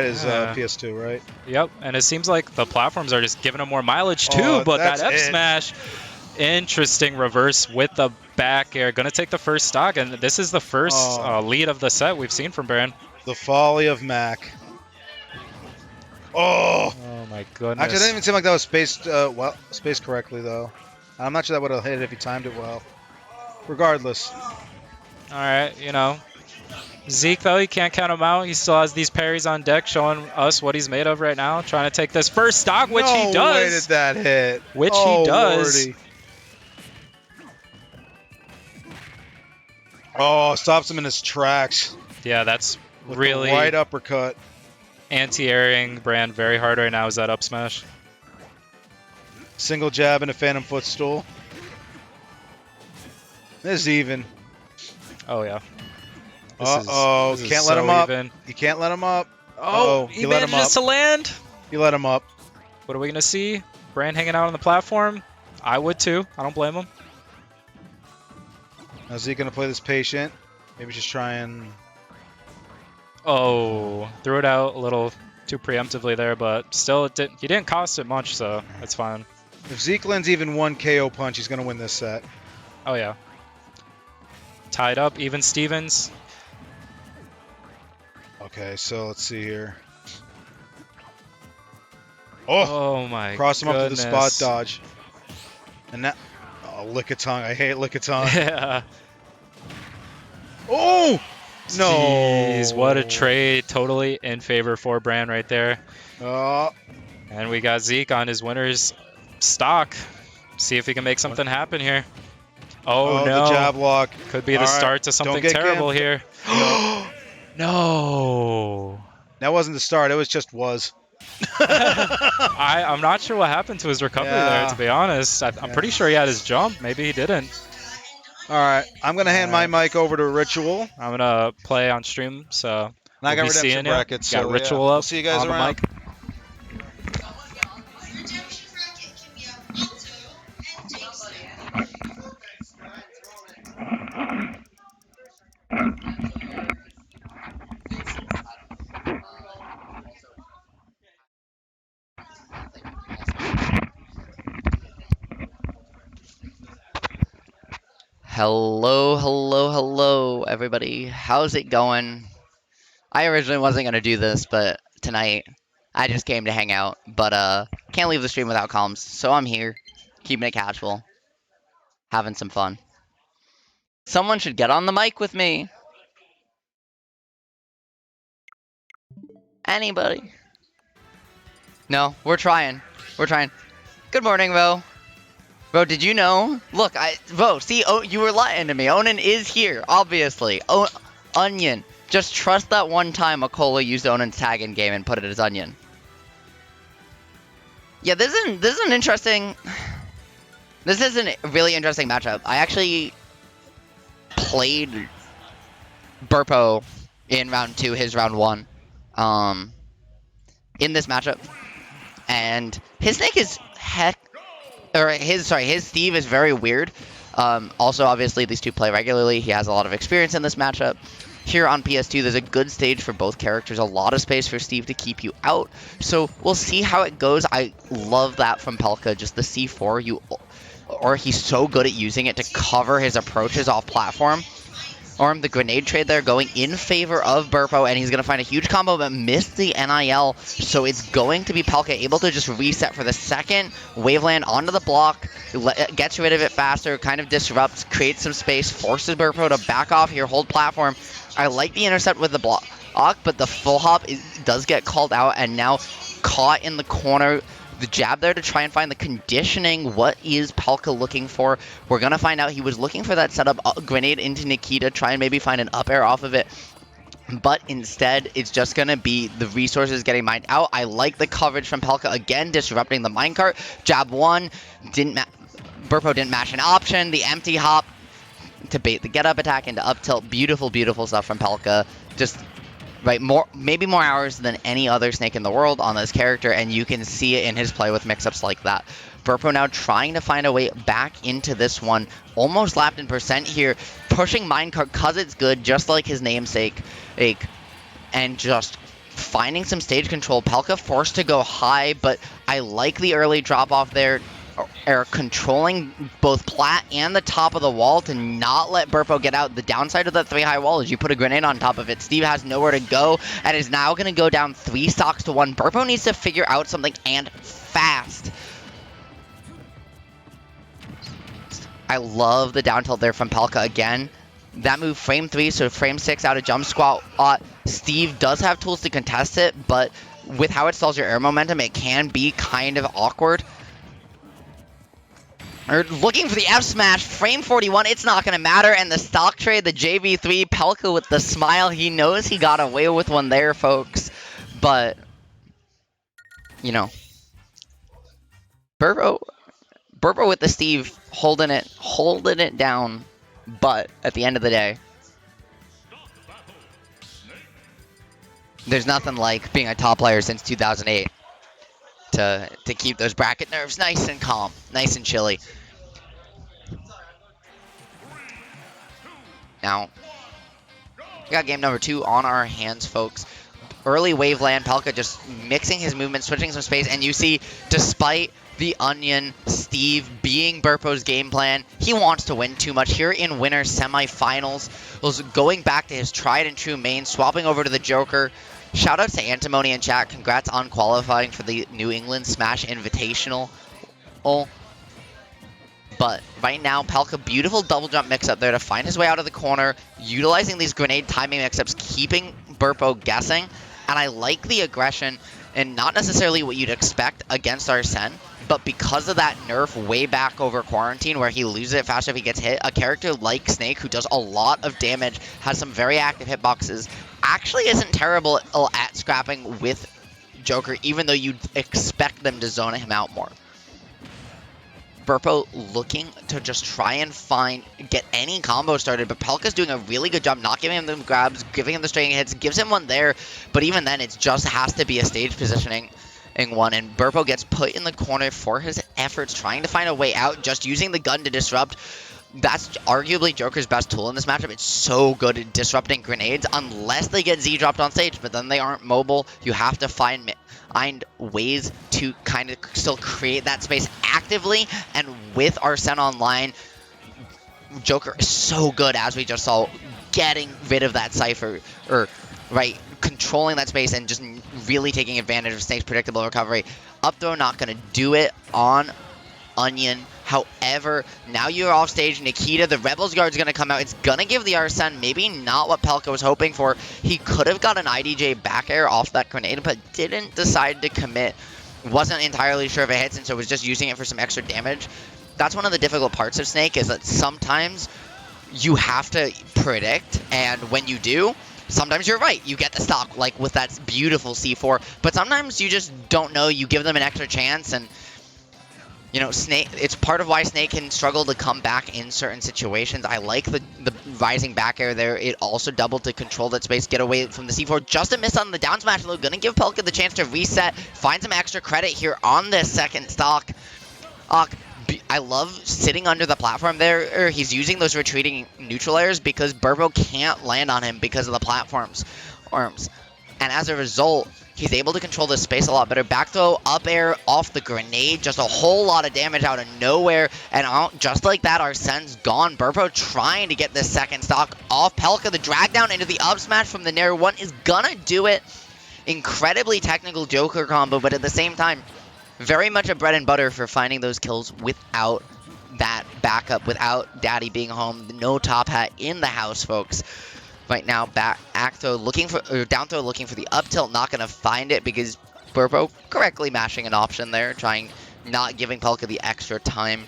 as PS2, right? Yep, and it seems like the platforms are just giving him more mileage too, Oh, but that that's F it. smash, interesting reverse with the back air. Gonna take the first stock, and this is the first lead of the set we've seen from Bran. The folly of Mac. Oh! Oh my goodness. Actually, it didn't even seem like that was spaced correctly, though. I'm not sure that would have hit it if he timed it well. Regardless. Alright, you know. Zeke, though, he can't count him out. He still has these parries on deck, showing us what he's made of right now. Trying to take this first stock, which he does. No way did that hit. Which he does. Lordy. Oh, stops him in his tracks. Yeah, that's With really the right uppercut. anti-airing Bran very hard right now is that up smash. Single jab and a phantom footstool. This is even. Oh, yeah. Uh-oh, This is can't let so him up. even. You can't let him up. Oh, he he let him manages up. to land. You let him up. What are we going to see? Bran hanging out on the platform? I would too. I don't blame him. Now Zeke gonna play this patient. Maybe just try and. Oh, threw it out a little too preemptively there, but still, he didn't cost it much, so it's fine. If Zeke lands even one KO punch, he's gonna win this set. Oh, yeah. Tied up, even Stevens. Okay, so let's see here. Oh, Oh, my cross him up to the spot goodness. dodge. And that. Oh, lick a tongue. I hate lick a tongue. Yeah. Oh! No. Jeez, what a trade. Totally in favor for Bran right there. Oh. And we got Zeke on his winner's stock. See if he can make something happen here. Oh, no. The jab lock. Could be the All right, start to don't something get terrible ganked. here. No. That wasn't the start. It was just was. I'm not sure what happened to his recovery there, to be honest. I'm pretty sure he had his jump. Maybe he didn't. All right, I'm gonna hand my mic over to Ritual. I'm going to play on stream, so And I got we'll be seeing redemption you. brackets. Got so Ritual yeah. up We'll see you guys on the around. mic. Redemption bracket can be up Alto and Dixon. Hello, everybody. How's it going? I originally wasn't gonna do this, but tonight I just came to hang out. But can't leave the stream without comms, so I'm here, keeping it casual, having some fun. Someone should get on the mic with me. Anybody? No, we're trying. We're trying. Good morning, Ro. Bro, did you know? Look, see, you were lying to me. Onan is here, obviously. Onion. Just trust that one time Akola used Onan's tag in game and put it as Onion. Yeah, this is an interesting... This is a really interesting matchup. I actually played Berpo in round 2, his round 1, in this matchup. And his snake is his Steve is very weird. Also, obviously, these two play regularly. He has a lot of experience in this matchup. Here on PS2, there's a good stage for both characters. A lot of space for Steve to keep you out. So we'll see how it goes. I love that from Pelca. Just the C4. or he's so good at using it to cover his approaches off platform. The grenade trade there going in favor of Berpo, and he's going to find a huge combo but missed the NIL, so it's going to be Pelca able to just reset for the second Waveland onto the block, gets rid of it faster, kind of disrupts, creates some space, forces Berpo to back off here, hold platform. I like the intercept with the block, but the full hop does get called out, and now caught in the corner. The jab there to try and find the conditioning. What is Pelca looking for? We're going to find out. He was looking for that setup grenade into Nikita, try and maybe find an up air off of it. But instead, it's just going to be the resources getting mined out. I like the coverage from Pelca. Again, disrupting the minecart. Jab 1. Berpo didn't match an option. The empty hop to bait the get up attack into up tilt. Beautiful, beautiful stuff from Pelca. Just... right, maybe more hours than any other Snake in the world on this character, and you can see it in his play with mix-ups like that. Berpo now trying to find a way back into this one. Almost lapped in percent here. Pushing minecart because it's good, just like his namesake. And just finding some stage control. Pelca forced to go high, but I like the early drop-off there. Controlling both plat and the top of the wall to not let Berpo get out. The downside of that 3 high wall is you put a grenade on top of it. Steve has nowhere to go and is now going to go down 3 stocks to 1. Berpo needs to figure out something, and fast. I love the down tilt there from Pelca again. That move, frame 3, so frame 6 out of jump squat. Steve does have tools to contest it, but with how it stalls your air momentum, it can be kind of awkward. Looking for the F smash, frame 41, it's not going to matter, and the stock trade, the JV3, Pelca with the smile, he knows he got away with one there, folks, but, you know, Berpo with the Steve, holding it down, but at the end of the day, there's nothing like being a top player since 2008 to keep those bracket nerves nice and calm, nice and chilly. Now, we got game number 2 on our hands, folks. Early Waveland, Pelca just mixing his movement, switching some space, and you see, despite the Onion, Steve being Berpo's game plan, he wants to win too much here in winter semifinals. Was going back to his tried and true main, swapping over to the Joker. Shout out to Antimony in chat. Congrats on qualifying for the New England Smash Invitational. But right now, Pelca, beautiful double jump mix up there to find his way out of the corner, utilizing these grenade timing mix-ups, keeping Berpo guessing. And I like the aggression, and not necessarily what you'd expect against Arsene, but because of that nerf way back over Quarantine where he loses it faster if he gets hit, a character like Snake, who does a lot of damage, has some very active hitboxes, actually isn't terrible at scrapping with Joker, even though you'd expect them to zone him out more. Berpo looking to just try and get any combo started, but Pelca's doing a really good job not giving him the grabs, giving him the straight hits, gives him one there, but even then it just has to be a stage positioning one, and Berpo gets put in the corner for his efforts, trying to find a way out, just using the gun to disrupt. That's arguably Joker's best tool in this matchup. It's so good at disrupting grenades, unless they get Z-dropped on stage, but then they aren't mobile. You have to find ways to kind of still create that space actively, and with Arsene online, Joker is so good, as we just saw, getting rid of that Cypher, controlling that space and just really taking advantage of Snake's predictable recovery. Up throw not going to do it on Onion. However, now you're off stage. Nikita, the Rebels guard's going to come out. It's going to give the Arsene maybe not what Pelca was hoping for. He could have got an IDJ back air off that grenade, but didn't decide to commit. Wasn't entirely sure if it hits, and so was just using it for some extra damage. That's one of the difficult parts of Snake, is that sometimes you have to predict, and when you do, sometimes you're right. You get the stock, like with that beautiful C4, but sometimes you just don't know. You give them an extra chance, and you know, Snake, it's part of why Snake can struggle to come back in certain situations. I like the rising back air there. It also doubled to control that space, get away from the C4. Just a miss on the down smash, though. Gonna give Pelca the chance to reset, find some extra credit here on this second stock. I love sitting under the platform there. He's using those retreating neutral airs because Berpo can't land on him because of the platform's arms. And as a result, He's able to control the space a lot better. Back throw, up air, off the grenade. Just a whole lot of damage out of nowhere. And out, just like that, Arsene's gone. Berpo trying to get this second stock off Pelca. The drag down into the up smash from the Nair 1 is gonna do it. Incredibly technical Joker combo, but at the same time, very much a bread and butter for finding those kills without that backup, without Daddy being home. No top hat in the house, folks. Right now, back throw looking for, or down throw looking for the up tilt, not going to find it because Berpo correctly mashing an option there, not giving Pelca the extra time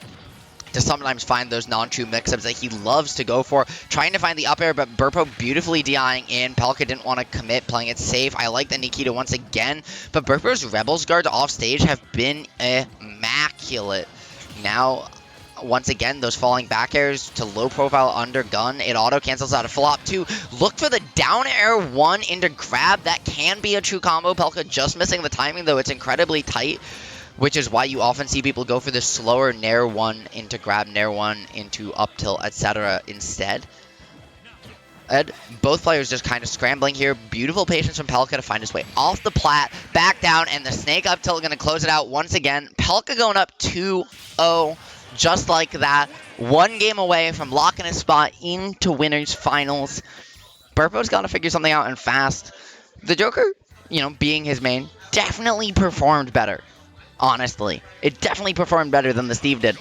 to sometimes find those non-true mix-ups that he loves to go for. Trying to find the up air, but Berpo beautifully DIing in. Pelca didn't want to commit, playing it safe. I like the Nikita once again, but Berpo's Rebels guards off stage have been immaculate. Now, once again, those falling back airs to low profile under gun. It auto cancels out a flop 2. Look for the down air 1 into grab. That can be a true combo. Pelca just missing the timing, though it's incredibly tight, which is why you often see people go for the slower Nair 1 into grab, Nair 1 into up tilt, etc. instead. Both players just kind of scrambling here. Beautiful patience from Pelca to find his way off the plat, back down, and the snake up tilt going to close it out once again. Pelca going up 2-0. Just like that, 1 game away from locking his spot into winners finals. Berpo's got to figure something out and fast. The Joker, being his main, definitely performed better. Honestly, it definitely performed better than the Steve did.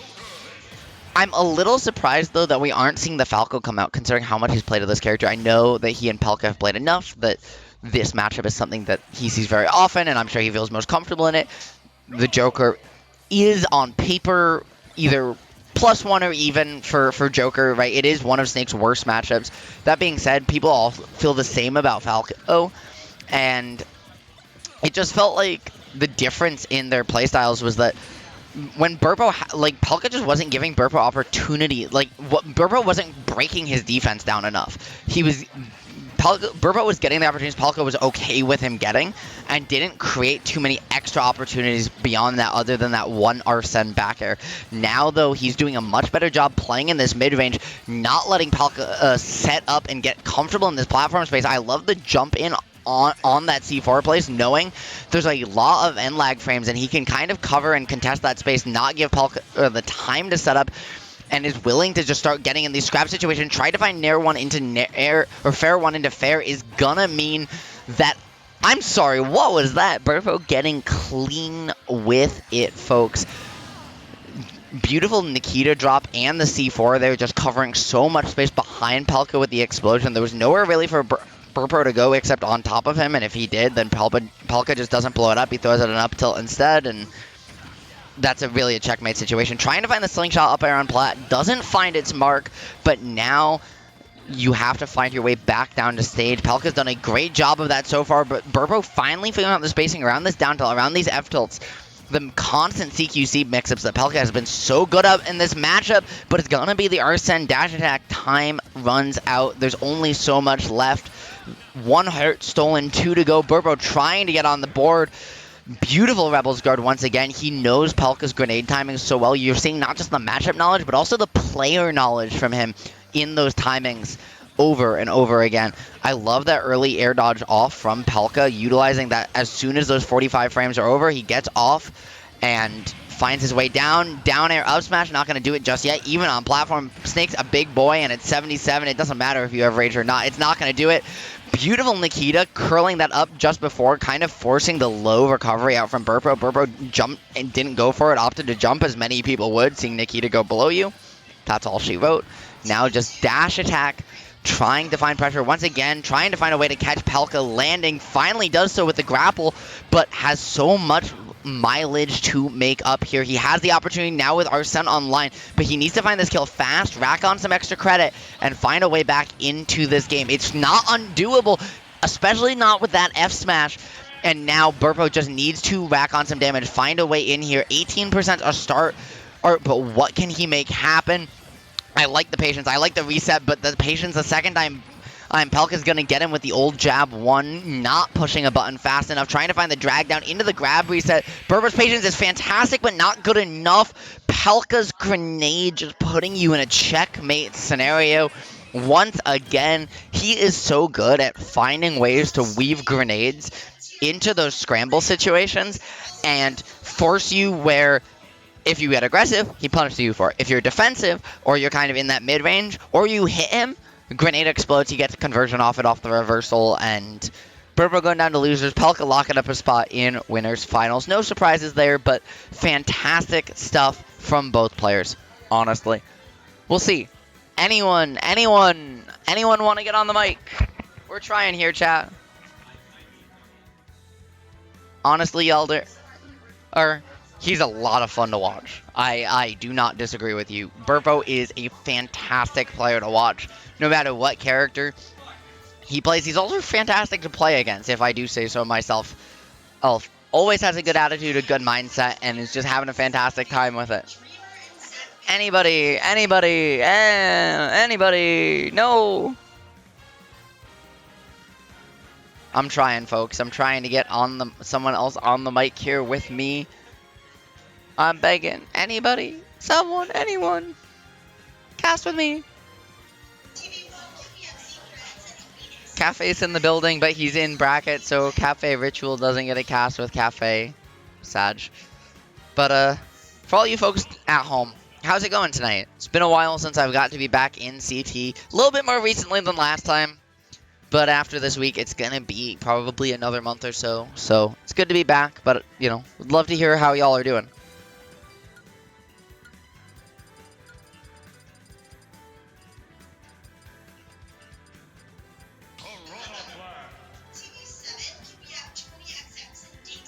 I'm a little surprised, though, that we aren't seeing the Falco come out, considering how much he's played of this character. I know that he and Pelca have played enough that this matchup is something that he sees very often, and I'm sure he feels most comfortable in it. The Joker is, on paper, either +1 or even for Joker, right? It is one of Snake's worst matchups. That being said, people all feel the same about Falco, and it just felt like the difference in their playstyles was that when Berpo, Pelca just wasn't giving Berpo opportunity. Berpo wasn't breaking his defense down enough. Berpo was getting the opportunities Pelca was okay with him getting, and didn't create too many extra opportunities beyond that, other than that one Arsene back air. Now, though, he's doing a much better job playing in this mid-range, not letting Pelca set up and get comfortable in this platform space. I love the jump in on that C4 place, knowing there's a lot of end lag frames, and he can kind of cover and contest that space, not give Pelca the time to set up, and is willing to just start getting in these scrap situations. Try to find Nair 1 into Nair, or Fair 1 into Fair is gonna mean that... I'm sorry, what was that? Berpo getting clean with it, folks. Beautiful Nikita drop and the C4 there, just covering so much space behind Pelca with the explosion. There was nowhere really for Berpo to go except on top of him, and if he did, then Pelca just doesn't blow it up. He throws it an up tilt instead, and that's really a checkmate situation. Trying to find the slingshot up air on plat, doesn't find its mark, but now you have to find your way back down to stage. Pelca's done a great job of that so far, but Berpo finally figuring out the spacing around this down tilt, around these F tilts. The constant CQC mix-ups that Pelca has been so good at in this matchup, but it's gonna be the Arsene dash attack. Time runs out. There's only so much left. 1 heart stolen, 2 to go. Berpo trying to get on the board. Beautiful Rebels guard once again. He knows Pelca's grenade timing so well. You're seeing not just the matchup knowledge, but also the player knowledge from him in those timings over and over again. I love that early air dodge off from Pelca, utilizing that as soon as those 45 frames are over, he gets off and finds his way down. Down air up smash, not going to do it just yet. Even on platform, Snake's a big boy, and at 77, it doesn't matter if you have rage or not. It's not going to do it. Beautiful Nikita curling that up just before, kind of forcing the low recovery out from Berpo. Berpo jumped and didn't go for it, opted to jump as many people would, seeing Nikita go below you. That's all she wrote. Now just dash attack, trying to find pressure once again, trying to find a way to catch Pelca, landing, finally does so with the grapple, but has so much mileage to make up here. He has the opportunity now with Arsene online, but he needs to find this kill fast, rack on some extra credit, and find a way back into this game. It's not undoable, especially not with that F smash. And now Berpo just needs to rack on some damage, find a way in here. 18% a start, but what can he make happen? I like the patience, I like the reset, but the patience the second time Pelca's going to get him with the old jab 1, not pushing a button fast enough, trying to find the drag down into the grab reset. Berpo's patience is fantastic, but not good enough. Pelca's grenade just putting you in a checkmate scenario. Once again, he is so good at finding ways to weave grenades into those scramble situations and force you where if you get aggressive, he punishes you for it. If you're defensive or you're kind of in that mid-range or you hit him, grenade explodes, he gets conversion off it off the reversal, and berpo going down to losers, Pelca locking up a spot in winners finals. No surprises there, but fantastic stuff from both players, honestly. We'll see. Anyone want to get on the mic? We're trying here, chat. Honestly, Elder, he's a lot of fun to watch. I do not disagree with you. berpo is a fantastic player to watch, no matter what character he plays. He's also fantastic to play against, if I do say so myself. Elf always has a good attitude, a good mindset, and is just having a fantastic time with it. Anybody, no. I'm trying, folks. I'm trying to get on someone else on the mic here with me. I'm begging. Anybody, someone, anyone, cast with me. Cafe's in the building, but he's in bracket, so Cafe Ritual doesn't get a cast with Cafe. Sag. But for all you folks at home, how's it going tonight? It's been a while since I've got to be back in CT. A little bit more recently than last time. But after this week, it's going to be probably another month or so. So it's good to be back, but, you know, would love to hear how y'all are doing. TV7, we have Tony XX and Dake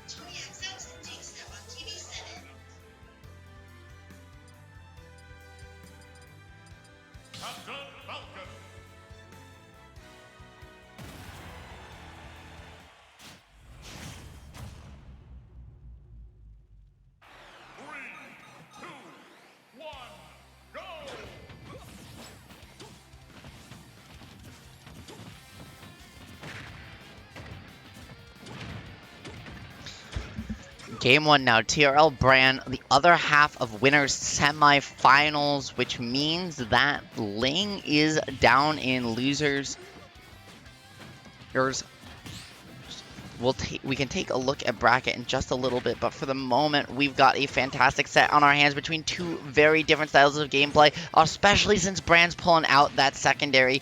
Tony XX and Dake on TV7. Captain Falcon. Three, two, one, go! Game 1 now. TRL Bran, the other half of winners semifinals, which means that Ling is down in losers. We can take a look at bracket in just a little bit, but for the moment, we've got a fantastic set on our hands between two very different styles of gameplay, especially since Bran's pulling out that secondary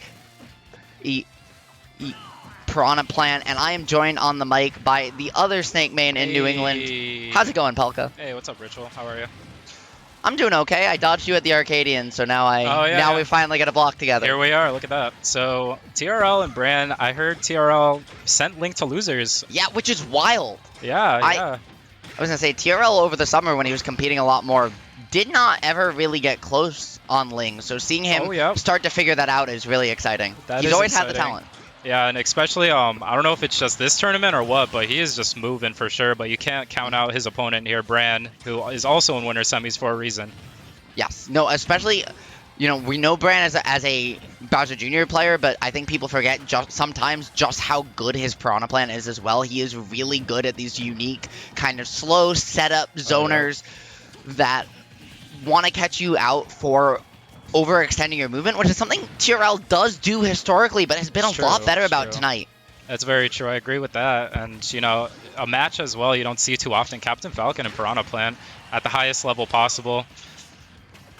Piranha plan, and I am joined on the mic by the other Snake main in New England. How's it going, Pelca? Hey, what's up, Ritual? How are you? I'm doing okay. I dodged you at the Arcadian, so now we finally get a block together. Here we are. Look at that. So TRL and Bran, I heard TRL sent Link to losers. Yeah, which is wild. Yeah. I was gonna say TRL over the summer when he was competing a lot more did not ever really get close on Ling. So seeing him start to figure that out is really exciting. He's always had the talent. Yeah, and especially, I don't know if it's just this tournament or what, but he is just moving for sure. But you can't count out his opponent here, Bran, who is also in winner semis for a reason. Yes. No, especially, you know, we know Bran as a Bowser Jr. player, but I think people forget sometimes just how good his Piranha plan is as well. He is really good at these unique kind of slow setup zoners that want to catch you out for overextending your movement, which is something TRL does do historically, but has been a lot better about tonight. That's very true. I agree with that. And, you know, a match as well you don't see too often. Captain Falcon and Piranha plan at the highest level possible.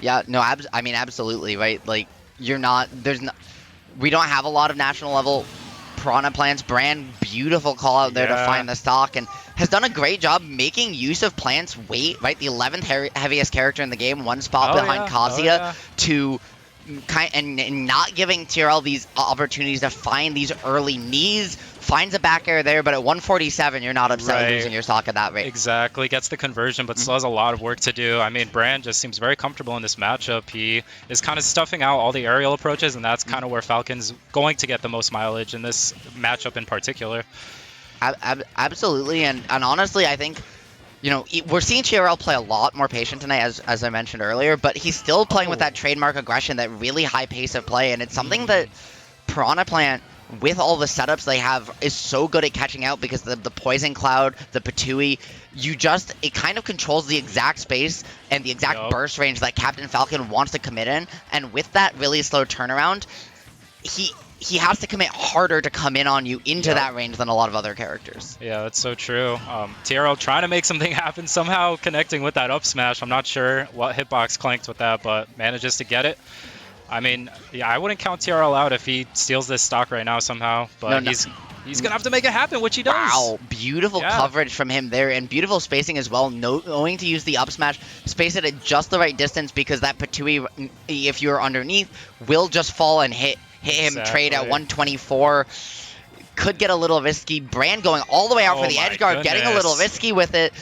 Yeah, no, I mean, absolutely, right? Like, we don't have a lot of national level Piranha plans. Bran, beautiful call out there to find the stock, and has done a great job making use of plants' weight, right? The 11th heaviest character in the game, one spot behind Kazuya, to and not giving TRL these opportunities to find these early knees. Finds a back air there, but at 147, you're not upset losing your stock at that rate. Exactly. Gets the conversion, but still has a lot of work to do. I mean, Bran just seems very comfortable in this matchup. He is kind of stuffing out all the aerial approaches, and that's kind of where Falcon's going to get the most mileage in this matchup in particular. Absolutely, and honestly, I think, you know, we're seeing TRL play a lot more patient tonight, as I mentioned earlier, but he's still playing with that trademark aggression, that really high pace of play, and it's something that Piranha Plant, with all the setups they have, is so good at catching out, because the Poison Cloud, the Patui, it kind of controls the exact space and the exact burst range that Captain Falcon wants to commit in, and with that really slow turnaround, he has to commit harder to come in on you into Yep. that range than a lot of other characters. Yeah, that's so true. TRL trying to make something happen, somehow connecting with that up smash. I'm not sure what hitbox clanked with that, but manages to get it. I mean, yeah, I wouldn't count TRL out if he steals this stock right now somehow, but No. he's going to have to make it happen, which he does. Wow, beautiful Yeah. coverage from him there, and beautiful spacing as well, knowing to use the up smash, space it at just the right distance, because that Patui, if you're underneath, will just fall and hit him trade at Exactly. 124. Could get a little risky. Bran going all the way out Oh for the my edge guard, getting a little goodness. risky with it.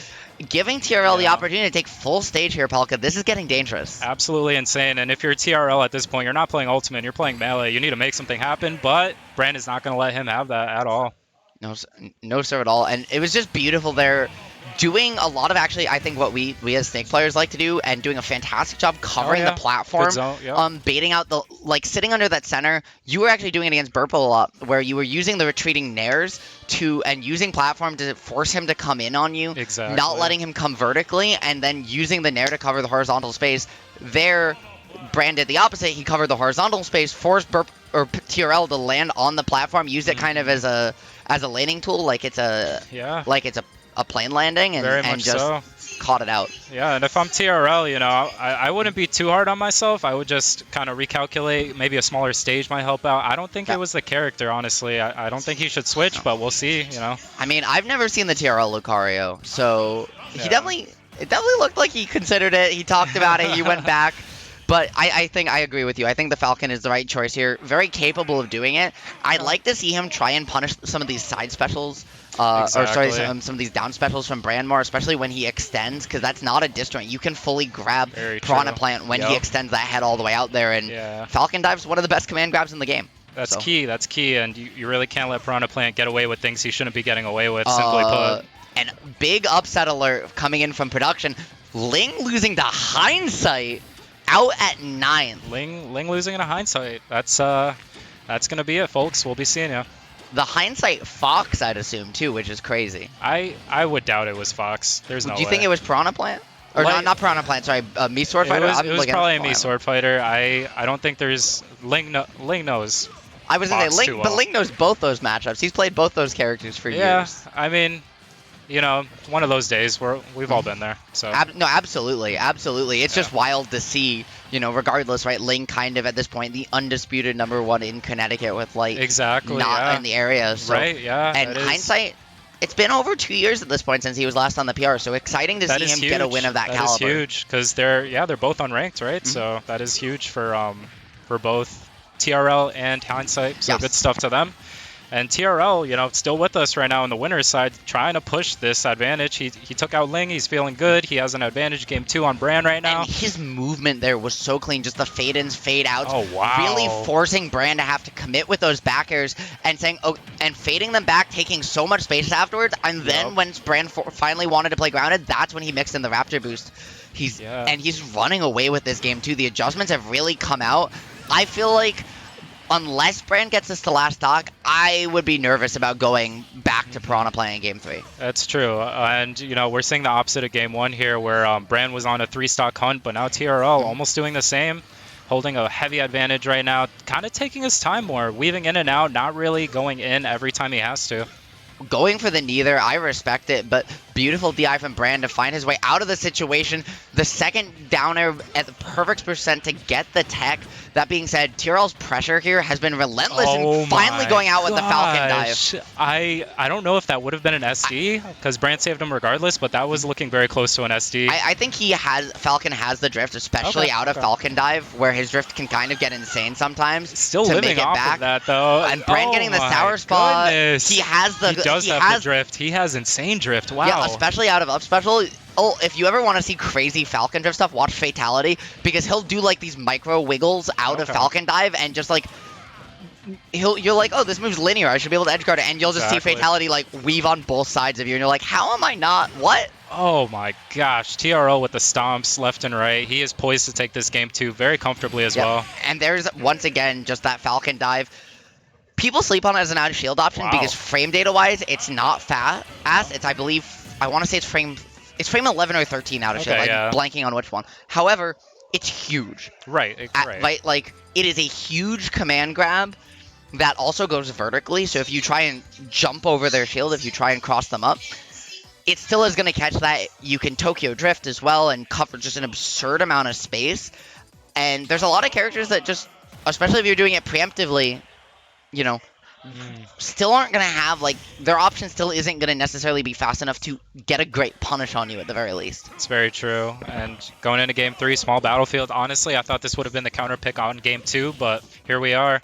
Giving TRL the Yeah. opportunity to take full stage here, Pelca. This is getting dangerous. Absolutely insane. And if you're TRL at this point, you're not playing Ultimate, you're playing Melee. You need to make something happen, but Brand is not going to let him have that at all. No, sir, at all. And it was just beautiful there. Doing a lot of, actually, I think what we as Snake players like to do, and doing a fantastic job covering yeah. the platform, Good zone, yep. baiting out the, like, sitting under that center. You were actually doing it against berpo a lot, where you were using the retreating nairs and using platform to force him to come in on you, Exactly. not letting him come vertically, and then using the nair to cover the horizontal space. There, Brand did the opposite. He covered the horizontal space, forced TRL to land on the platform, used it kind of as a laning tool, like it's a plane landing, Very and much just so. caught it out. Yeah, and if I'm TRL, you know, I wouldn't be too hard on myself. I would just kind of recalculate. Maybe a smaller stage might help out. I don't think it was the character, honestly. I don't think he should switch, but we'll see, you know. I mean, I've never seen the TRL Lucario, so it definitely looked like he considered it. He talked about it. He went back. But I think I agree with you. I think the Falcon is the right choice here. Very capable of doing it. I'd like to see him try and punish some of these side specials. Or sorry, Exactly. some of these down specials from Bran more, especially when he extends, because that's not a disjoint. You can fully grab Very Piranha true. Plant when he Yep. extends that head all the way out there. And Yeah. Falcon Dive's one of the best command grabs in the game. That's So. key. That's key. And you really can't let Piranha Plant get away with things he shouldn't be getting away with, simply put. And big upset alert coming in from production. Ling losing to Hindsight out at 9th. Ling losing in a hindsight. That's gonna be it, folks. We'll be seeing you. The Hindsight Fox, I'd assume, too, which is crazy. I would doubt it was Fox. There's no way. Do you think it was Piranha Plant? Or Like- not Piranha Plant, sorry, Mii Sword Fighter? It was, I'm it was looking at probably a Piranha. Mii Sword Fighter. I don't think there's Ling knows. I was going to Fox say, too Ling, but well. Ling knows both those matchups. He's played both those characters for Yeah, years. I mean, you know, one of those days where we've all been there. So No, absolutely, absolutely. It's just wild to see, you know, regardless, right? Ling kind of at this point the undisputed #1 in Connecticut with like exactly, not yeah. in the area. So. Right, yeah. And that is- Hindsight, it's been over 2 years at this point since he was last on the PR. So exciting to that see is him huge. get a win of that caliber. That is huge because they're both unranked, right? So that is huge for both TRL and Hindsight. So Yes. good stuff to them. And TRL, you know, still with us right now on the winner's side, trying to push this advantage. He took out Ling. He's feeling good. He has an advantage game 2 on Bran right now. And his movement there was so clean, just the fade-ins, fade-outs. Oh, wow. Really forcing Bran to have to commit with those back airs and saying, oh, and fading them back, taking so much space afterwards. And then when Bran finally wanted to play grounded, that's when he mixed in the Raptor boost. And he's running away with this game too. The adjustments have really come out. I feel like unless Bran gets this to last stock, I would be nervous about going back to Piranha playing Game 3. That's true. And, you know, we're seeing the opposite of Game 1 here where Bran was on a 3-stock hunt, but now TRL almost doing the same, holding a heavy advantage right now, kind of taking his time more, weaving in and out, not really going in every time he has to. Going for the neither, I respect it, but beautiful DI from Bran to find his way out of the situation. The second down air at the perfect percent to get the tech. That being said, TRL's pressure here has been relentless and finally going out with the Falcon dive. I don't know if that would have been an SD, because Bran saved him regardless, but that was looking very close to an SD. I think Falcon has the drift, especially out of Falcon dive, where his drift can kind of get insane sometimes. Still to living make it off back. of that, though. And Bran getting the my sour spot. goodness. He has the... He does have the drift. He has insane drift. Wow. Yeah, especially out of up special. Oh, if you ever want to see crazy Falcon drift stuff, watch Fatality, because he'll do like these micro wiggles out of Falcon dive and just like you're like, oh, this move's linear, I should be able to edge guard it, and you'll just see Fatality like weave on both sides of you, and you're like, how am I not? What? Oh my gosh, TRL with the stomps left and right. He is poised to take this game 2 very comfortably as well. And there's once again just that Falcon dive. People sleep on it as an out of shield option because frame data wise, it's not fast. It's I believe I want to say it's frame 11 or 13 out of shield, blanking on which one. However, it's huge. Right. Like it is a huge command grab. that also goes vertically. So if you try and jump over their shield, if you try and cross them up, it still is going to catch that. You can Tokyo Drift as well and cover just an absurd amount of space. And there's a lot of characters that just, especially if you're doing it preemptively, you know, still aren't going to have, like, their option still isn't going to necessarily be fast enough to get a great punish on you at the very least. It's very true. And going into game 3, small battlefield, honestly, I thought this would have been the counter pick on game 2, but here we are.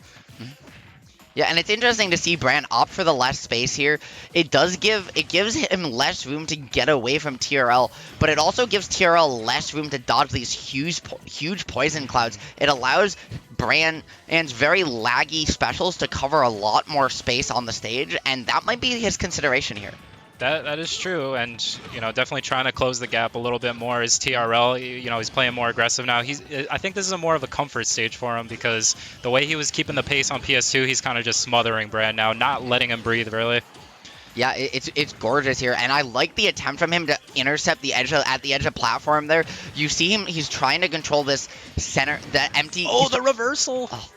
Yeah, and it's interesting to see Bran opt for the less space here. It gives him less room to get away from TRL, but it also gives TRL less room to dodge these huge poison clouds. It allows Bran and very laggy specials to cover a lot more space on the stage, and that might be his consideration here. That is true, and definitely trying to close the gap a little bit more is TRL. He's playing more aggressive now. I think this is more of a comfort stage for him because the way he was keeping the pace on PS2, he's kind of just smothering Brand now, not letting him breathe really. Yeah, it's gorgeous here, and I like the attempt from him to intercept the edge at the edge of platform there. You see him; he's trying to control this center, that empty. Oh, the reversal! Oh.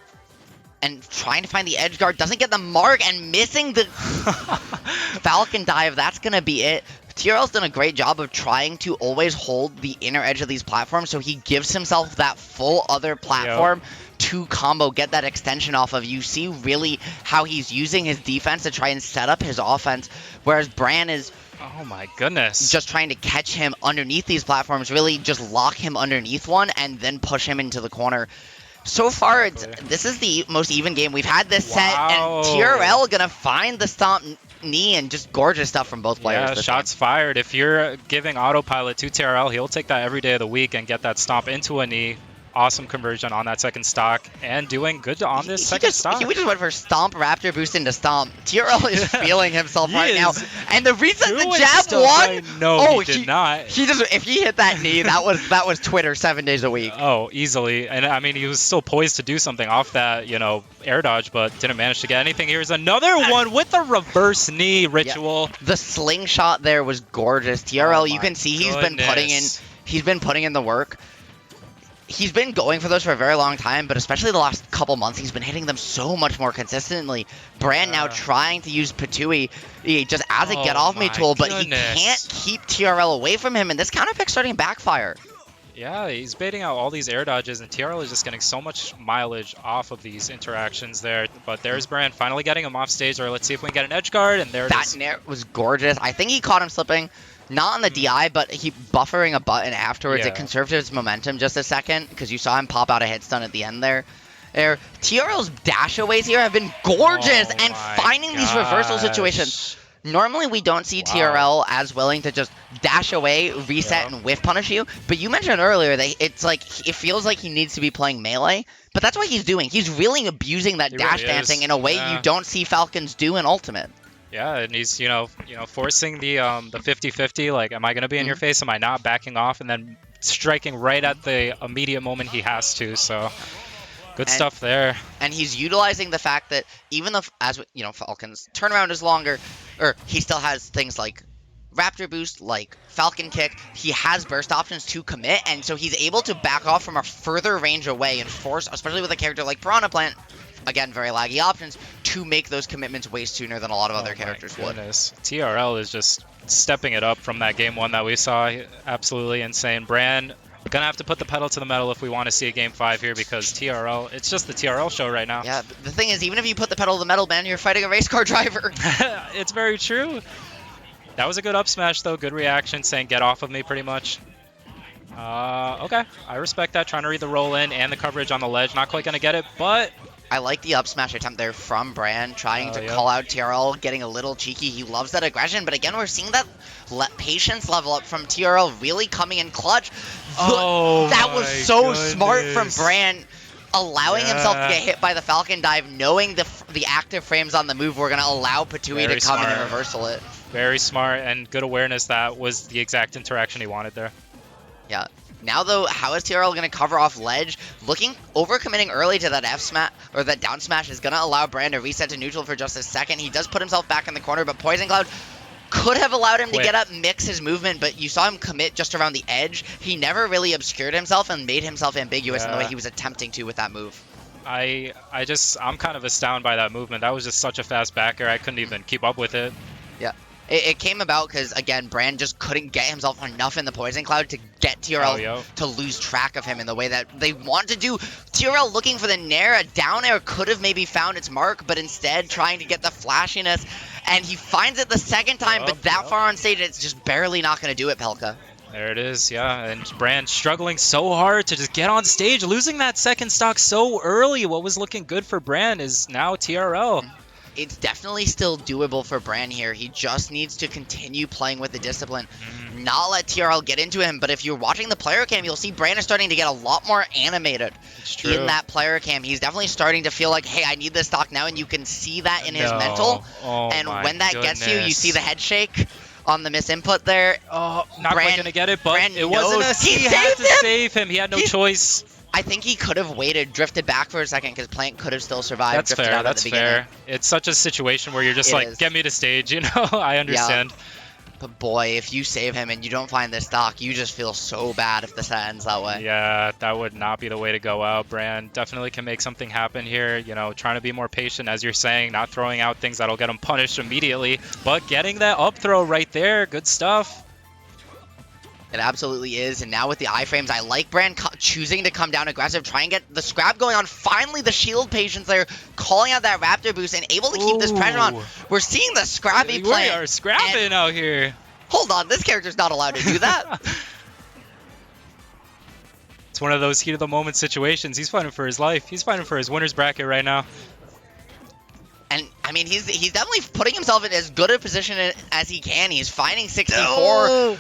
And trying to find the edge guard, doesn't get the mark, and missing the Falcon dive. That's going to be it. TRL's done a great job of trying to always hold the inner edge of these platforms, so he gives himself that full other platform to combo, get that extension off of. You see really how he's using his defense to try and set up his offense, whereas Bran is... Oh my goodness. Just trying to catch him underneath these platforms, really just lock him underneath one, and then push him into the corner. So far, this is the most even game we've had this set, and TRL gonna find the stomp knee and just gorgeous stuff from both players. Yeah, shots fired. If you're giving autopilot to TRL, he'll take that every day of the week and get that stomp into a knee. Awesome conversion on that second stock and doing good on this second stock. He just went for stomp, raptor boost into stomp. TRL is feeling himself right now. And the reason the jab won? No, he did not. If he hit that knee, that was Twitter 7 days a week. Oh, easily. And I mean, he was still poised to do something off that, air dodge, but didn't manage to get anything. Here's another one with the reverse knee ritual. Yeah. The slingshot there was gorgeous. TRL, you can see he's been putting in the work. He's been going for those for a very long time, but especially the last couple months, he's been hitting them so much more consistently. Bran now trying to use Patui just as a get-off-me tool, but he can't keep TRL away from him, and this counter pick's starting to backfire. Yeah, he's baiting out all these air dodges, and TRL is just getting so much mileage off of these interactions there. But there's Bran finally getting him off stage, or let's see if we can get an edge guard, and there it is. That nair was gorgeous. I think he caught him slipping. Not on the DI, but he buffering a button afterwards. It conserved his momentum just a second because you saw him pop out a hit stun at the end there. TRL's dash aways here have been gorgeous and finding these reversal situations. Normally, we don't see TRL as willing to just dash away, reset, and whiff punish you. But you mentioned earlier that it feels like he needs to be playing melee. But that's what he's doing. He's really abusing that dash dancing in a way you don't see Falcons do in Ultimate. Yeah, and he's, forcing the 50-50, like, am I going to be in your face? Am I not backing off? And then striking right at the immediate moment he has to, so good stuff there. And he's utilizing the fact that even though, Falcon's turnaround is longer, or he still has things like Raptor Boost, like Falcon Kick, he has burst options to commit, and so he's able to back off from a further range away and force, especially with a character like Piranha Plant, again, very laggy options, to make those commitments way sooner than a lot of other characters would. TRL is just stepping it up from that game 1 that we saw. Absolutely insane. Bran, gonna have to put the pedal to the metal if we want to see a game 5 here because TRL, it's just the TRL show right now. Yeah, the thing is, even if you put the pedal to the metal, man, you're fighting a race car driver. It's very true. That was a good up smash, though. Good reaction, saying get off of me, pretty much. Okay, I respect that. Trying to read the roll in and the coverage on the ledge. Not quite gonna get it, but... I like the up smash attempt there from Bran, trying to call out TRL, getting a little cheeky. He loves that aggression, but again, we're seeing that patience level up from TRL really coming in clutch. That was so smart from Bran, allowing himself to get hit by the Falcon dive, knowing the active frames on the move were going to allow Patui to come in and reversal it. Very smart and good awareness. That was the exact interaction he wanted there. Yeah. Now, though, how is TRL going to cover off ledge? Overcommitting early to that F smash, or that down smash is going to allow Bran to reset to neutral for just a second. He does put himself back in the corner, but Poison Cloud could have allowed him to get up, mix his movement, but you saw him commit just around the edge. He never really obscured himself and made himself ambiguous in the way he was attempting to with that move. I'm kind of astounded by that movement. That was just such a fast backer. I couldn't even keep up with it. Yeah. It came about because, again, Bran just couldn't get himself enough in the Poison Cloud to get TRL to lose track of him in the way that they want to do. TRL looking for the Nair, a down air could have maybe found its mark, but instead trying to get the flashiness. And he finds it the second time, but that far on stage, it's just barely not going to do it, Pelca. There it is, yeah. And Bran struggling so hard to just get on stage, losing that second stock so early. What was looking good for Bran is now TRL. It's definitely still doable for Bran here. He just needs to continue playing with the discipline, not let TRL get into him. But if you're watching the player cam, you'll see Bran is starting to get a lot more animated in that player cam. He's definitely starting to feel like, hey, I need this stock now, and you can see that in his mental. And when that gets you, you see the head shake on the misinput there. Oh, not quite going to get it, but Bran it wasn't a... He had to save him. He had no choice. I think he could have waited, drifted back for a second, because Plant could have still survived. That's fair, that's fair. It's such a situation where you're just like, get me to stage, you know? I understand. Yeah. But boy, if you save him and you don't find this stock, you just feel so bad if the set ends that way. Yeah, that would not be the way to go out. Bran definitely can make something happen here, you know, trying to be more patient, as you're saying, not throwing out things that'll get him punished immediately, but getting that up throw right there, good stuff. It absolutely is, and now with the iframes, I like Bran choosing to come down aggressive, try and get the scrap going on. Finally, the shield patience there, calling out that Raptor boost and able to keep this pressure on. We're seeing the scrappy play. We are scrapping out here. Hold on, this character's not allowed to do that. It's one of those heat of the moment situations. He's fighting for his life. He's fighting for his winner's bracket right now. And, I mean, he's definitely putting himself in as good a position as he can. He's finding 64.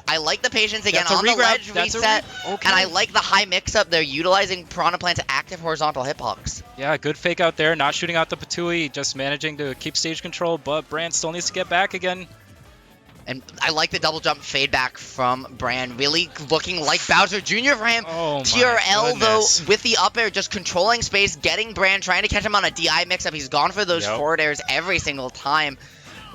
I like the patience again on the ledge reset. And I like the high mix-up. They're utilizing Piranha Plant's active horizontal hitbox. Yeah, good fake out there. Not shooting out the Patui, just managing to keep stage control. But Bran still needs to get back again. And I like the double jump fade back from Bran, really looking like Bowser Jr. for him. TRL, though, with the up air, just controlling space, getting Bran, trying to catch him on a DI mix-up. He's gone for those forward airs every single time.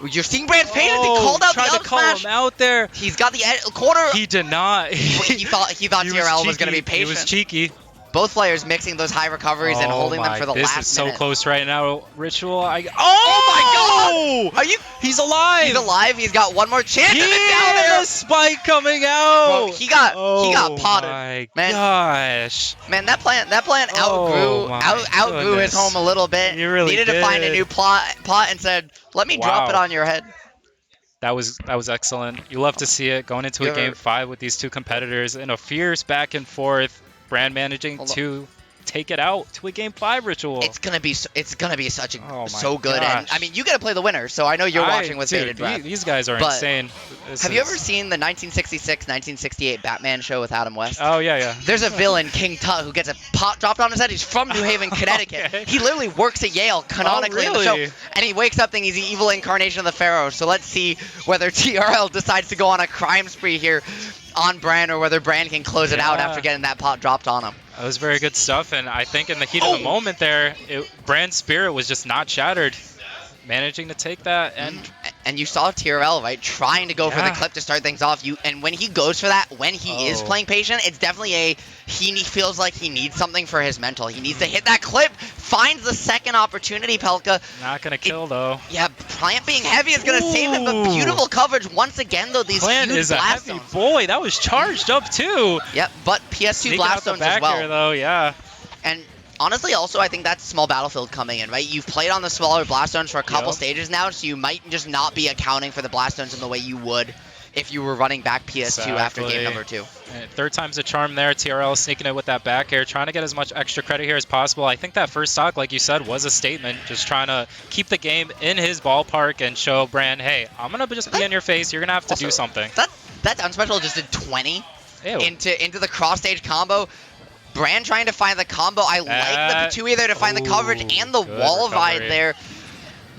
You're seeing Bran's patience. He called out the up to call him out there. He's got the corner. He did not. he thought TRL was going to be patient. He was cheeky. Both players mixing those high recoveries and holding them for the last minute. This is so close right now, Ritual. Oh my god! He's alive! He's alive. He's got one more chance. The spike coming out. Bro, he got potted. My gosh. Man, that plant outgrew his home a little bit. He really needed to find a new pot and said, "Let me drop it on your head." That was excellent. You love to see it going into a game 5 with these two competitors in a fierce back and forth. Bran managing to take it out to a game 5 Ritual. It's gonna be so good. And I mean, you gotta play the winner, so I know you're watching with bated breath. These guys are insane. Have you ever seen the 1966-1968 Batman show with Adam West? Oh yeah. There's a villain, King Tut, who gets a pot dropped on his head. He's from New Haven, Connecticut. He literally works at Yale canonically in the show, and he wakes up thinking he's the evil incarnation of the Pharaoh. So let's see whether TRL decides to go on a crime spree here on Bran, or whether Bran can close it out after getting that pot dropped on him. That was very good stuff, and I think in the heat of the moment there, Bran's spirit was just not shattered. Managing to take that, and you saw TRL, right, trying to go for the clip to start things off. And when he goes for that, when he is playing patient, it's definitely he feels like he needs something for his mental. He needs to hit that clip, finds the second opportunity, Pelca. Not gonna kill though. Yeah, Plant being heavy is gonna save him, but beautiful coverage once again though. These Plant huge is a heavy boy. That was charged up too. Yep, but PS2 blast zones as well. Here, though, yeah. And honestly, also, I think that's small battlefield coming in, right? You've played on the smaller blast zones for a couple stages now, so you might just not be accounting for the blast zones in the way you would if you were running back PS2 after game number 2. And third time's a charm there. TRL sneaking it with that back air, trying to get as much extra credit here as possible. I think that first stock, like you said, was a statement, just trying to keep the game in his ballpark and show Bran, hey, I'm going to just be in your face. You're going to have to do something. That unspecial just did 20 into the cross-stage combo. Bran trying to find the combo. I like the Patui there to find the coverage and the wall ride there.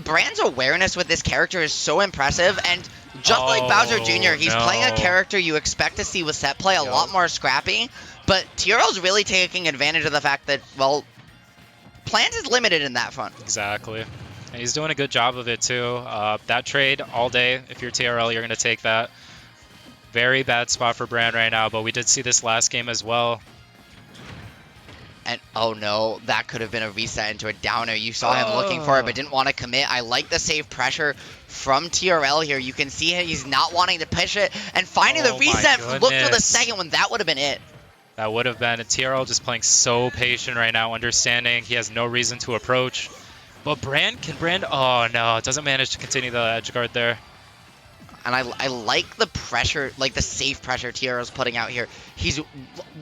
Bran's awareness with this character is so impressive, and just like Bowser Jr., he's playing a character you expect to see with set play, a lot more scrappy, but TRL's really taking advantage of the fact that, well, Plant is limited in that front. Exactly. And he's doing a good job of it too. That trade all day, if you're TRL, you're going to take that. Very bad spot for Bran right now, but we did see this last game as well. And oh no, that could have been a reset into a downer. You saw him looking for it, but didn't want to commit. I like the safe pressure from TRL here. You can see he's not wanting to push it. And finding the Oh my reset, look for the goodness. second one. That would have been it. That would have been. And TRL just playing so patient right now, understanding he has no reason to approach. But can Brand? Oh no, doesn't manage to continue the edge guard there. And I like the pressure, like the safe pressure TRL's putting out here. He's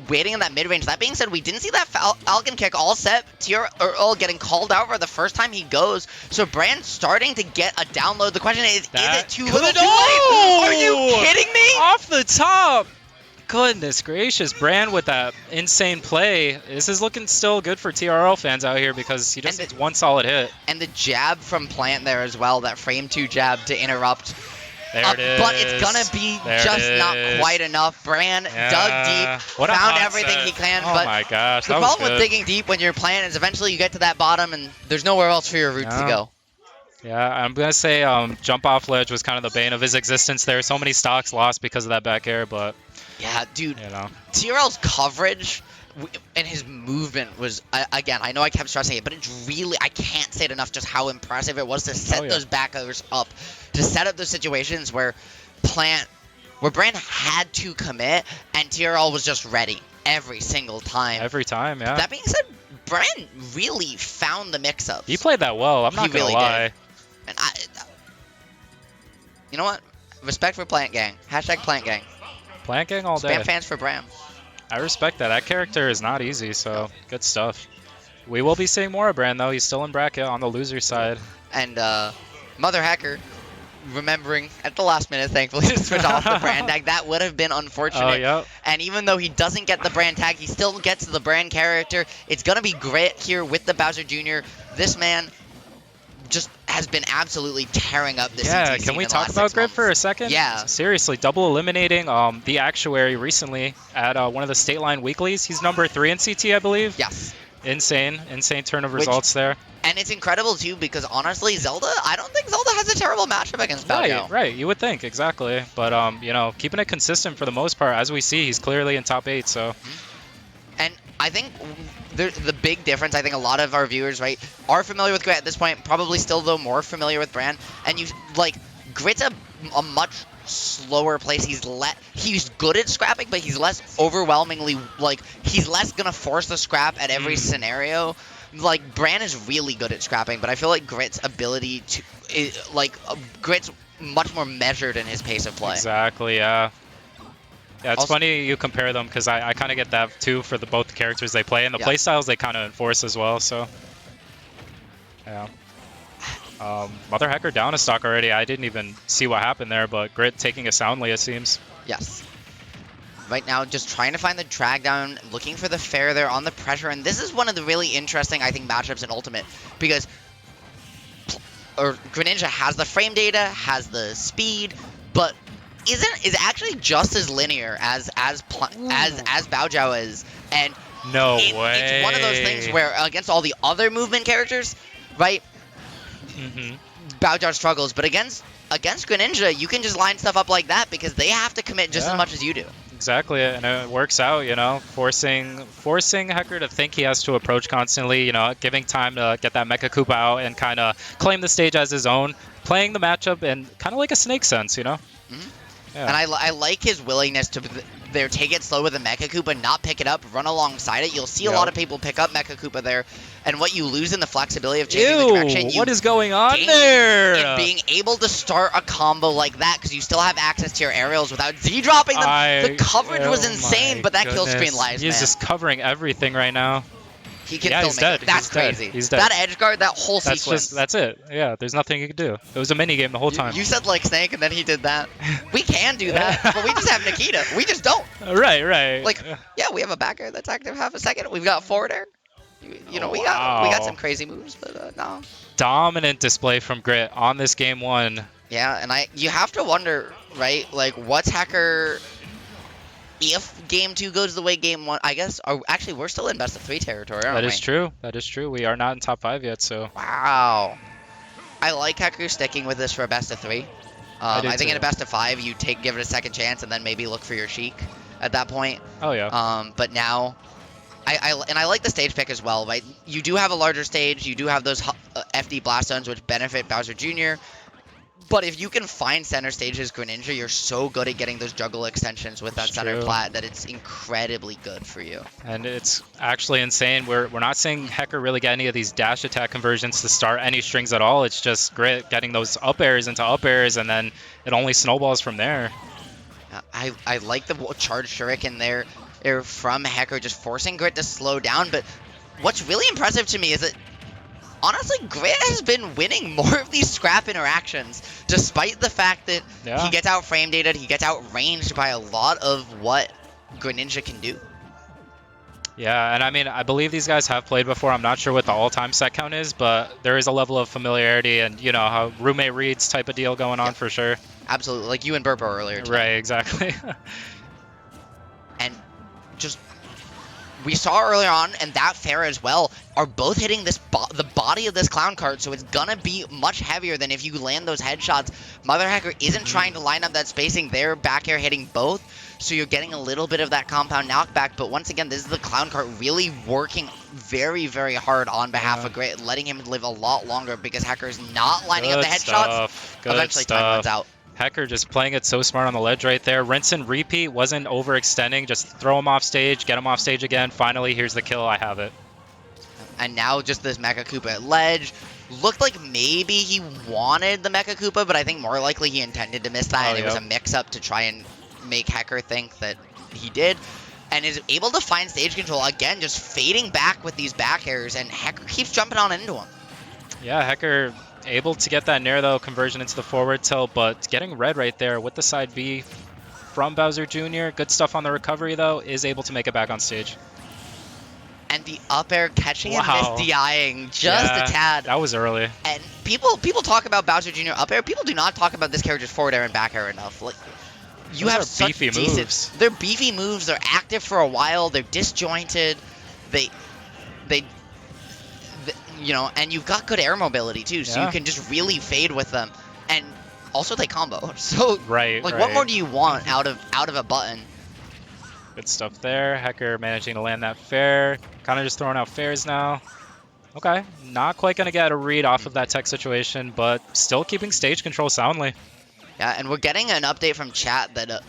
waiting in that mid-range. That being said, we didn't see that Falcon kick all set. TRL getting called out for the first time he goes. So Brand starting to get a download. The question is it too little, too late? Are you kidding me? Off the top! Goodness gracious, Brand with that insane play. This is looking still good for TRL fans out here because he just needs one solid hit. And the jab from Plant there as well, that frame 2 jab to interrupt. There it is. But it's gonna be just not quite enough. Bran dug deep, found everything he can. Oh but my gosh, the problem with digging deep when you're playing is eventually you get to that bottom and there's nowhere else for your roots to go. Yeah, I'm gonna say jump off ledge was kind of the bane of his existence there. So many stocks lost because of that back air, but yeah, dude, you know, TRL's coverage and his movement was, again, I know I kept stressing it, but it's really, I can't say it enough just how impressive it was to set those back airs up, to set up those situations where Brand had to commit and TRL was just ready every single time. Every time, yeah. That being said, Brand really found the mix-ups. He played that well, I'm not gonna lie. Did. And you know what? Respect for Plant Gang. Hashtag Plant Gang. Plant Gang all day. Spam fans for Bram. I respect that. That character is not easy, so good stuff. We will be seeing more of Brand, though. He's still in bracket on the loser side. And MotherHecker, remembering at the last minute, thankfully, to switch off the Brand tag. That would have been unfortunate. Oh, yep. And even though he doesn't get the Brand tag, he still gets the Brand character. It's going to be Grit here with the Bowser Jr. This man just has been absolutely tearing up this CT can we talk about Grit for a second? Yeah. Seriously, double eliminating the Actuary recently at one of the State Line Weeklies. He's number 3 in CT, I believe. Yes. Insane turn of results there. And it's incredible, too, because honestly, Zelda, I don't think Zelda has a terrible matchup against Pelca. Right, you would think, exactly. But, you know, keeping it consistent for the most part. As we see, he's clearly in top 8, so... And I think the big difference, I think a lot of our viewers, right, are familiar with Grit at this point, probably still, though, more familiar with Bran. And you, like, Grit's a much slower place. He's good at scrapping, but he's less overwhelmingly, like, he's less gonna force the scrap at every scenario. Like, Bran is really good at scrapping, but I feel like Grit's ability to, Grit's much more measured in his pace of play. Exactly, yeah. Yeah, it's funny you compare them because I kind of get that too for both characters they play and the play styles they kind of enforce as well. So, yeah. MotherHecker down a stock already. I didn't even see what happened there, but Grit taking it soundly, it seems. Yes. Right now, just trying to find the drag down, looking for the fair there on the pressure, and this is one of the really interesting, I think, matchups in Ultimate because Greninja has the frame data, has the speed, but is actually just as linear as Baojiao is, and no way. It's one of those things where against all the other movement characters, right? Baojiao struggles, but against Greninja, you can just line stuff up like that because they have to commit just as much as you do. Exactly, and it works out, you know, forcing Hecker to think he has to approach constantly, you know, giving time to get that Mecha Koopa out and kind of claim the stage as his own, playing the matchup in kind of like a Snake sense, you know? Yeah. And I like his willingness to take it slow with the Mecha Koopa, not pick it up, run alongside it. You'll see a lot of people pick up Mecha Koopa there, and what you lose in the flexibility of changing the direction, what is going on there? In being able to start a combo like that, because you still have access to your aerials without Z-dropping them. The coverage was insane, but that kill screen lies, He's just covering everything right now. He can still make it. That's crazy. He's dead. That edge guard, that whole sequence. That's it. Yeah, there's nothing he could do. It was a mini game the whole time. You said like Snake, and then he did that. We can do that, but we just have Nikita. We just don't. Right. Like, yeah, we have a back air that's active half a second. We've got forward air. You know, we got some crazy moves, but no. Dominant display from Grit on this game 1. Yeah, and you have to wonder, right? Like, what's Hacker? If game 2 goes the way game 1, I guess. Actually, we're still in best of 3 territory, aren't we? That is true. We are not in top 5 yet, so. Wow. I like Hacker sticking with this for a best of 3. I think in a best of 5, you give it a second chance and then maybe look for your Sheik at that point. Oh yeah. But now, I like the stage pick as well, right? You do have a larger stage, you do have those FD blast zones which benefit Bowser Jr., but if you can find center stages Greninja, you're so good at getting those juggle extensions with that It's center true. plat that it's incredibly good for you. And it's actually insane. We're not seeing HoG really get any of these dash attack conversions to start any strings at all. It's just Grit getting those up airs into up airs, and then it only snowballs from there. I like the charge shuriken there from HoG, just forcing Grit to slow down, but what's really impressive to me is that honestly, Grit has been winning more of these scrap interactions, despite the fact that he gets out frame dated, he gets outranged by a lot of what Greninja can do. Yeah, and I mean, I believe these guys have played before. I'm not sure what the all-time set count is, but there is a level of familiarity and, you know, how roommate reads type of deal going on for sure. Absolutely, like you and Berpo earlier today. Right, exactly. And just, we saw earlier on, and that fair as well, are both hitting this the body of this clown cart, so it's gonna be much heavier than if you land those headshots. MotherHecker isn't trying to line up that spacing. They're back air hitting both, so you're getting a little bit of that compound knockback. But once again, this is the clown cart really working very, very hard on behalf of Grit, letting him live a lot longer because Hecker's not lining up the headshots. Eventually, time runs out. HoG just playing it so smart on the ledge right there. Rinse and repeat, wasn't overextending. Just throw him off stage, get him off stage again. Finally, here's the kill. I have it. And now just this Mecha Koopa at ledge. Looked like maybe he wanted the Mecha Koopa, but I think more likely he intended to miss that, and it was a mix-up to try and make HoG think that he did. And is able to find stage control, again, just fading back with these back airs, and HoG keeps jumping on into him. Yeah, HoG able to get that Nair, though, conversion into the forward tilt, but getting red right there with the side B from Bowser Jr. Good stuff on the recovery, though, is able to make it back on stage. And the up air catching and misDIing just a tad. That was early. And people talk about Bowser Jr. up air. People do not talk about this character's forward air and back air enough. Like, you have such beefy decent moves. They're beefy moves. They're active for a while. They're disjointed. They you know, and you've got good air mobility too, so you can just really fade with them. And also they combo. So what more do you want out of a button? Good stuff there. HoG managing to land that fair. Kind of just throwing out fairs now. Okay, not quite going to get a read off of that tech situation, but still keeping stage control soundly. Yeah, and we're getting an update from chat that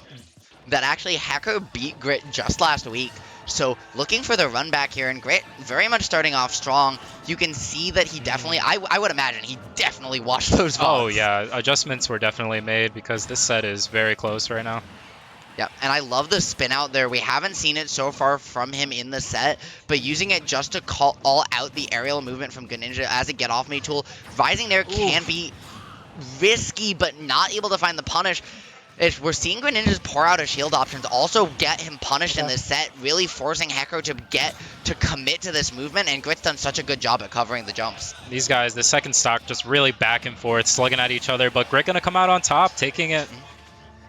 actually HoG beat Grit just last week. So looking for the run back here, and Grit very much starting off strong. You can see that he definitely, I would imagine, he definitely watched those VODs. Oh yeah, adjustments were definitely made because this set is very close right now. Yeah, and I love the spin out there. We haven't seen it so far from him in the set, but using it just to call all out the aerial movement from Greninja as a get off me tool. Rising there can be risky, but not able to find the punish. We're seeing Greninja's pour out of shield options also get him punished in this set, really forcing HoG to commit to this movement, and Grit's done such a good job at covering the jumps. These guys, the second stock, just really back and forth, slugging at each other, but Grit gonna come out on top, taking it.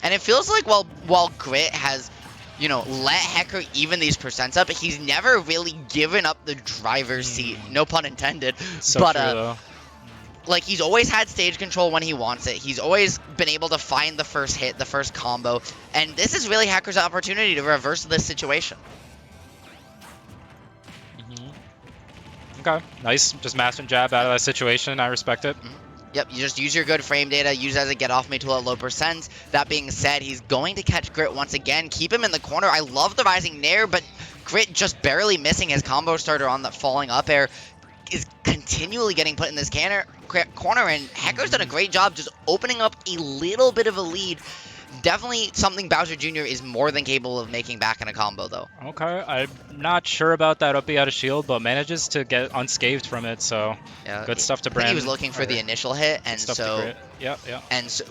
And it feels like while Grit has, you know, let HoG even these percents up, he's never really given up the driver's seat, no pun intended. So but true, though. Like, he's always had stage control when he wants it. He's always been able to find the first hit, the first combo. And this is really HoG's opportunity to reverse this situation. Okay, nice. Just master and jab out of that situation. I respect it. Yep, you just use your good frame data, use it as a get off me tool at low percents. That being said, he's going to catch Grit once again, keep him in the corner. I love the rising Nair, but Grit just barely missing his combo starter on the falling up air. Is continually getting put in this corner, and HoG's done a great job just opening up a little bit of a lead. Definitely something Bowser Jr. is more than capable of making back in a combo, though. Okay, I'm not sure about that up B out of shield, but manages to get unscathed from it, so good stuff to Brand. He was looking for the initial hit, and so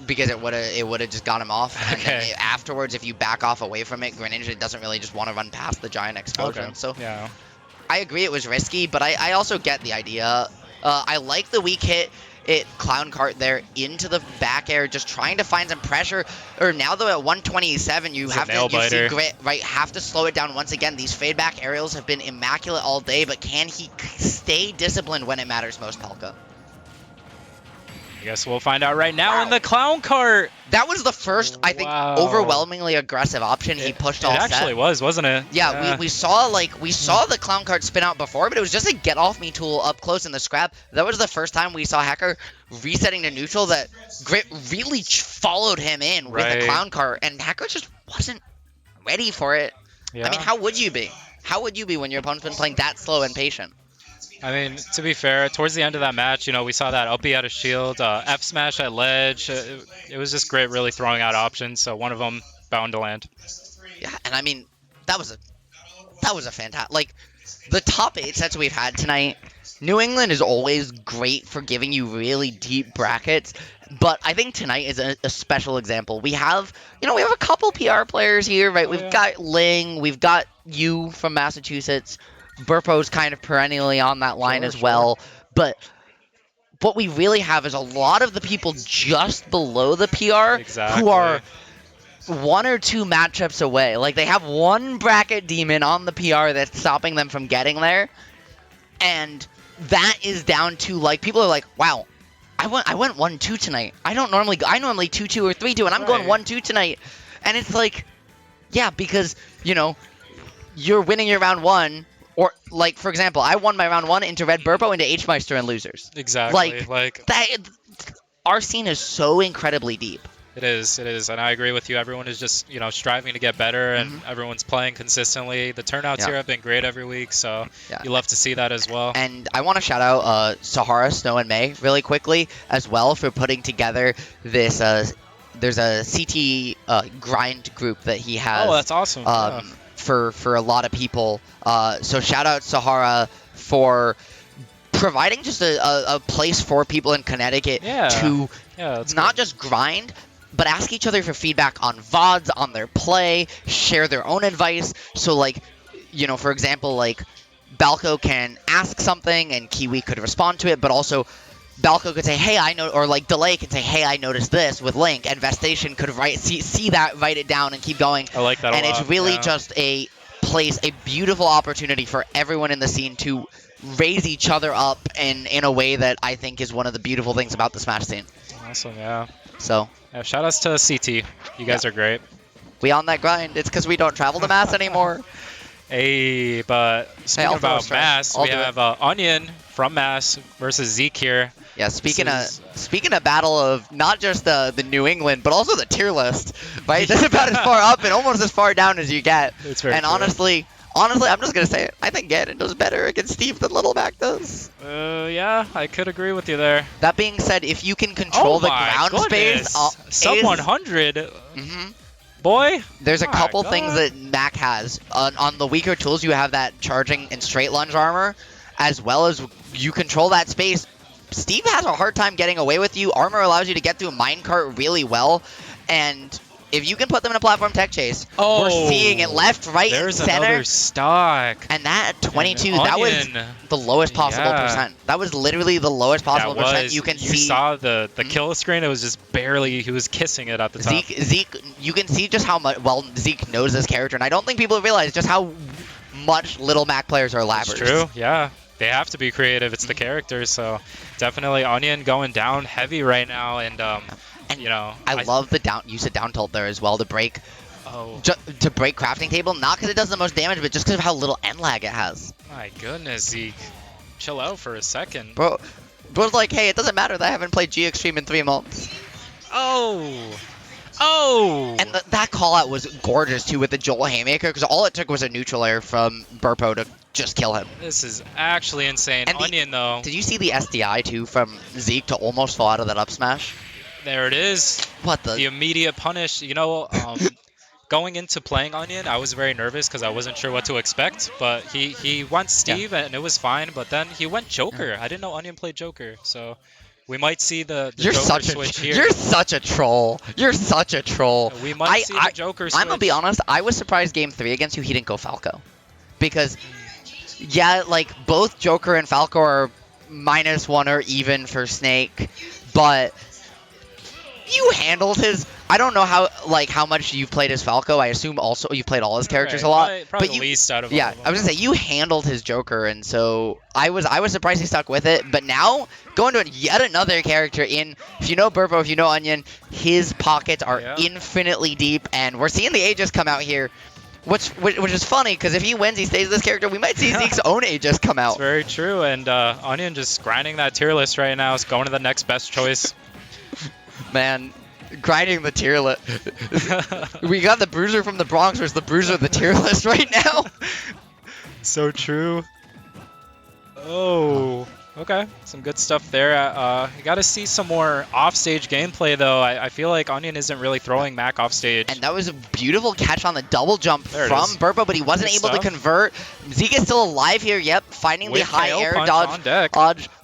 because it would have just got him off. And then afterwards, if you back off away from it, Greninja doesn't really just want to run past the giant explosion. So yeah. I agree it was risky, but I also get the idea. I like the weak hit clown cart there into the back air, just trying to find some pressure. Or now though at 127, you have to see Grit have to slow it down once again. These fade back aerials have been immaculate all day, but can he stay disciplined when it matters most, Pelca? I guess we'll find out right now in the clown cart. That was the first, I think, Wow. overwhelmingly aggressive option he pushed all It set. actually was, wasn't it? Yeah, we saw the clown cart spin out before, but it was just a get off me tool up close in the scrap. That was the first time we saw Hecker resetting to neutral that Grit really followed him in with the Right. clown cart, and Hecker just wasn't ready for it. Yeah. I mean, how would you be? How would you be when your opponent's been playing that slow and patient? I mean, to be fair, towards the end of that match, we saw that up B out of shield, F smash at ledge. It was just Grit really throwing out options, so one of them bound to land. Yeah, and I mean, that was a fantastic, like, the top 8 sets we've had tonight. New England is always great for giving you really deep brackets, but I think tonight is a special example. We have a couple PR players here, right? We've got Ling, we've got you from Massachusetts. Berpo's kind of perennially on that line as well, but what we really have is a lot of the people just below the PR who are 1 or 2 matchups away. Like, they have one bracket demon on the PR that's stopping them from getting there, and that is down to, like, people are like, wow, I went 1-2 tonight. I normally 2-2 or 3-2, and I'm going 1-2 tonight. And it's like, yeah, because, you're winning your round 1. Or, like, for example, I won my round 1 into Red Berpo into H-Meister and losers. Exactly. Like that, our scene is so incredibly deep. It is, and I agree with you. Everyone is just, striving to get better, and everyone's playing consistently. The turnouts here have been great every week, so you love to see that as well. And I want to shout out Sahara, Snow, and May really quickly as well for putting together this. There's a CT grind group that he has. Oh, that's awesome. Yeah. For a lot of people. So shout out Sahara for providing just a place for people in Connecticut to not just grind, but ask each other for feedback on VODs, on their play, share their own advice. So, like, for example, like, Balco can ask something and Kiwi could respond to it, but also Balco could say, hey, I know, or like Delay could say, hey, I noticed this with Link, and Vestation could see that, write it down, and keep going. I like that and a lot. It's really just a beautiful opportunity for everyone in the scene to raise each other up in a way that I think is one of the beautiful things about the Smash scene. Awesome, yeah. So, shout outs to CT. You guys are great. We on that grind. It's because we don't travel to Mass anymore. Hey, but speaking about Mass, we have Onion from Mass versus Zeke here. Yeah, speaking of battle of not just the New England, but also the tier list, right? That's about as far up and almost as far down as you get. It's very true. Honestly, I'm just gonna say it. I think Ganon does better against Steve than Little Mac does. Yeah, I could agree with you there. That being said, if you can control the ground space, sub 100. Boy, there's a couple things that Mac has. On the weaker tools, you have that charging and straight lunge armor, as well as you control that space. Steve has a hard time getting away with you. Armor allows you to get through minecart really well, and if you can put them in a platform tech chase, we're seeing it left, right, and center. There's another stock. And that at 22, that was the lowest possible percent. That was literally the lowest possible percent you can see. You saw the kill screen. It was just barely, he was kissing it at the top. Zeke, you can see just how much, well, Zeke knows this character, and I don't think people realize just how much Little Mac players are labbers. It's true, yeah. They have to be creative. It's the characters, so definitely Onion going down heavy right now, and I love the use of down tilt there as well to break to break crafting table, not because it does the most damage, but just because of how little end lag it has. My goodness, Zeke, chill out for a second. Bro's like, hey, it doesn't matter that I haven't played G Extreme in 3 months. And that call out was gorgeous too with the Joel Haymaker, because all it took was a neutral air from Berpo to just kill him. This is actually insane. And Onion, though. Did you see the SDI too from Zeke to almost fall out of that up smash? There it is. What the immediate punish. Going into playing Onion, I was very nervous because I wasn't sure what to expect. But he went Steve and it was fine. But then he went Joker. I didn't know Onion played Joker. So we might see the Joker switch here. You're such a troll. You're such a troll. We might see the Joker switch. I'm gonna be honest. I was surprised Game 3 against you he didn't go Falco, because like both Joker and Falco are -1 or even for Snake, but You handled his. I don't know how much you've played as Falco. I assume also you've played all his characters Right, a lot. Probably but the you, least out of all yeah, of them. I was gonna say you handled his Joker, and so I was surprised he stuck with it. But now going to yet another character in. If you know Berpo, if you know Onion, his pockets are infinitely deep, and we're seeing the Aegis come out here. Which is funny, because if he wins, he stays this character, we might see Zeke's own Aegis come out. It's very true, and Onion just grinding that tier list right now. Is going to the next best choice. Man, grinding the tier list. We got the Bruiser from the Bronx versus the Bruiser of the tier list right now. So true. Oh, okay. Some good stuff there. You got to see some more offstage gameplay, though. I feel like Onion isn't really throwing Mac offstage. And that was a beautiful catch on the double jump There it from is. Berpo, but he wasn't Good able to stuff. convert. Zeke is still alive here, yep, finding With the high KO air punch dodge. on deck.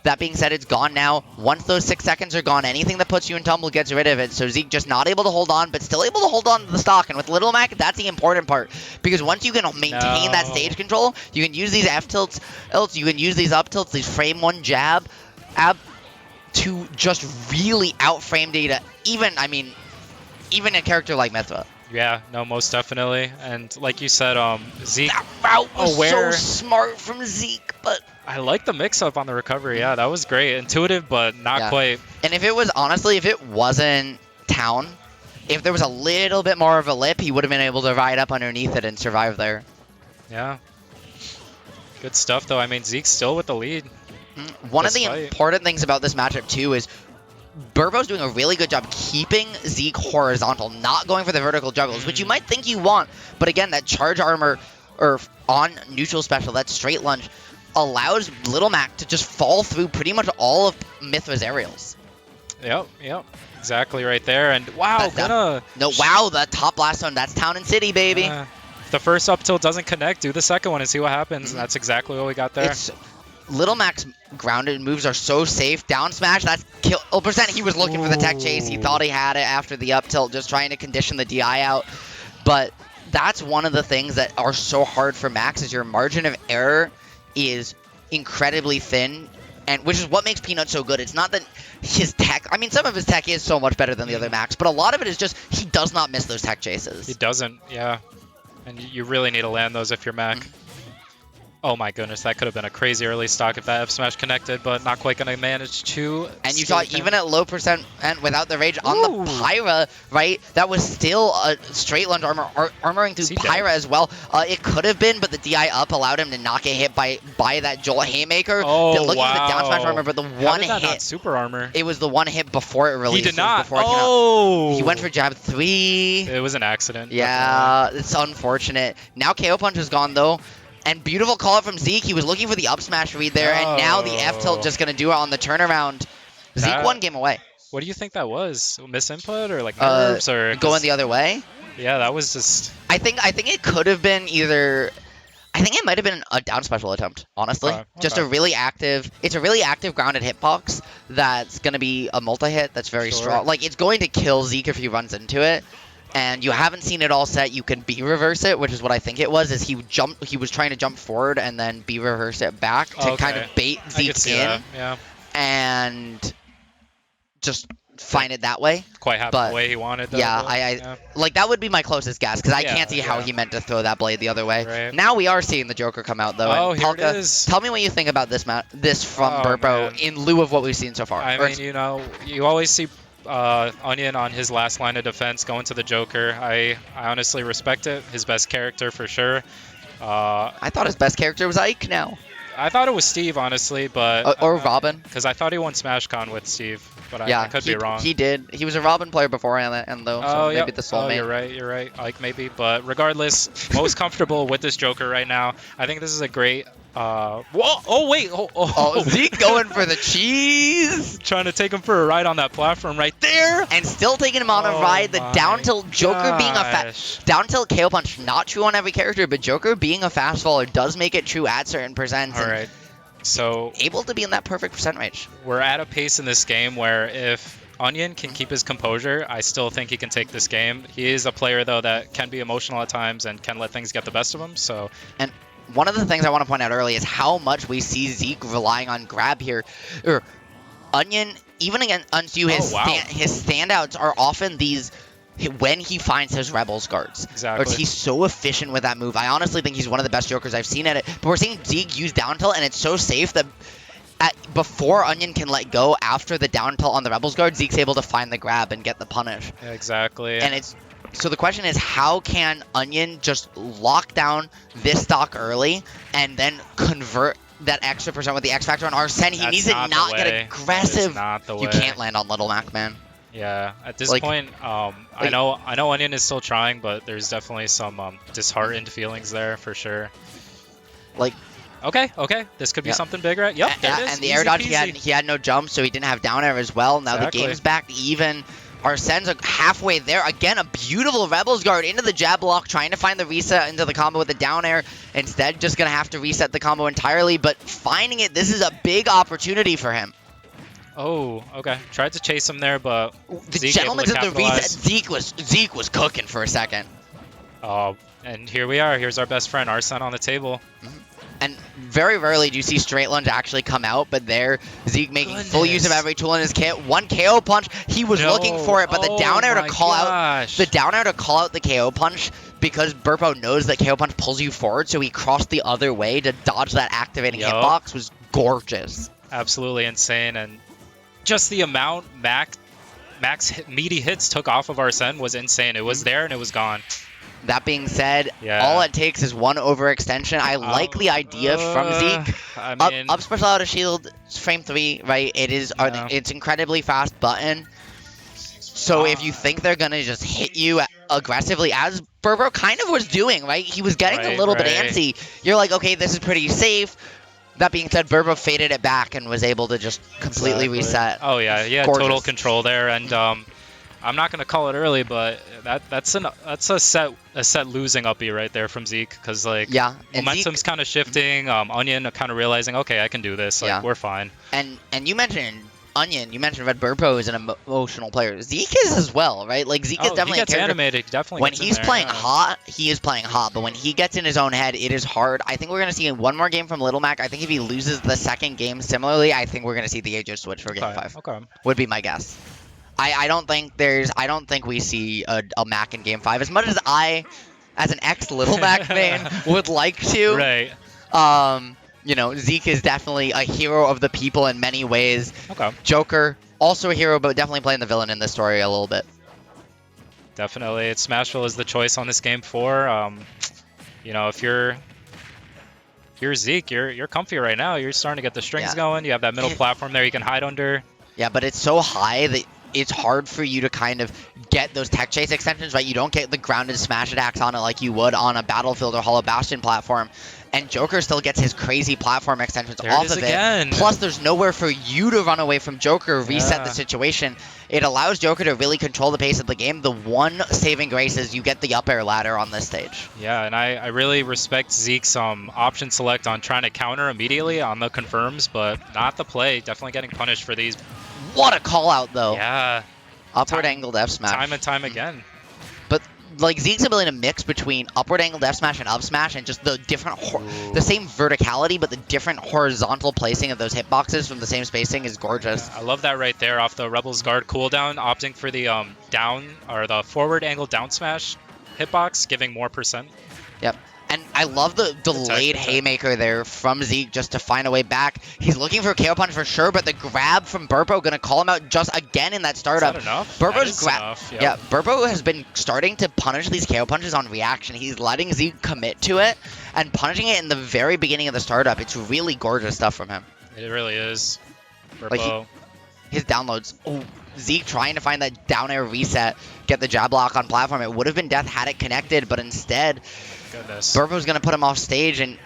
That being said, it's gone now. Once those 6 seconds are gone, anything that puts you in tumble gets rid of it. So Zeke just not able to hold on, but still able to hold on to the stock. And with Little Mac, that's the important part. Because once you can maintain that stage control, you can use these F tilts, you can use these up tilts, these frame one jab, to just really outframe data. Even a character like Mithra. Yeah, no, most definitely. And like you said, Zeke. That route was aware. so smart from Zeke, but I like the mix-up on the recovery. Yeah, that was great. Intuitive, but not quite. And if it wasn't Town, if there was a little bit more of a lip, he would have been able to ride up underneath it and survive there. Yeah. Good stuff, though. I mean, Zeke's still with the lead. One of the Despite. important things about this matchup, too, is Berpo's doing a really good job keeping Zeke horizontal, not going for the vertical juggles, which you might think you want. But again, that charge armor or on neutral special, that straight lunge, allows Little Mac to just fall through pretty much all of Mithra's aerials. Yep, exactly right there. And wow, the top blast zone, that's Town and City, baby. If the first up tilt doesn't connect, do the second one and see what happens. And that's exactly what we got there. Little Mac's grounded moves are so safe. Down smash, that's kill. Oh, percent he was looking for the tech chase. He thought he had it after the up tilt, just trying to condition the DI out. But that's one of the things that are so hard for Max is your margin of error is incredibly thin, and which is what makes Peanut so good. It's not that his tech, I mean, some of his tech is so much better than the other Max, but a lot of it is just he does not miss those tech chases. He doesn't, yeah. And you really need to land those if you're Mac. Oh my goodness, that could have been a crazy early stock if that F smash connected, but not quite going to manage to. And you saw even at low percent and without the rage on the Pyra, right? That was still a straight lunge armoring through Pyra as well. It could have been, but the DI up allowed him to not get hit by that Jolt Haymaker. Oh, looking for the down smash armor, but the one hit. Not super armor. It was the one hit before it released. He did not. He went for jab 3. It was an accident. Yeah, it's unfortunate. Now KO punch is gone though. And beautiful call out from Zeke. He was looking for the up smash read there, and now the F tilt just going to do it on the turnaround. Zeke one game away. What do you think that was? Misinput or like nerves or going the other way? Yeah, that was just. I think it could have been either. I think it might have been a down special attempt. Honestly, just a really active. It's a really active grounded hitbox that's going to be a multi hit. That's very strong. Like it's going to kill Zeke if he runs into it. And you haven't seen it all set. You can B reverse it, which is what I think it was. Is he was trying to jump forward and then B reverse it back to kind of bait Zeke in, and just find it that way. Quite happy the way he wanted. Though, yeah, like that would be my closest guess because I can't see how he meant to throw that blade the other way. Right. Now we are seeing the Joker come out though. Oh, and here Pelca, it is. Tell me what you think about this from Berpo in lieu of what we've seen so far. I mean, you know, you always see Onion on his last line of defense going to the Joker. I honestly respect it. His best character for sure. I thought his best character was Ike now. I thought it was Steve, honestly, but or Robin, because I thought he won SmashCon with Steve, but I could be wrong. He did. He was a Robin player before and though, so maybe the soulmate. You're right. Ike maybe, but regardless, most comfortable with this Joker right now. I think this is a great. Whoa! Oh wait! Zeke going for the cheese. Trying to take him for a ride on that platform right there, and still taking him on a ride. The down tilt Joker being a down tilt KO punch, not true on every character, but Joker being a fast faller does make it true at certain percents. All right, so able to be in that perfect percent range. We're at a pace in this game where if Onion can keep his composure, I still think he can take this game. He is a player though that can be emotional at times and can let things get the best of him. So and. One of the things I want to point out early is how much we see Zeke relying on grab here. Onion, even against you, his wow. his standouts are often these when he finds his Rebels guards. Exactly. He's so efficient with that move. I honestly think he's one of the best Jokers I've seen at it. But we're seeing Zeke use down tilt, and it's so safe that before Onion can let go after the down tilt on the Rebels guard, Zeke's able to find the grab and get the punish. Yeah, exactly. And it's so the question is, how can Onion just lock down this stock early and then convert that extra percent with the X Factor on Arsene? He That's needs to not the not get way. aggressive. That is not the You way. can't land on Little Mac, man. Yeah, at this Like- point, I know Onion is still trying, but there's definitely some disheartened feelings there for sure. Like, Okay, this could be Yep. something bigger. Yep, there it is. and the air Easy dodge, peasy. he had no jump, so he didn't have down air as well. Now Exactly. the game's back to even. Arsene's halfway there. Again, a beautiful Rebels guard into the jab block, trying to find the reset into the combo with the down air. Instead, just going to have to reset the combo entirely, but finding it, this is a big opportunity for him. Oh, okay. Tried to chase him there, but The Zeke able to gentleman's in the reset. capitalize. Zeke was cooking for a second. And here we are. Here's our best friend Arsene on the table. And very rarely do you see straight lunge actually come out, but there, Zeke making full use of Goodness. every tool in his kit. One KO punch, he was looking for it, but the down air to call out the KO punch, because Berpo knows that KO punch pulls you forward, so he crossed the other way to dodge that activating Yup. hitbox, was gorgeous. Absolutely insane, and just the amount Max meaty hits took off of Arsene was insane. It was there and it was gone. That being said, Yeah. all it takes is one overextension. I like the idea from Zeke. I Up, mean, up special out of shield, frame 3, right? It is, Yeah. it's incredibly fast button. So if you think they're gonna just hit you aggressively, as Berpo kind of was doing, right? He was getting a Right, little bit right. antsy. You're like, okay, this is pretty safe. That being said, Berpo faded it back and was able to just completely Exactly. reset. Oh yeah, yeah, Gorgeous. total control there, and I'm not gonna call it early, but that's a set losing uppy right there from Zeke, because like Yeah, and momentum's kind of shifting. Onion kind of realizing, okay, I can do this. Like Yeah. we're fine. And you mentioned Onion, you mentioned Red Berpo is an emotional player. Zeke is as well, right? Like Zeke is Oh, definitely he a gets character. animated. He definitely When gets in he's there, playing yeah. hot, he is playing hot. But when he gets in his own head, it is hard. I think we're going to see one more game from Little Mac. I think if he loses the second game similarly, I think we're going to see the Aegis switch for Game Okay, 5. Okay. Would be my guess. I don't think we see a Mac in Game 5. As much as I, as an ex-Little Mac main, would like to. Right. You know, Zeke is definitely a hero of the people in many ways. Okay. Joker, also a hero, but definitely playing the villain in this story a little bit. Definitely, it's Smashville is the choice on this game 4. You know, if you're Zeke, you're comfy right now. You're starting to get the strings Yeah. going. You have that middle platform there you can hide under. Yeah, but it's so high that it's hard for you to kind of get those tech chase extensions, right? You don't get the grounded smash attacks on it like you would on a Battlefield or Hollow Bastion platform. And Joker still gets his crazy platform extensions There off it is of again. it. Plus, there's nowhere for you to run away from Joker, reset the Yeah. situation. It allows Joker to really control the pace of the game. The one saving grace is you get the up air ladder on this stage. Yeah, and I really respect Zeke's option select on trying to counter immediately on the confirms, but not the play. Definitely getting punished for these. What a call out, though. Yeah, Upward Time- angled F smash. time and time again. But like Zeke's ability to mix between upward angled F smash and up smash, and just the different, the same verticality, but the different horizontal placing of those hitboxes from the same spacing is gorgeous. I love that right there off the Rebels guard cooldown, opting for the down or the forward angle down smash hitbox, giving more percent. Yep. And I love the delayed attack. haymaker there from Zeke just to find a way back. He's looking for a KO punch for sure, but the grab from Berpo gonna call him out just again in that startup. Is that enough? Berpo's That is grab. enough, yep. Yeah, Berpo has been starting to punish these KO punches on reaction. He's letting Zeke commit to it and punishing it in the very beginning of the startup. It's really gorgeous stuff from him. It really is. Like, Berpo. His downloads. Oh, Zeke trying to find that down air reset, get the jab block on platform. It would have been death had it connected, but instead, Goodness. Berpo's gonna put him off stage, and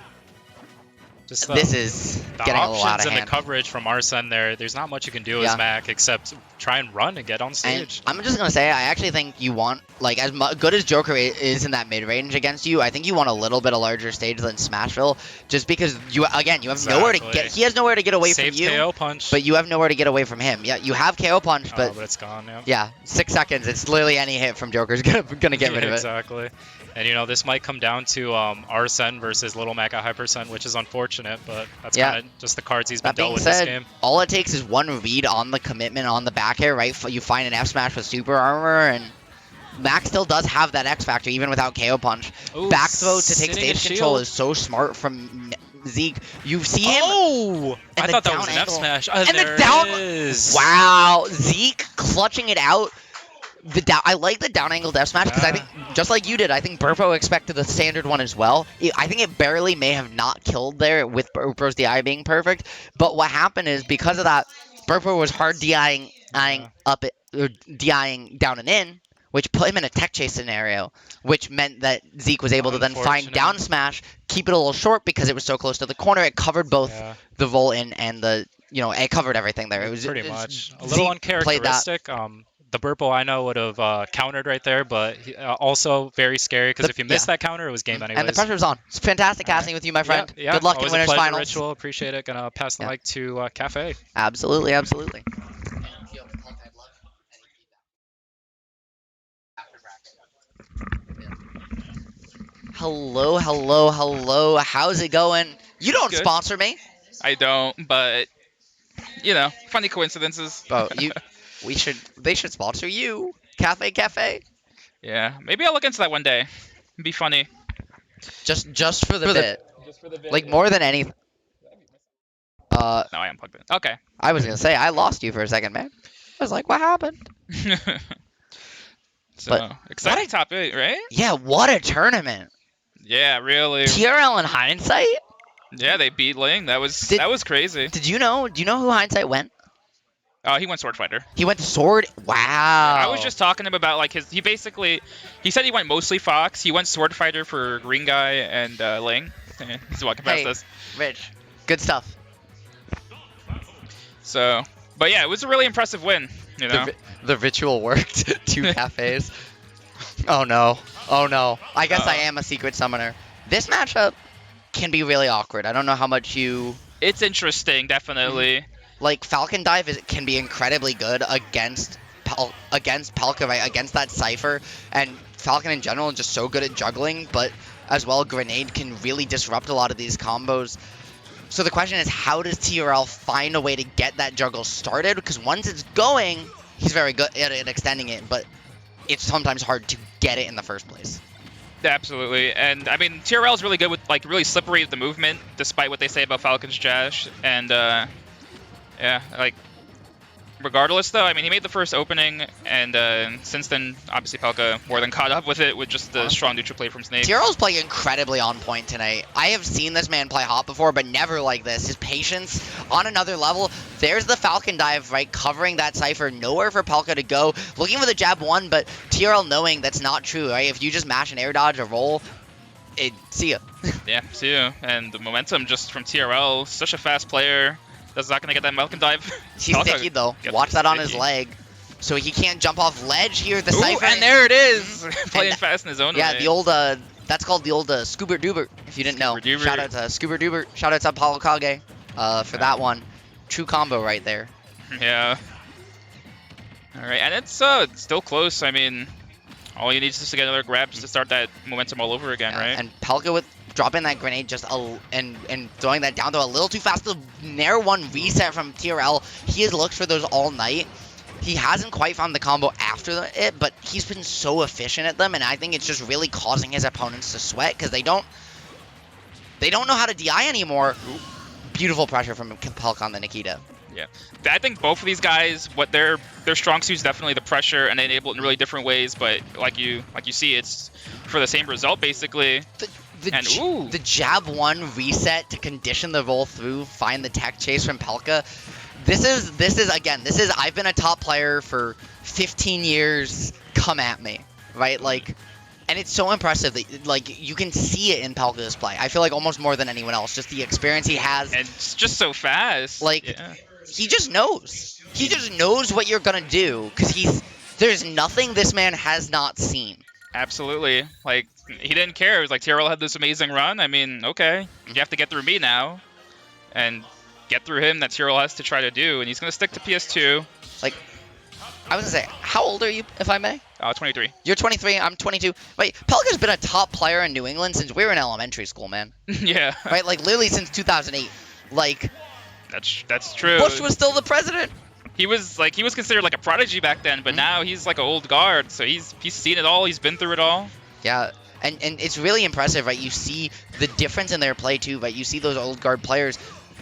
Just the, this is the getting a little out options of and hand. the coverage from Arsene there. There's not much you can do Yeah. as Mac except try and run and get on And stage. I'm just gonna say, I actually think you want, like, as good as Joker is in that mid range against you, I think you want a little bit of larger stage than Smashville, just because you have nowhere to Exactly. get. He has nowhere to get away Safe from you, KO punch. but you have nowhere to get away from him. Yeah, you have KO punch, Oh, but but it's gone. Yeah. yeah, 6 seconds. It's literally any hit from Joker's gonna get rid of it. Exactly. And you know, this might come down to Arsene versus Little Mac at high percent, which is unfortunate. unfortunate, but that's Yeah. kind of just the cards he's been That dealt being with this said, game. all it takes is one read on the commitment on the back air, right? You find an F smash with super armor, and Max still does have that X factor even without KO punch. Ooh, Back throw to take sitting in stage control shield. is so smart from Zeke. You see him. Oh! and I the thought that down was an F angle. smash. And the there down- it is. Wow, Zeke clutching it out. I like the down angle death smash because I think, just like you did, I think Berpo expected the standard one as well. I think it barely may have not killed there with Berpo's DI being perfect. But what happened is because of that, Berpo was hard DIing up it, or DIing down and in, which put him in a tech chase scenario, which meant that Zeke was able to then find Unfortunate. down smash, keep it a little short because it was so close to the corner. It covered both Yeah, the roll in and the, it covered everything there. It was pretty much. A Zeke little played that. uncharacteristic. The Burple I know would have countered right there, but also very scary because if you missed that counter, it was game anyways. And the pressure was on. It's fantastic casting with you, my friend. Yeah, Good luck in always winners a pleasure, finals. Ritual. Appreciate it. Gonna pass the mic to Cafe. Absolutely, absolutely. Hello, hello, hello. How's it going? You don't Good. sponsor me. I don't, but funny coincidences. Oh, they should sponsor you. Cafe. Yeah, maybe I'll look into that one day. It'd be funny. Just for the bit. Just for the bit. Like more than anything. No, I am plugged in. Okay. I was gonna say I lost you for a second, man. I was like, what happened? So But exciting top 8, right? Yeah, what a tournament. Yeah, really. TRL in hindsight. Yeah, they beat Ling. That was crazy. Did you know? Do you know who hindsight went? He went Sword Fighter. He went Sword. Wow. I was just talking to him about like he said he went mostly Fox. He went Sword Fighter for Green Guy and Ling. He's walking past us. Rich. Good stuff. So, but yeah, it was a really impressive win. You know. The ritual worked. 2 cafes. Oh no. I guess I am a secret summoner. This matchup can be really awkward. I don't know how much you It's interesting, definitely. like. Falcon Dive can be incredibly good against Pelca, right? Against that Cypher, and Falcon in general is just so good at juggling. But as well, Grenade can really disrupt a lot of these combos. So the question is, how does TRL find a way to get that juggle started? Because once it's going, he's very good at extending it, but it's sometimes hard to get it in the first place. Absolutely, and I mean TRL is really good with like really slippery with the movement, despite what they say about Falcon's Jash. And yeah, like regardless though, I mean he made the first opening, and since then obviously Pelca more than caught up with it with just the strong neutral play from Snake. TRL's playing incredibly on point tonight. I have seen this man play hot before, but never like this. His patience on another level. There's the Falcon Dive, right, covering that Cypher. Nowhere for Pelca to go. Looking for the jab 1, but TRL knowing that's not true, right? If you just mash an air dodge or roll, see ya. Yeah, see you. And the momentum just from TRL, such a fast player. That's not gonna get that Melton dive. He's sticky though. Watch that on his leg. So he can't jump off ledge here. The Cypher. And there it is! Playing fast in his own way. Yeah, the old, that's called the old Scoobert Doobert, if you didn't know. Shout out to Scoobert Doobert. Shout out to Apollo Kage for that one. True combo right there. Yeah. Alright, and it's still close. I mean, all you need is just to get another grab just to start that momentum all over again, right? And Pelca with dropping that grenade just and throwing that down throw a little too fast. The Nair 1 reset from TRL. He has looked for those all night. He hasn't quite found the combo after it, but he's been so efficient at them, and I think it's just really causing his opponents to sweat because they don't know how to DI anymore. Beautiful pressure from Pelca on the Nikita. Yeah, I think both of these guys, what their strong suit is definitely the pressure, and they enable it in really different ways. But like you see, it's for the same result basically. The jab 1 reset to condition the roll through, find the tech chase from Pelca. This is I've been a top player for 15 years. Come at me, right? Like, and it's so impressive that like you can see it in Pelca's play. I feel like almost more than anyone else, just the experience he has. And it's just so fast. Like, he just knows. He just knows what you're gonna do because there's nothing this man has not seen. Absolutely. Like, he didn't care. It was like, TRL had this amazing run. I mean, okay, you have to get through me now. And get through him that TRL has to try to do. And he's going to stick to PS2. Like, I was going to say, how old are you, if I may? 23. You're 23, I'm 22. Wait, Pelca's been a top player in New England since we were in elementary school, man. Yeah, Right? Like, literally since 2008. Like, that's true. Bush was still the president. He was considered like a prodigy back then, but now he's like an old guard, so he's seen it all, he's been through it all. Yeah, and it's really impressive, right? You see the difference in their play, too, right? You see those old guard players,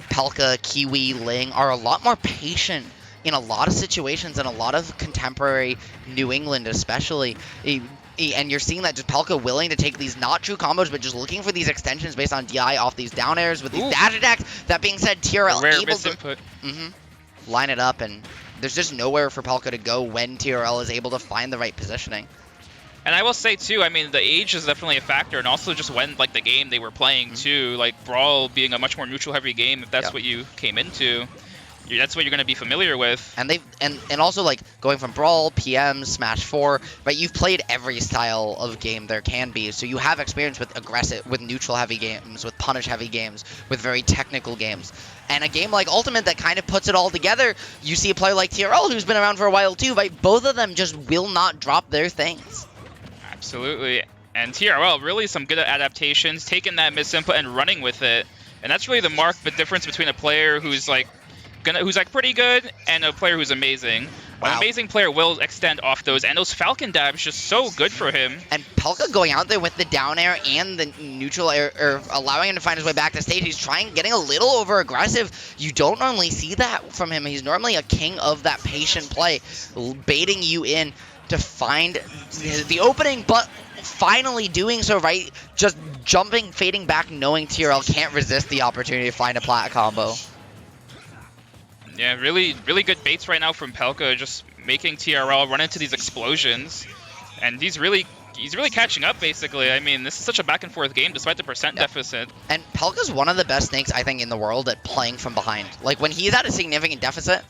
Pelca, Kiwi, Ling, are a lot more patient in a lot of situations and a lot of contemporary New England especially. And you're seeing that just Pelca willing to take these not true combos, but just looking for these extensions based on DI off these down airs with these dash attacks. That being said, TRL Rare able to misinput. line it up, and there's just nowhere for Pelca to go when TRL is able to find the right positioning. And I will say too, I mean, the age is definitely a factor, and also just when like the game they were playing too, like Brawl being a much more neutral heavy game. If that's what you came into, that's what you're going to be familiar with. And and also like going from Brawl, PM, Smash 4, right? You've played every style of game there can be, so you have experience with aggressive, with neutral heavy games, with punish heavy games, with very technical games. And a game like Ultimate that kind of puts it all together, you see a player like TRL who's been around for a while too, right? Both of them just will not drop their things. Absolutely. And TRL, really some good adaptations, taking that misinput and running with it. And that's really the difference between a player who's like pretty good and a player who's amazing. An amazing player will extend off those, and those Falcon dabs just so good for him. And Pelca going out there with the down air and the neutral air, or allowing him to find his way back to stage. He's getting a little over aggressive. You don't normally see that from him. He's normally a king of that patient play, baiting you in to find the opening, but finally doing so, right? Just jumping, fading back, knowing TRL can't resist the opportunity to find a plat combo. Yeah, really good baits right now from Pelca, just making TRL run into these explosions. And he's really catching up, basically. I mean, this is such a back and forth game despite the percent deficit. And Pelca's one of the best snakes, I think, in the world at playing from behind. Like, when he's at a significant deficit...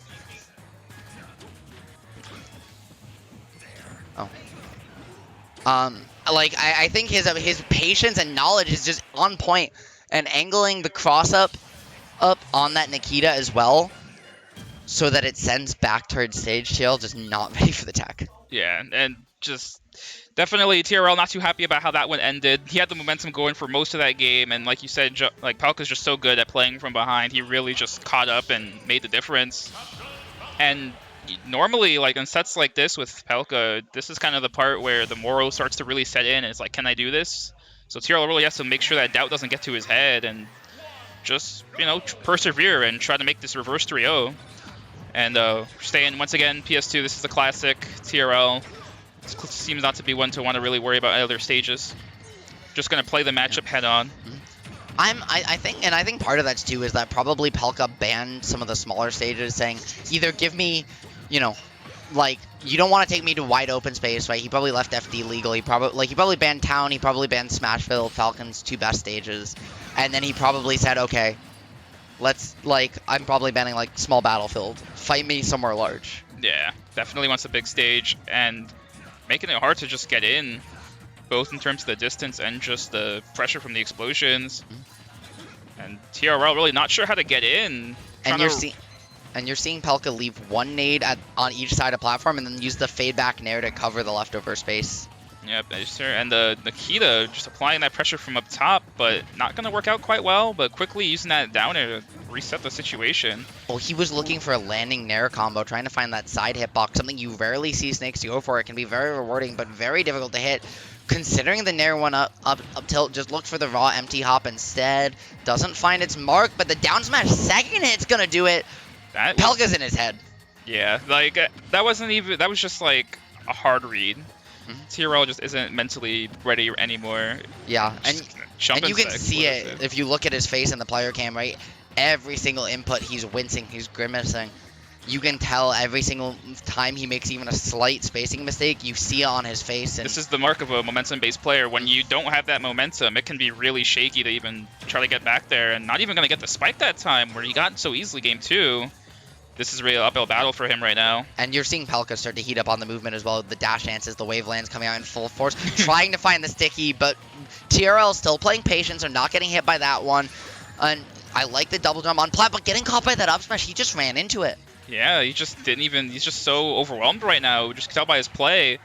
like, I think his patience and knowledge is just on point. And angling the cross up on that Nikita as well, so that it sends back towards stage. TRL just not ready for the tech. Yeah, and just definitely TRL not too happy about how that one ended. He had the momentum going for most of that game, and like you said, like Pelca's just so good at playing from behind. He really just caught up and made the difference. And normally, like in sets like this with Pelca, this is kind of the part where the moral starts to really set in, and it's like, can I do this? So TRL really has to make sure that doubt doesn't get to his head, and just, you know, persevere and try to make this reverse 3-0. And staying, once again, PS2, this is a classic. TRL seems not to be one to want to really worry about other stages. Just going to play the matchup head on. I think part of that too is that probably Pelca banned some of the smaller stages, saying either give me, you know, like, you don't want to take me to wide open space, right? He probably left FD legal. He probably banned Town. He probably banned Smashville, Falcon's 2 best stages, and then he probably said, okay, I'm probably banning like small Battlefield. Fight me somewhere large. Yeah, definitely wants a big stage, and making it hard to just get in, both in terms of the distance and just the pressure from the explosions. And TRL really not sure how to get in. And you're seeing Pelca leave one nade on each side of platform, and then use the fade back nair to cover the leftover space. Yep, and the Nikita just applying that pressure from up top, but not going to work out quite well, but quickly using that down air to reset the situation. Well, he was looking for a landing nair combo, trying to find that side hitbox, something you rarely see snakes go for. It can be very rewarding, but very difficult to hit. Considering the nair one up tilt, just looked for the raw empty hop instead. Doesn't find its mark, but the down smash second hit's going to do it. Pelca's in his head. Yeah, like, that was just like a hard read. TRL just isn't mentally ready anymore. Yeah, and you can see it if you look at his face in the player cam, right? Every single input, he's wincing, he's grimacing. You can tell every single time he makes even a slight spacing mistake, you see it on his face. And this is the mark of a momentum-based player. When you don't have that momentum, it can be really shaky to even try to get back there, and not even going to get the spike that time, where he got so easily game 2. This is really an uphill battle for him right now. And you're seeing Pelca start to heat up on the movement as well. The dash dances, the wave lands coming out in full force, trying to find the sticky, but TRL still playing patience, or not getting hit by that one. And I like the double jump on plat, but getting caught by that up smash, he just ran into it. Yeah, he just didn't even, he's just so overwhelmed right now. Just tell by his play.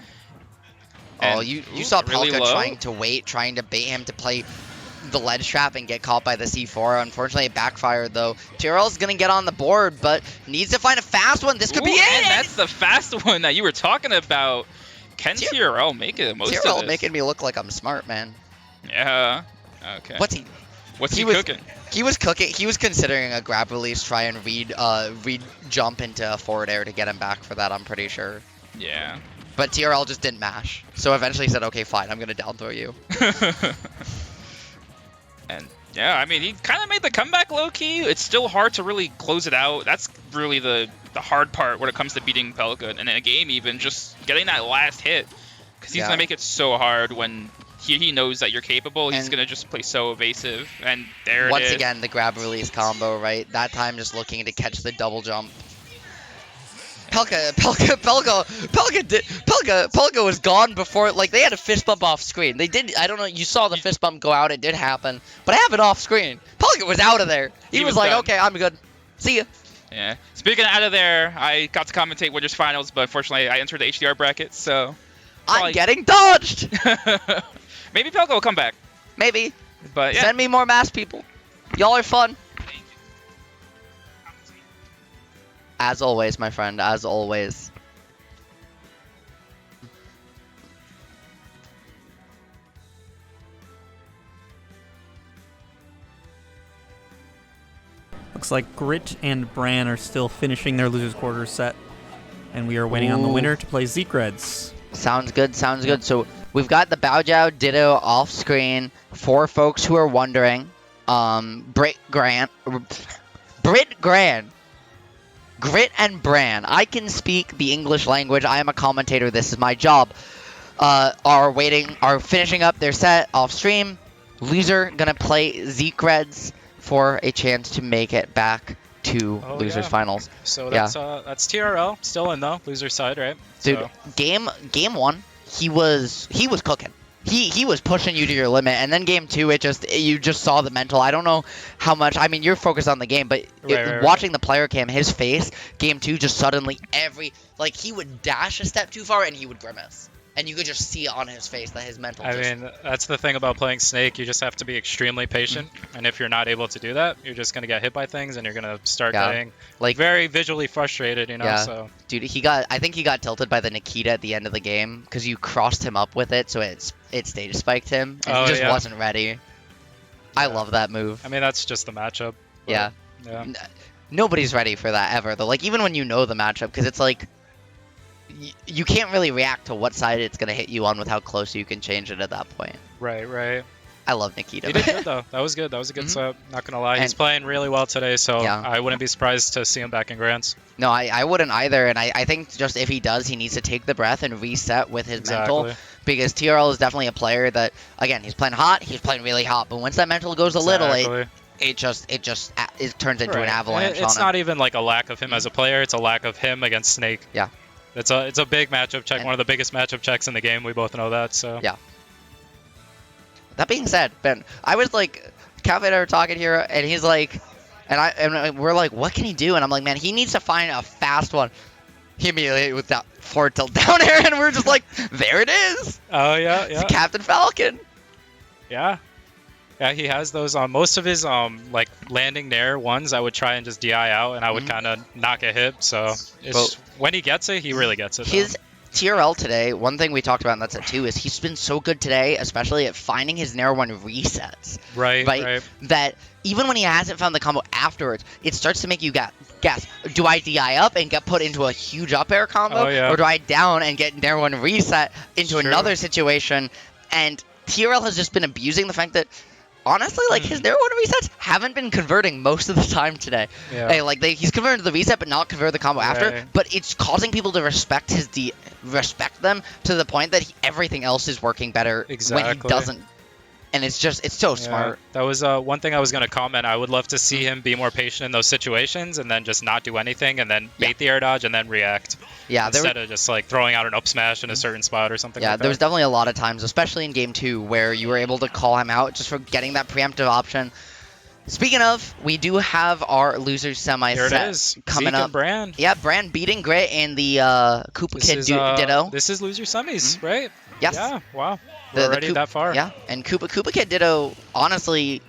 Oh, And, you saw really Pelca low. trying to wait, trying to bait him to play the ledge trap and get caught by the C4. Unfortunately, it backfired though. TRL's gonna get on the board, but needs to find a fast one. This could be Ooh, it. and that's the fast one that you were talking about. Can TRL make it most of TRL this? making me look like I'm smart, man. Yeah. Okay. What's he? What's he was- cooking? He was cooking. He was considering a grab release, try and read jump into a forward air to get him back for that. I'm pretty sure. Yeah. But TRL just didn't mash, so eventually he said, "Okay, fine, I'm gonna down throw you." And yeah, I mean, he kind of made the comeback low key. It's still hard to really close it out. That's really the hard part when it comes to beating Pelca. And in a game, even just getting that last hit, because he's Yeah. gonna make it so hard when he knows that you're capable. He's And gonna just play so evasive. And there Once it is. again, the grab release combo, right? That time just looking to catch the double jump. Pelca was gone before, like, they had a fist bump off screen. They did, I don't know, you saw the fist bump go out, it did happen, but I have it off screen. Pelca was out of there. He was like, done. okay, I'm good. See ya. Yeah. Speaking of out of there, I got to commentate Winners Finals, but unfortunately, I entered the HDR bracket, so I'm Probably- getting dodged. maybe Pelca will come back. Maybe. But yeah. Send me more mass people. Y'all are fun. As always, my friend, as always. Looks like Grit and Bran are still finishing their losers quarters set, and we are waiting on the Ooh. winner to play ZekeReds. Sounds good, sounds good. So we've got the Baojiao Ditto off screen. For folks who are wondering, Grit and Bran. I can speak the English language. I am a commentator. This is my job. Are finishing up their set off stream. Loser gonna play ZekeReds for a chance to make it back to Oh, losers yeah. finals. So Yeah. that's TRL still in though, loser side, right? Dude, So, game one, he was cooking. He was pushing you to your limit, and then game two, you just saw the mental. I don't know how much. I mean, you're focused on the game, but Right. watching the player cam, his face, game two, just suddenly he would dash a step too far and he would grimace, and you could just see it on his face that his mental. I just, mean, that's the thing about playing Snake. You just have to be extremely patient, and if you're not able to do that, you're just gonna get hit by things, and you're gonna start Yeah. getting like, very visually frustrated, you know. Yeah. So dude, I think he got tilted by the Nikita at the end of the game because you crossed him up with it, so it stage spiked him, and Oh, he just yeah. wasn't ready. I Yeah. love that move. I mean, that's just the matchup. but, Yeah. Yeah. Nobody's ready for that ever, though. Like, even when you know the matchup, because it's like, you can't really react to what side it's going to hit you on with how close you can change it at that point. Right. Right. I love Nikita. He did good though. That was good. That was a good Mhm. set. Not gonna lie, he's And- playing really well today. So Yeah. I wouldn't be surprised to see him back in Grands. No, I wouldn't either, and I think just if he does, he needs to take the breath and reset with his mental, because TRL is definitely a player that, again, he's playing hot, he's playing really hot, but once that mental goes a little, it turns into an Right. avalanche It's on him. not even like a lack of him as a player. It's a lack of him against Snake. Yeah. It's a big matchup check. And- One of the biggest matchup checks in the game. We both know that. So Yeah. That being said, Ben, I was like, Calvin and I were talking here, and he's like, and we're like, what can he do? And I'm like, man, he needs to find a fast one. He immediately with that forward tilt down air, and we're just like, there it is. Oh yeah, It's yeah, Captain Falcon. yeah. Yeah, he has those on most of his like landing nair ones. I would try and just DI out, and I would Mhm. kind of knock a hit. So it's when he gets it, he really gets it. His TRL today, one thing we talked about in that set too, is he's been so good today, especially at finding his nair one resets. though. Right, right? right. That even when he hasn't found the combo afterwards, it starts to make you gasp. Do I DI up and get put into a huge up air combo? Oh, yeah. Or do I down and get nair one reset into True. another situation? And TRL has just been abusing the fact that, honestly, like, his nair one resets haven't been converting most of the time today. Yeah. Hey, like, he's converted the reset but not converted the combo after. Right. But it's causing people to respect respect them to the point that everything else is working better when he Exactly. doesn't. And it's so Yeah, smart. that was one thing I was going to comment. I would love to see him be more patient in those situations and then just not do anything and then bait the air dodge and then react. Yeah, Instead of just like throwing out an up smash in a certain spot or something Yeah, like that. there was definitely a lot of times, especially in game 2, where you were able to call him out just for getting that preemptive option. Speaking of, we do have our losers semi Here it set is. coming Zeke up. and Bran. Yeah, Bran beating Grit in the Koopa This Kid is, Ditto. This is loser semis, right? Yes. Yeah, wow. The- We're the already Coop- that far. Yeah, and Koopa Kid Ditto, honestly,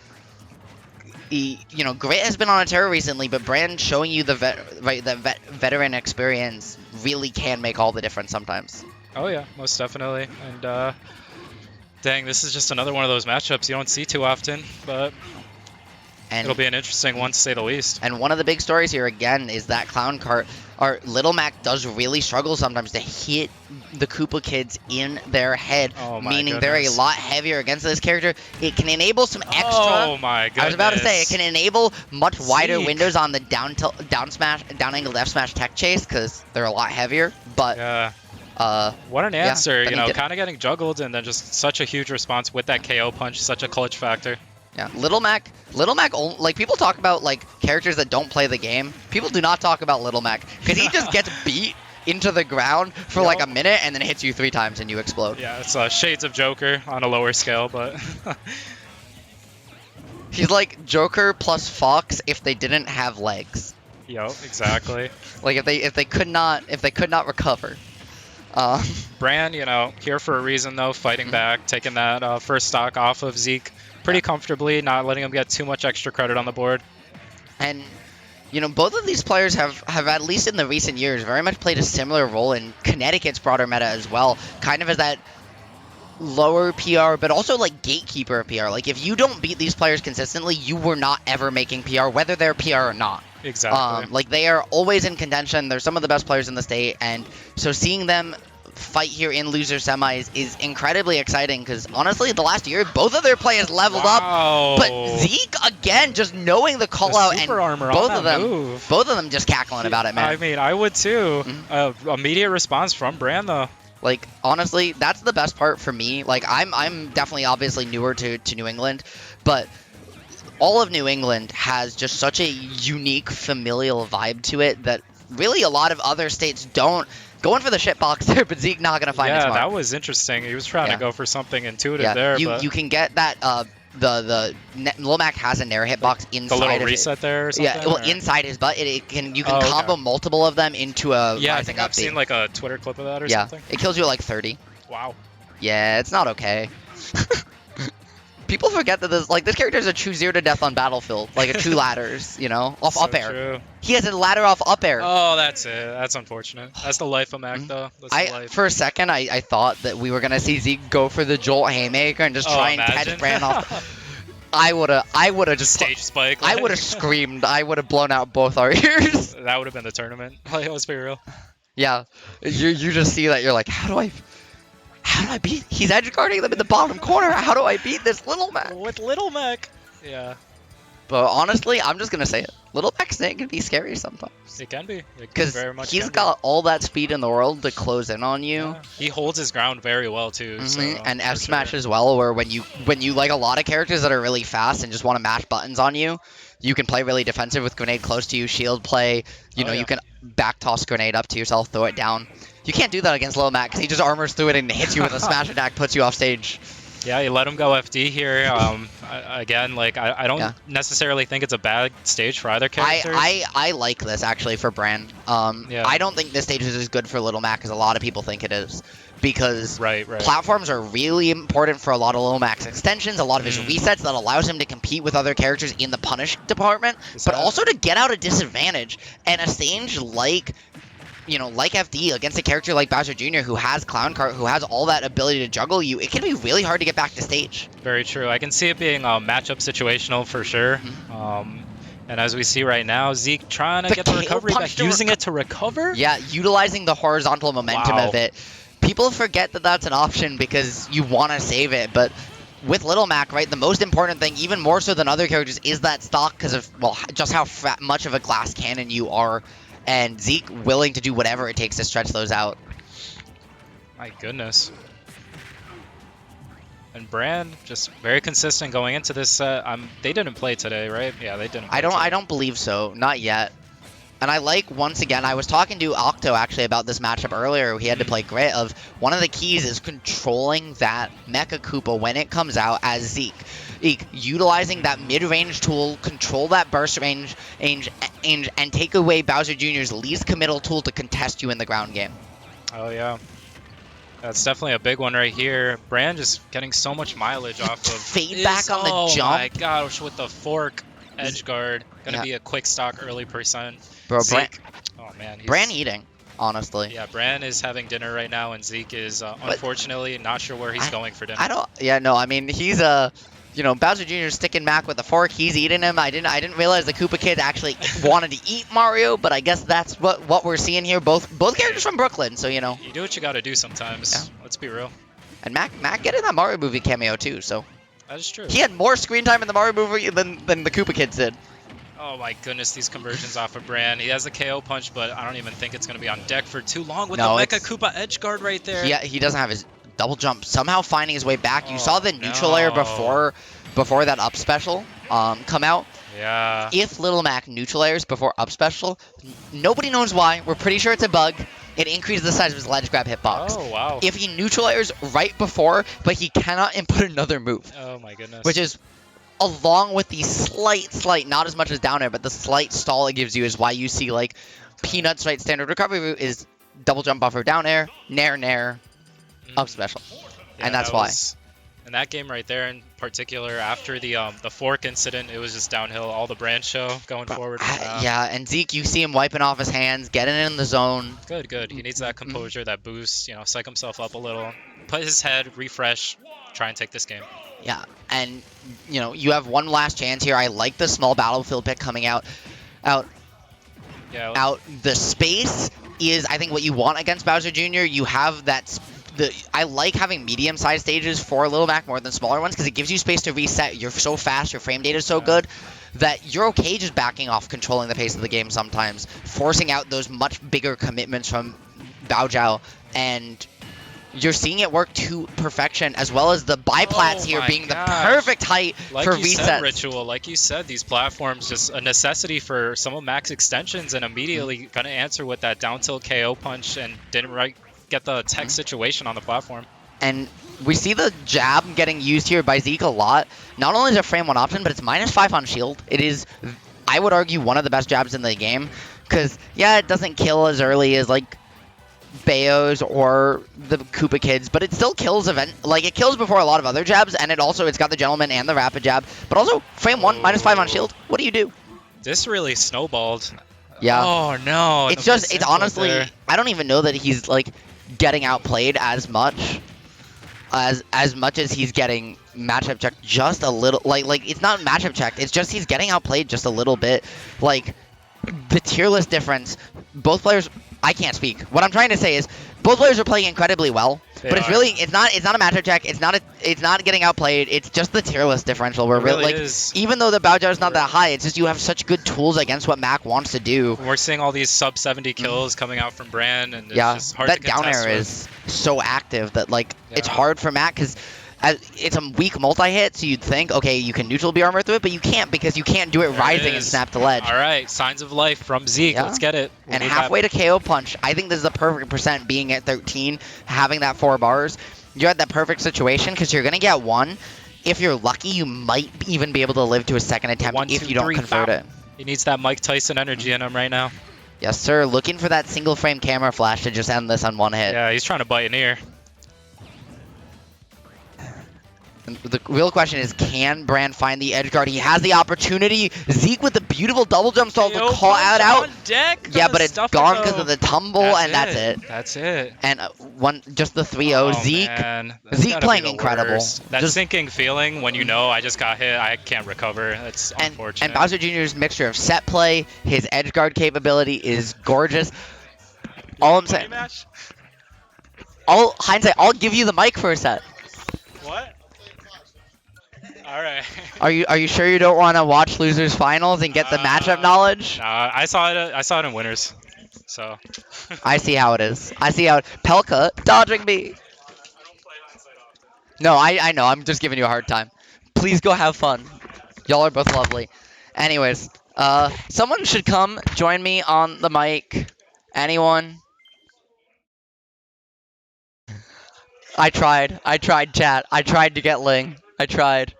Grit has been on a tear recently, but Brand showing you the veteran experience really can make all the difference sometimes. Oh yeah, most definitely. And dang, this is just another one of those matchups you don't see too often, but And it'll be an interesting one to say the least. And one of the big stories here again is that Clown Cart, or Little Mac does really struggle sometimes to hit the Koopa Kids in their head, Oh my meaning they're a goodness. lot heavier against this character. It can enable some extra. Oh my goodness. I was about to say it can enable much wider Zeke. windows on the down angled F smash tech chase because they're a lot heavier. But Yeah. What an yeah, answer, but you he know, did- kind of getting juggled and then just such a huge response with that KO punch, such a clutch factor. yeah, Little Mac, like people talk about like characters that don't play the game. People do not talk about Little Mac because he just gets beat into the ground for like a minute and then hits you 3 times and you explode. Yeah, it's shades of Joker on a lower scale, but He's like Joker plus Fox if they didn't have legs. yo, exactly. Like if they could not recover. Bran, you know, here for a reason though, fighting back, taking that first stock off of Zeke pretty comfortably, not letting him get too much extra credit on the board. And both of these players have at least in the recent years very much played a similar role in Connecticut's broader meta as well, kind of as that lower PR, but also like gatekeeper of PR. Like if you don't beat these players consistently, you were not ever making PR, whether they're PR or not. Exactly. Like they are always in contention. They're some of the best players in the state, and so seeing them fight here in loser semis is incredibly exciting because honestly, the last year, both of their players leveled up. But Zeke again, just knowing the call The out super and armor on both that of them, move. both of them just cackling about it, man. I mean, I would too. Immediate response from Bran though. Like honestly, that's the best part for me. Like I'm definitely obviously newer to New England, but all of New England has just such a unique familial vibe to it that really a lot of other states don't. Going for the shitbox there, but Zeke not gonna find his Yeah, mark. that was interesting. He was trying to go for something intuitive Yeah, there, you but you can get that Lil Mac has a Nair hitbox inside the little of reset there or something. Yeah, well, or- inside his butt, you can Oh, okay. combo multiple of them into a Yeah, I rising think up I've beat. seen like a Twitter clip of that or Yeah, something. it kills you at like 30. Wow. Yeah, it's not okay. People forget that this character is a true 0 to death on Battlefield, like a true ladders, off So up air. true. He has a ladder off up air. Oh, that's it. That's unfortunate. That's the life of Mac, though. That's the life. For a second, I thought that we were gonna see Zeke go for the Jolt Haymaker and just try and imagine. catch Bran off. I would have just Stage spike. I would have screamed. I would have blown out both our ears. That would have been the tournament. Like, let's be real. Yeah, you just see that you're like, how do I beat? He's edge guarding them in the bottom corner. How do I beat this Little Mac? With Little Mac. Yeah, But honestly, I'm just gonna say it. Little Mac's snake can be scary sometimes. it can be. It Because very much he's can be. got all that speed in the world to close in on you. Yeah. He holds his ground very well too. So, And for F smash sure. as well, where when you like a lot of characters that are really fast and just want to mash buttons on you, you can play really defensive with grenade close to you, shield play. Oh, You can back toss grenade up to yourself, throw it down. You can't do that against Lil Mac because he just armors through it and hits you with a smash attack, puts you off stage. Yeah, you let him go FD here. Again, like I don't necessarily think it's a bad stage for either character. I like this actually for Bran. Yeah. I don't think this stage is as good for Little Mac as a lot of people think it is. Because Right. platforms are really important for a lot of Little Mac's extensions, a lot of his resets that allows him to compete with other characters in the punish department, but also to get out a disadvantage. And a stage like FD against a character like Bowser Jr. who has Clown Cart, who has all that ability to juggle you, it can be really hard to get back to stage. Very true. I can see it being matchup situational for sure. And as we see right now, Zeke trying to The get the KO recovery punch back, to using it to recover. Yeah, utilizing the horizontal momentum Wow. of it. People forget that that's an option because you want to save it, but with Little Mac, right, the most important thing, even more so than other characters, is that stock because of, just how much of a glass cannon you are, and Zeke willing to do whatever it takes to stretch those out. My goodness. And Bran just very consistent going into this set. They didn't play today, right? Yeah, they didn't. Play I don't believe so, not yet. And I like, once again, I was talking to Octo actually about this matchup earlier. He had to play Grit. Of one of the keys is controlling that Mecha Koopa when it comes out as Zeke. Utilizing that mid-range tool, control that burst range, and take away Bowser Jr.'s least committal tool to contest you in the ground game. Oh yeah. That's definitely a big one right here. Bran just getting so much mileage off of Fade back on the oh jump. my gosh, with the fork edge guard. Gonna Yeah. be a quick stock early percent. Bro, Zeke. Oh man, he's, Bran eating, honestly. yeah, Bran is having dinner right now, and Zeke is unfortunately not sure where he's going for dinner. I don't. Yeah, no. I mean, he's you know, Bowser Jr. is sticking back with the fork. He's eating him. I didn't realize the Koopa kids actually wanted to eat Mario, but I guess that's what we're seeing here. Both characters from Brooklyn, so you know. You do what you gotta do sometimes. Yeah. Let's be real. And Mac getting that Mario movie cameo too. So That is true. he had more screen time in the Mario movie than the Koopa kids did. Oh my goodness, these conversions off of Bran. He has the KO punch, but I don't even think it's gonna be on deck for too long with No, the Mecha it's- Koopa edge guard right there. He doesn't have his double jump. Somehow finding his way back. You Oh, saw the neutral layer no. before that up special come out. Yeah. If Little Mac neutral layers before up special, nobody knows why. We're pretty sure it's a bug. It increases the size of his ledge grab hitbox. Oh wow. If he neutral layers right before, but he cannot input another move, Oh my goodness. which is along with the slight, not as much as down air, but the slight stall it gives you is why you see like Peanuts right standard recovery route is double jump buffer down air, nair, up special. Yeah, and that's that why. was- in that game right there in particular, after the fork incident, it was just downhill. All the Bran show going forward. Yeah, and Zeke, you see him wiping off his hands, getting in the zone. Good. He needs that composure, that boost. You know, psych himself up a little, put his head, refresh, try and take this game. Yeah, and you know you have one last chance here. I like the small battlefield pick coming out. Yeah. The space is, I think, what you want against Bowser Jr. You have that. I like having medium-sized stages for Little Mac more than smaller ones because it gives you space to reset. You're so fast, your frame data is so good that you're okay just backing off, controlling the pace of the game sometimes, forcing out those much bigger commitments from Bao Zhao, and you're seeing it work to perfection, as well as the biplats here my being gosh. the perfect height Like for you said, resets. Ritual, like you said, these platforms just a necessity for some of Mac's extensions, and immediately gonna answer with that down tilt KO punch, and didn't get the tech situation on the platform. And we see the jab getting used here by Zeke a lot. Not only is it frame 1 option, but it's -5 on shield. It is, I would argue, one of the best jabs in the game. Because, yeah, it doesn't kill as early as, like, Bayo's or the Koopa kids, but it still kills it kills before a lot of other jabs, and it's got the gentleman and the rapid jab. But also, frame 1, -5 on shield. What do you do? This really snowballed. Yeah. Oh no. It's the just, it's misinput honestly, there. I don't even know that he's, like, getting outplayed as much as he's getting matchup checked just a little. Like it's not matchup checked, it's just he's getting outplayed just a little bit. Like, the tier list difference, both players, I can't speak. What I'm trying to say is both players are playing incredibly well, They but it's are. really, it's not a matchup check, it's not getting outplayed, it's just the tier list differential where It really like, is. even though the Bao Zhao is not that high, it's just you have such good tools against what Mac wants to do. We're seeing all these sub 70 kills coming out from Bran, and it's Yeah, just hard that to down contest air with. is so active that like it's Yeah. hard for Matt because it's a weak multi-hit, so you'd think, okay, you can neutral B armor through it, but you can't because you can't do it There it rising and is. snap to ledge. All right, signs of life from Zeke. Yeah. Let's get it. We And need halfway to KO punch, I think this is the perfect percent being at 13, having that 4 bars. You're at that perfect situation because you're going to get 1. If you're lucky, you might even be able to live to a second attempt 1, if 2, you don't 3, convert bam. it. He needs that Mike Tyson energy in him right now. Yes, sir. Looking for that single frame camera flash to just end this on 1 hit. Yeah, he's trying to bite an ear. The real question is, can Bran find the edge guard? He has the opportunity. Zeke with the beautiful double jump stall to KO call punch out. on deck. Yeah, Gonna but it's stuff it, gone though. because of the tumble, and that's it. That's it. And just the 3-0. Oh, Zeke, man. That's Zeke gotta be playing the incredible. worst. That Just- sinking feeling when you know I just got hit, I can't recover. That's and unfortunate. Bowser Jr.'s mixture of set play, his edge guard capability is gorgeous. All I'm saying, all hindsight, I'll give you the mic for a set. What? All right. Are you sure you don't want to watch losers finals and get the matchup knowledge? Nah, I saw it. I saw it in winners. So. I see how it is. I see how Pelca dodging me. No, I know. I'm just giving you a hard time. Please go have fun. Y'all are both lovely. Anyways, someone should come join me on the mic. Anyone? I tried, chat. I tried to get Ling. I tried.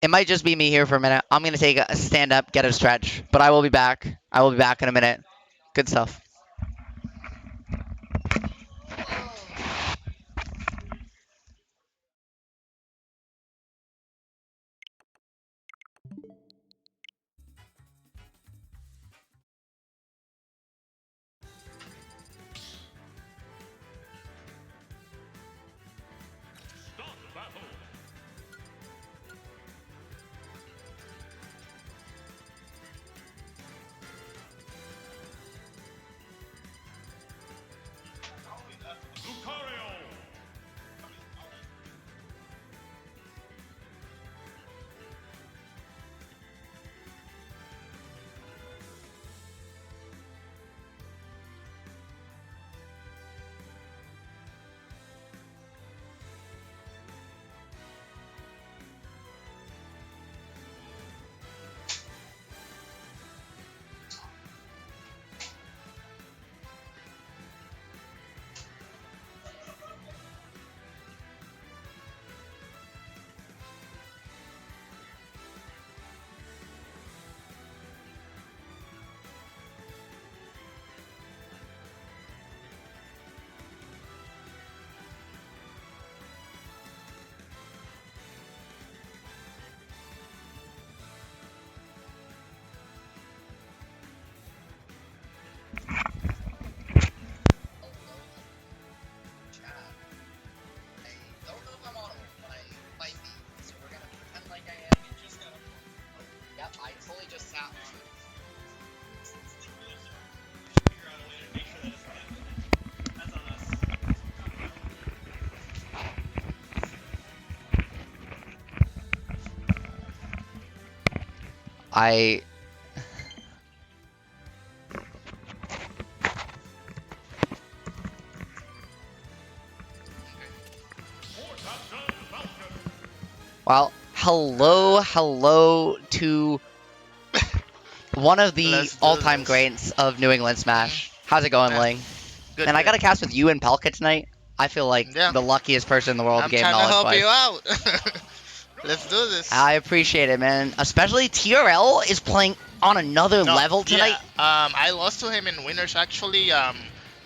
It might just be me here for a minute. I'm gonna take a stand up, get a stretch, but I will be back. I will be back in a minute. Good stuff. I Well, hello to one of the Let's do all-time this. greats of New England Smash. How's it going, Yeah. Ling? Good, And I good. got a cast with you and Pelca tonight. I feel like Yeah. the luckiest person in the world I'm game trying to help knowledge-wise. you out. Let's do this. I appreciate it, man. Especially TRL is playing on another No, level tonight. Yeah, I lost to him in winners actually.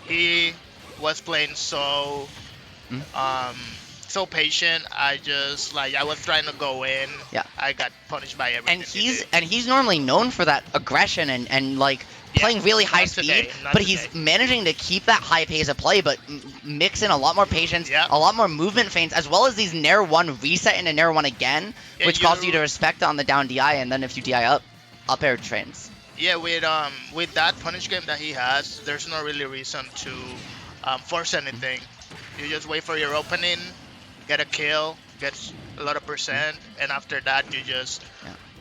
He was playing so so patient. I was trying to go in. Yeah. I got punished by everything. And he's normally known for that aggression and like playing really high not speed, today, not but he's today. managing to keep that high pace of play, but mix in a lot more patience, Yep. a lot more movement feints, as well as these Nair 1 reset into Nair 1 again, Yeah, which causes you to respect on the down DI, and then if you DI up air trains. Yeah, with that punish game that he has, there's no really reason to force anything. You just wait for your opening, get a kill, get a lot of percent, and after that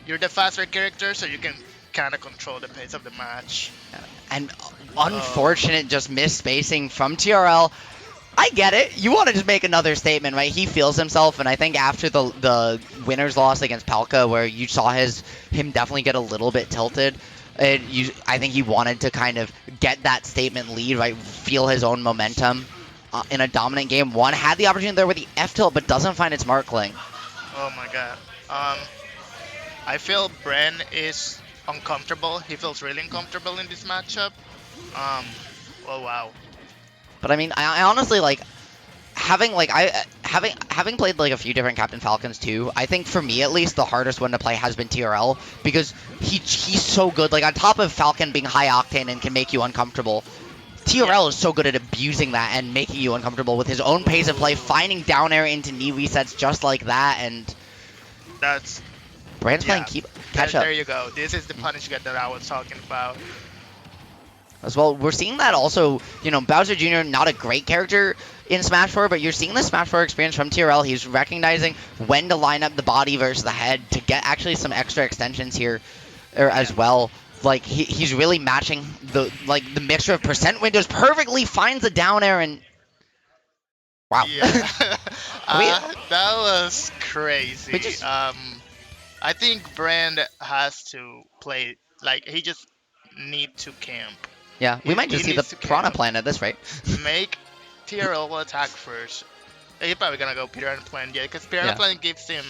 you're the faster character, so you can kind of control the pace of the match. And unfortunate just missed spacing from TRL. I get it. You want to just make another statement, right? He feels himself, and I think after the winner's loss against Pelca, where you saw him definitely get a little bit tilted, I think he wanted to kind of get that statement lead, right? Feel his own momentum in a dominant game. One had the opportunity there with the F tilt, but doesn't find its mark, Ling. Oh my god. I feel Bran is uncomfortable. He feels really uncomfortable in this matchup. Oh wow. But I mean, I honestly like having played like a few different Captain Falcons too. I think for me at least the hardest one to play has been TRL because he's so good. Like on top of Falcon being high octane and can make you uncomfortable, TRL is so good at abusing that and making you uncomfortable with his own pace of play, finding down air into knee resets just like that, and That's Brand's playing catch up. There you go. This is the punish get that I was talking about. As well, we're seeing that also, you know, Bowser Jr. not a great character in Smash 4, but you're seeing the Smash 4 experience from TRL. He's recognizing when to line up the body versus the head to get actually some extra extensions here as well. Like, he's really matching the mixture of percent windows perfectly, finds the down air, and wow. Yeah. That was crazy. I think Brand has to play, like, he just need to camp. Yeah, we might just see the needs to Piranha camp. Plant at this rate. Make TRL attack first. He's probably gonna go Piranha Plant, yeah, because Piranha Plant gives him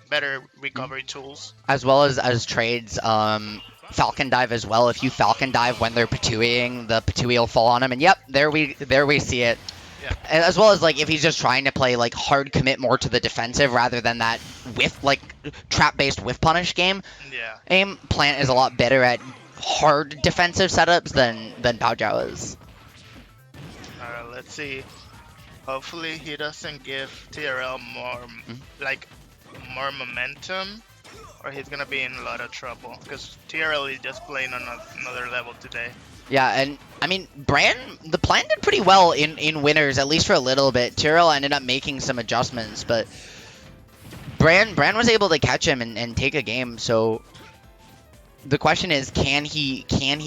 better recovery tools. As well as trades, Falcon Dive as well. If you Falcon Dive when they're Patooieing, the Patooie will fall on him, and yep, there we see it. Yeah. And as well as like if he's just trying to play like hard commit more to the defensive rather than that whiff like trap based whiff punish game. Yeah. Aim Plant is a lot better at hard defensive setups than Pao Zhao is. Alright, let's see. Hopefully he doesn't give TRL more more momentum, or he's gonna be in a lot of trouble because TRL is just playing on another level today. Yeah, and I mean, the plan did pretty well in winners, at least for a little bit. TRL ended up making some adjustments, but Bran was able to catch him and take a game. So the question is, can he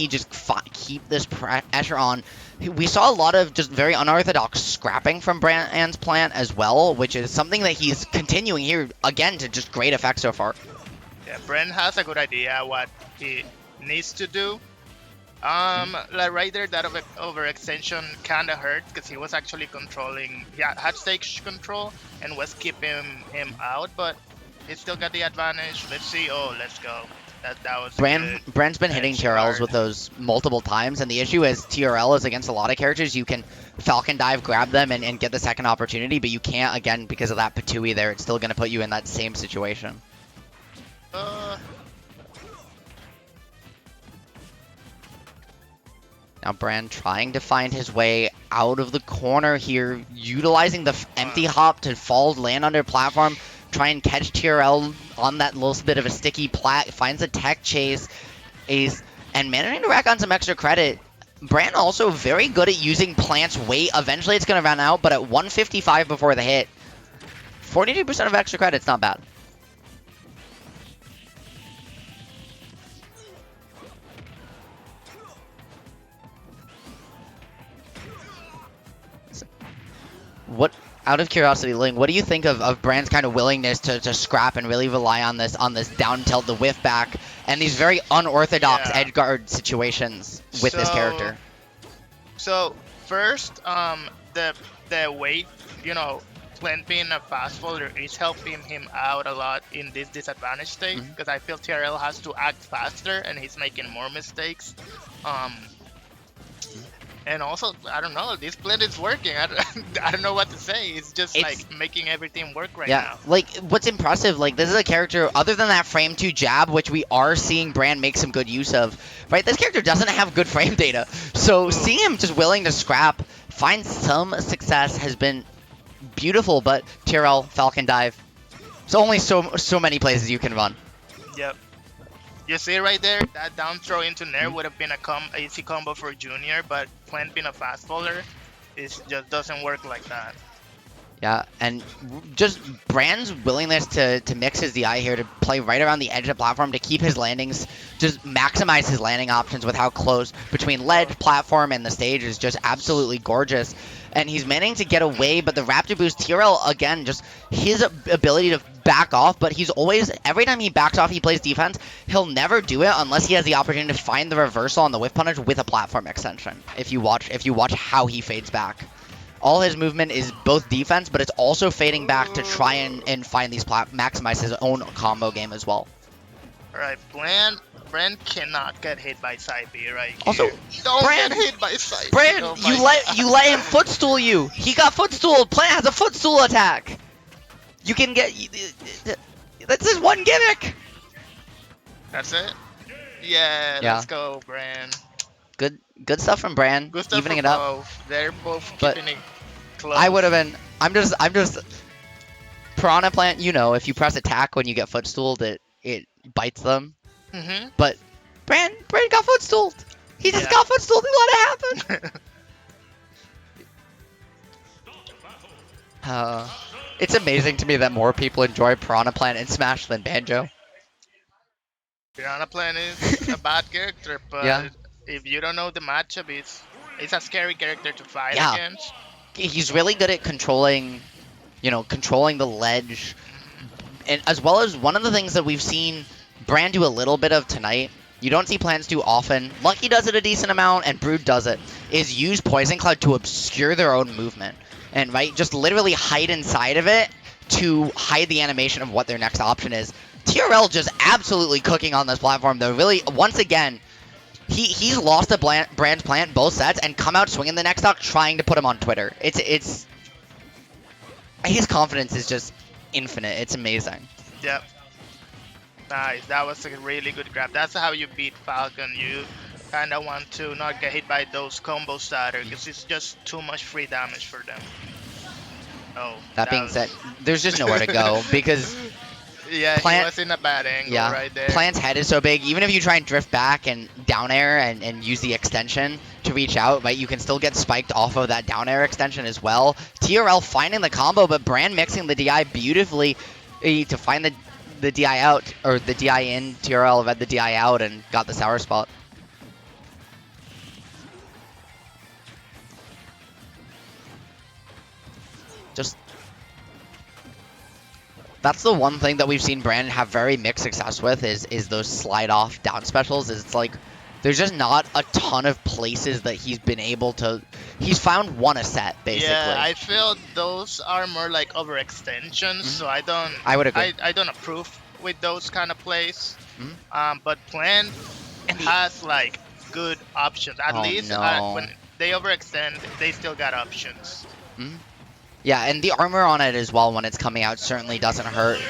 just keep this pressure on? We saw a lot of just very unorthodox scrapping from Bran's plant as well, which is something that he's continuing here again to just great effect so far. Yeah, Bran has a good idea what he needs to do. Like right there, that overextension kind of hurt because he was actually controlling, had stage control and was keeping him out, but he still got the advantage. Let's see. Oh, let's go. That was Bran's been hitting TRLs with those multiple times, and the issue is TRL is against a lot of characters. You can Falcon Dive, grab them, and get the second opportunity, but you can't, again, because of that Patooie there. It's still going to put you in that same situation. Now Bran trying to find his way out of the corner here, utilizing the empty hop to land on their platform, try and catch TRL on that little bit of a sticky plat, finds a tech chase, and managing to rack on some extra credit. Bran also very good at using plant's weight. Eventually it's going to run out, but at 155 before the hit, 42% of extra credit's not bad. What, out of curiosity, Ling, what do you think of Brand's kind of willingness to scrap and really rely on this down tilt, the whiff back, and these very unorthodox Yeah. edge guard situations with this character? So first, the weight, you know, Plant being a fast folder is helping him out a lot in this disadvantage state because I feel TRL has to act faster and he's making more mistakes. And also, I don't know, this blend is working. I don't know what to say. It's just like making everything work right now. Like, what's impressive, like, this is a character, other than that frame 2 jab, which we are seeing Bran make some good use of, right? This character doesn't have good frame data. So seeing him just willing to scrap, find some success has been beautiful, but TRL, Falcon Dive. It's only so many places you can run. Yep. You see right there, that down throw into Nair would have been a easy combo for Junior, but Plant being a fast folder, it just doesn't work like that. Yeah, and just Bran's willingness to mix his DI here, to play right around the edge of the platform, to keep his landings, just maximize his landing options with how close between ledge, platform, and the stage is just absolutely gorgeous. And he's managing to get away, but the Raptor boost, TRL, again, just his ability to back off, but he's always, every time he backs off, he plays defense, he'll never do it unless he has the opportunity to find the reversal on the whiff punish with a platform extension. If you watch how he fades back. All his movement is both defense, but it's also fading back to try and find these maximize his own combo game as well. Alright, Bran cannot get hit by side B right Also, here. Don't Bran, get hit by side B. Bran, Oh you let him footstool you. He got footstooled. Plant has a footstool attack. You can get. That's his one gimmick. That's it? Yeah, let's go, Bran. Good stuff from Bran. Good stuff evening from it up. both. They're both But keeping it close. I would have been. I'm just. Piranha Plant. You know, if you press attack when you get footstooled, it bites them. But Bran got footstooled. He just got footstooled and let it happen. It's amazing to me that more people enjoy Piranha Plant in Smash than Banjo. Piranha Plant is a bad character, but if you don't know the matchup, it's a scary character to fight against. He's really good at controlling the ledge, and as well as one of the things that we've seen Bran do a little bit of tonight. You don't see plans too often. Lucky does it a decent amount, and Brood does it. Is use Poison Cloud to obscure their own movement, and just literally hide inside of it to hide the animation of what their next option is. TRL just absolutely cooking on this platform, though. Really, once again, he's lost to Bran's plant both sets and come out swinging the next stock, trying to put him on Twitter. It's his confidence is just infinite. It's amazing. Yep. Nice. That was a really good grab. That's how you beat Falcon. You kind of want to not get hit by those combo starters because it's just too much free damage for them. Oh. That being said, there's just nowhere to go because yeah, he was in a bad angle right there. Plant's head is so big. Even if you try and drift back and down air and use the extension to reach out, right, you can still get spiked off of that down air extension as well. TRL finding the combo, but Bran mixing the DI beautifully to find the DI out, or the DI in. TRL read the DI out and got the sour spot. Just that's the one thing that we've seen Brandon have very mixed success with is those slide off down specials. It's like there's just not a ton of places that he's been able to. He's found one a set basically. Yeah, I feel those are more like overextensions, so I would agree. I don't approve with those kind of plays. But Plant has like good options. At least when they overextend, they still got options. Yeah, and the armor on it as well when it's coming out certainly doesn't hurt.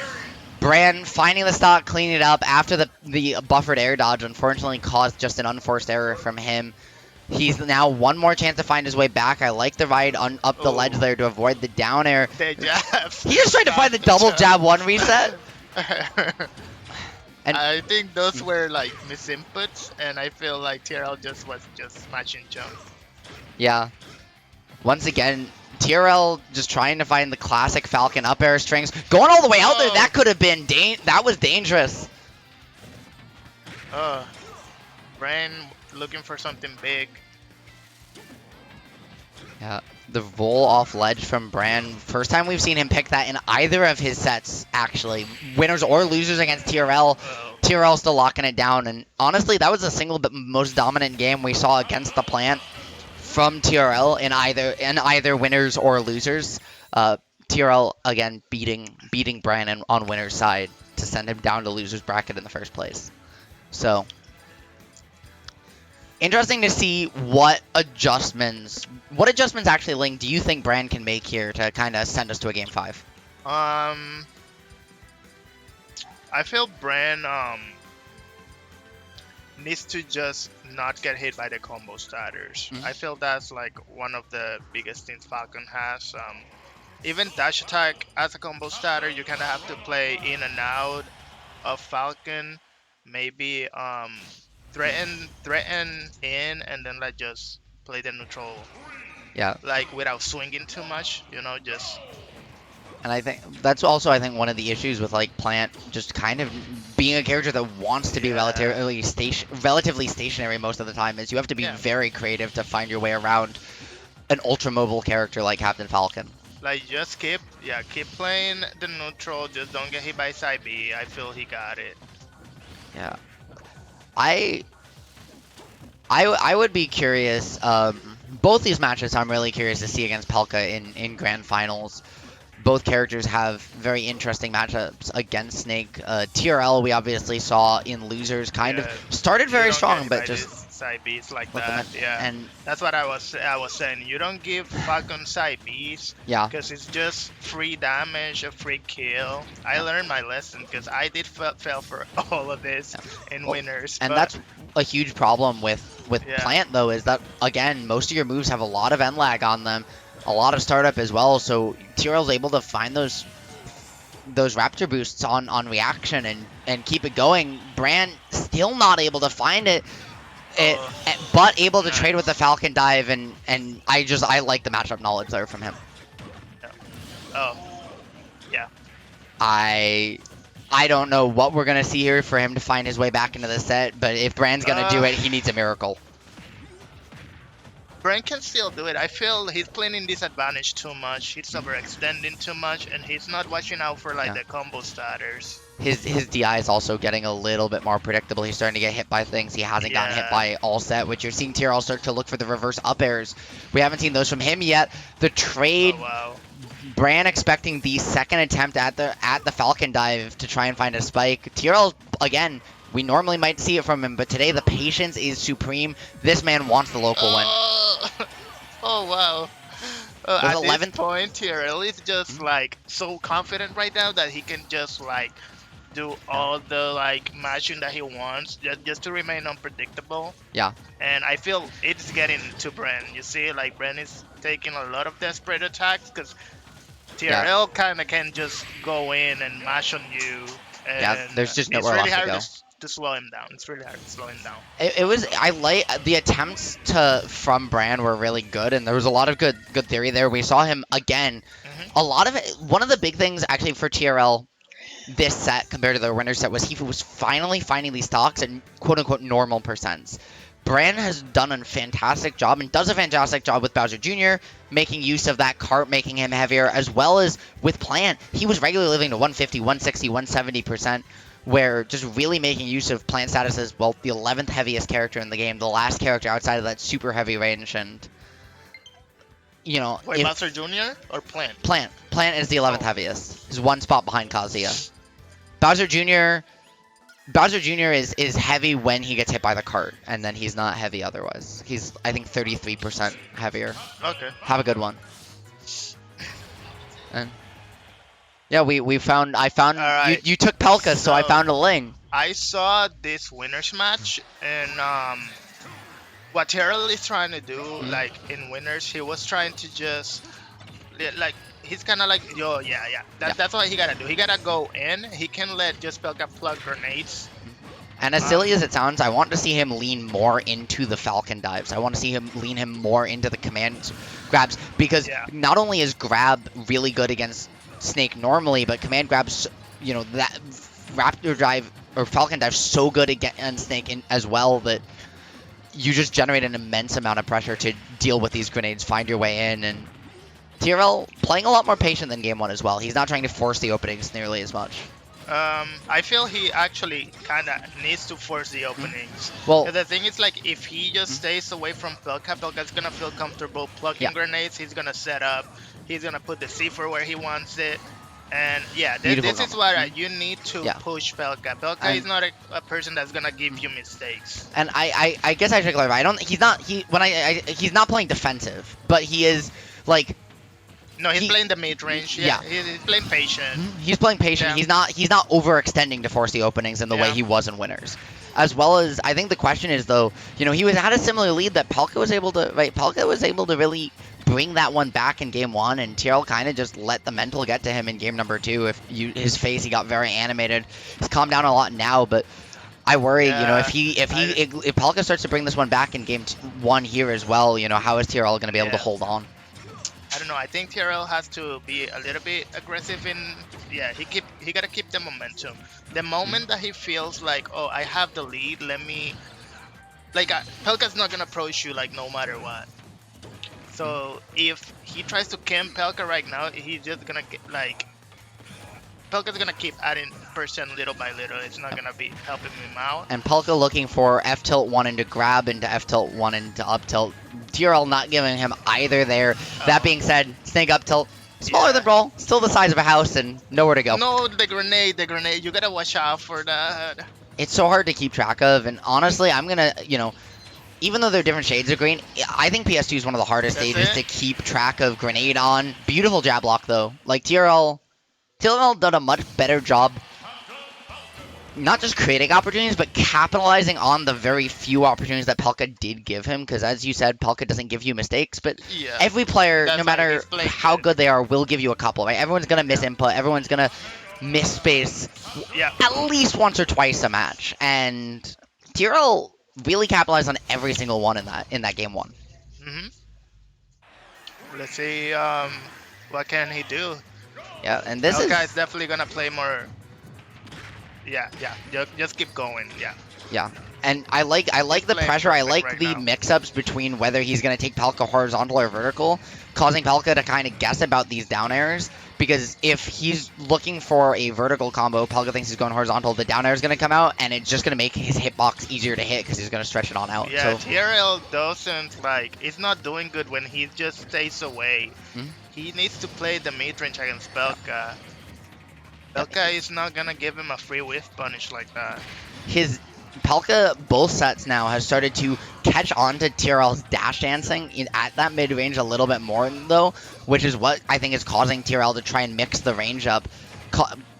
Bran finding the stock, cleaning it up after the buffered air dodge unfortunately caused just an unforced error from him. He's now one more chance to find his way back. I like the ride up the ledge there to avoid the down air. He just tried to find the double jab one reset. And I think those were like misinputs, and I feel like TRL was just smashing jump. Yeah. Once again, TRL just trying to find the classic Falcon up air strings. Going all the way out there, that could have been that was dangerous. Bran looking for something big. Yeah. The roll off ledge from Bran. First time we've seen him pick that in either of his sets, actually. Winners or losers against TRL. TRL still locking it down. And honestly, that was the single most dominant game we saw against the plant from TRL in either winners or losers. TRL, again, beating Bran on winner's side to send him down to loser's bracket in the first place. So, interesting to see what adjustments actually, Ling, do you think Bran can make here to kind of send us to a game 5? I feel Bran needs to just not get hit by the combo starters. Mhm. I feel that's like one of the biggest things Falcon has. Even dash attack as a combo starter, you kind of have to play in and out of Falcon. Maybe threaten in and then like just play the neutral, Yeah. like without swinging too much. You know, just And I think that's also, I think, one of the issues with like Plant just kind of being a character that wants to be Yeah. relatively stationary most of the time, is you have to be Yeah. very creative to find your way around an ultra mobile character like Captain Falcon. like just keep playing the neutral. Just don't get hit by side B. I feel he got it. Yeah. I would be curious. Both these matches I'm really curious to see against Pelca in grand finals. Both characters have very interesting matchups against Snake. TRL we obviously saw in losers kind of started You very don't get strong, hit but by just these side Bs like let them that. Yeah, and that's what I was saying. You don't give Falcon side Bs yeah. because it's just free damage, a free kill. I learned my lesson because I did fail for all of this in winners. And but that's a huge problem with Yeah. Plant, though, is that, again, most of your moves have a lot of end lag on them, a lot of startup as well, so TRL's able to find those Raptor boosts on reaction and keep it going. Bran still not able to find it, but able to trade with the Falcon dive, and I like the matchup knowledge there from him. oh yeah. I don't know what we're going to see here for him to find his way back into the set, but if Bran's going to do it, he needs a miracle. Bran can still do it. I feel he's playing in disadvantage too much. He's overextending too much, and he's not watching out for like the combo starters. His DI is also getting a little bit more predictable. He's starting to get hit by things he hasn't gotten hit by all set, which you're seeing TRL start to look for the reverse up airs. We haven't seen those from him yet. The trade, Oh, wow. Bran expecting the second attempt at the Falcon dive to try and find a spike. TRL, again, we normally might see it from him, but today the patience is supreme. This man wants the local win. Oh wow. At 11th this point, TRL is just like so confident right now that he can just like do all the like matching that he wants just to remain unpredictable. Yeah. And I feel it's getting to Bran. You see, like Bran is taking a lot of desperate attacks because TRL kind of can just go in and mash on you. And Yeah, there's just it's nowhere really else to hard go. to slow him down. It's really hard to slow him down. It was, I like the attempts from Bran were really good, and there was a lot of good theory there. We saw him again. A lot of it. One of the big things actually for TRL this set compared to the winner set was he was finally finding these stocks at quote unquote normal percents. Bran has done a fantastic job and does a fantastic job with Bowser Jr. making use of that cart, making him heavier, as well as with Plant. He was regularly living to 150, 160, 170%, where just really making use of Plant status as, well, the 11th heaviest character in the game, the last character outside of that super heavy range, and, you know... Wait, Bowser Jr. or Plant? Plant is the 11th heaviest. He's one spot behind Kazuya. Bowser Jr. is heavy when he gets hit by the cart, and then he's not heavy otherwise. He's, I think, 33% heavier. Okay. Have a good one. And yeah, I found Alright, you took Pelca, so I found a Ling. I saw this winners match, and what TRL is trying to do, like in winners, he was trying to just like he's kind of like that's what he gotta do. He gotta go in. He can let just Pelca plug grenades. And as silly as it sounds, I want to see him lean more into the Falcon dives. I want to see him lean him more into the command grabs, because not only is grab really good against Snake normally, but command grabs, you know, that Raptor dive or Falcon dive so good against Snake as well that you just generate an immense amount of pressure to deal with these grenades, find your way in, and TRL playing a lot more patient than game 1 as well. He's not trying to force the openings nearly as much. I feel he actually kind of needs to force the openings. Well, The thing is, like, if he just stays away from Pelca, Pelca's gonna feel comfortable plugging grenades. He's gonna set up. He's gonna put the C4 where he wants it. And yeah, this is why you need to push Pelca. Pelca is not a person that's gonna give you mistakes. And I guess I should clarify. He's not playing defensive, but he is like. No, he's playing the mid range. Yeah, he's playing patient. He's playing patient. Yeah. He's not overextending to force the openings in the way he was in winners. As well as I think the question is though, he had a similar lead that Pelca was able to Pelca was able to really bring that one back in game 1, and TRL kind of just let the mental get to him in game number 2. His face, he got very animated. He's calmed down a lot now, but I worry, if Pelca starts to bring this one back in game 1 here as well, how is TRL going to be able to hold on? I don't know. I think TRL has to be a little bit aggressive in. Yeah, he gotta keep the momentum. The moment that he feels like, oh, I have the lead, let me. Like, Pelca's not gonna approach you like no matter what. So if he tries to camp Pelca right now, he's just gonna get like. Pelca's gonna keep adding percent little by little. It's not gonna be helping him out. And Pelca looking for F tilt 1 into grab into F tilt 1 into up tilt. TRL not giving him either there. That being said, snake up tilt, smaller than Brawl, still the size of a house and nowhere to go. No, the grenade, you gotta watch out for that. It's so hard to keep track of, and honestly, I'm gonna, even though they're different shades of green, I think PS2 is one of the hardest stages to keep track of grenade on. Beautiful jab block though. Like TRL done a much better job not just creating opportunities, but capitalizing on the very few opportunities that Pelca did give him. Because as you said, Pelca doesn't give you mistakes, but every player, no matter how good they are, will give you a couple, right? Everyone's going to miss input. Everyone's going to miss space at least once or twice a match. And TRL really capitalized on every single one in that game 1. Let's see what can he do. Yeah, and this guy's definitely going to play more. Yeah. Just keep going. Yeah. And I like the pressure. I like the mix-ups between whether he's going to take Pelca horizontal or vertical, causing Pelca to kind of guess about these down airs. Because if he's looking for a vertical combo, Pelca thinks he's going horizontal, the down air is going to come out, and it's just going to make his hitbox easier to hit because he's going to stretch it on out. Yeah, so TRL doesn't, he's not doing good when he just stays away. He needs to play the mid-range against Pelca. Pelca is not going to give him a free whiff punish like that. Pelca, both sets now, has started to catch on to TRL's dash dancing at that mid-range a little bit more, though, which is what I think is causing TRL to try and mix the range up.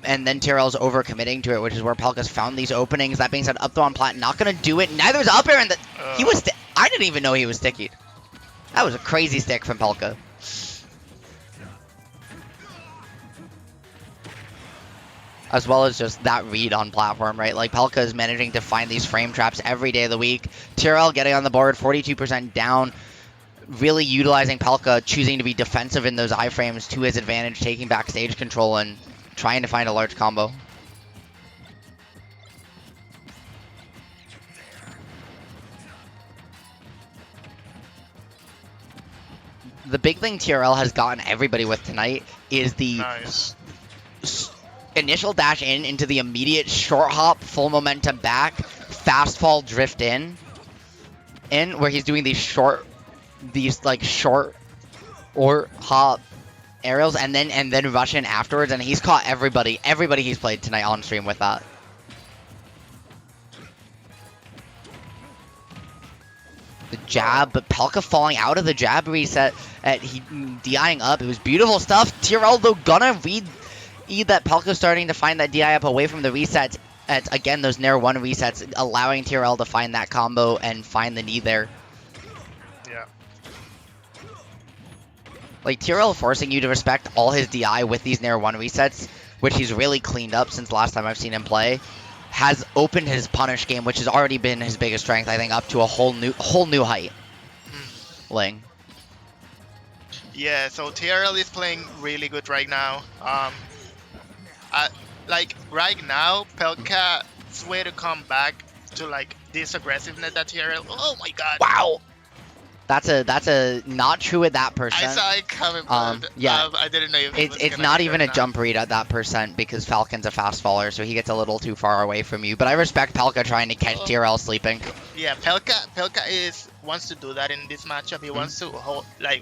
And then TRL's over-committing to it, which is where Pelca's found these openings. That being said, up throw on plat, not going to do it. Neither is up air, and I didn't even know he was sticky. That was a crazy stick from Pelca. As well as just that read on platform, right? Like, Pelca is managing to find these frame traps every day of the week. TRL getting on the board, 42% down. Really utilizing Pelca, choosing to be defensive in those iframes to his advantage, taking back stage control and trying to find a large combo. The big thing TRL has gotten everybody with tonight is the initial dash into the immediate short hop, full momentum back, fast fall drift in, where he's doing these short or hop aerials and then rush in afterwards, and he's caught everybody he's played tonight on stream with that. The jab, but Pelca falling out of the jab reset, he DIing up. It was beautiful stuff. TRL though gonna read that Pelca's starting to find that DI up away from the resets. Again, those Nair 1 resets, allowing TRL to find that combo and find the knee there. Yeah. Like, TRL forcing you to respect all his DI with these Nair 1 resets, which he's really cleaned up since last time I've seen him play, has opened his punish game, which has already been his biggest strength, I think, up to a whole new height. Ling. Yeah, so TRL is playing really good right now. Right now, Pelca's way to come back to this aggressiveness that TRL. Oh my god! Wow! That's a not true at that I percent. saw it coming, but yeah. I didn't know if it was It's gonna not hit even or a not. jump read at that percent because Falcon's a fast faller, so he gets a little too far away from you. But I respect Pelca trying to catch TRL sleeping. Yeah, Pelca wants to do that in this matchup. He wants to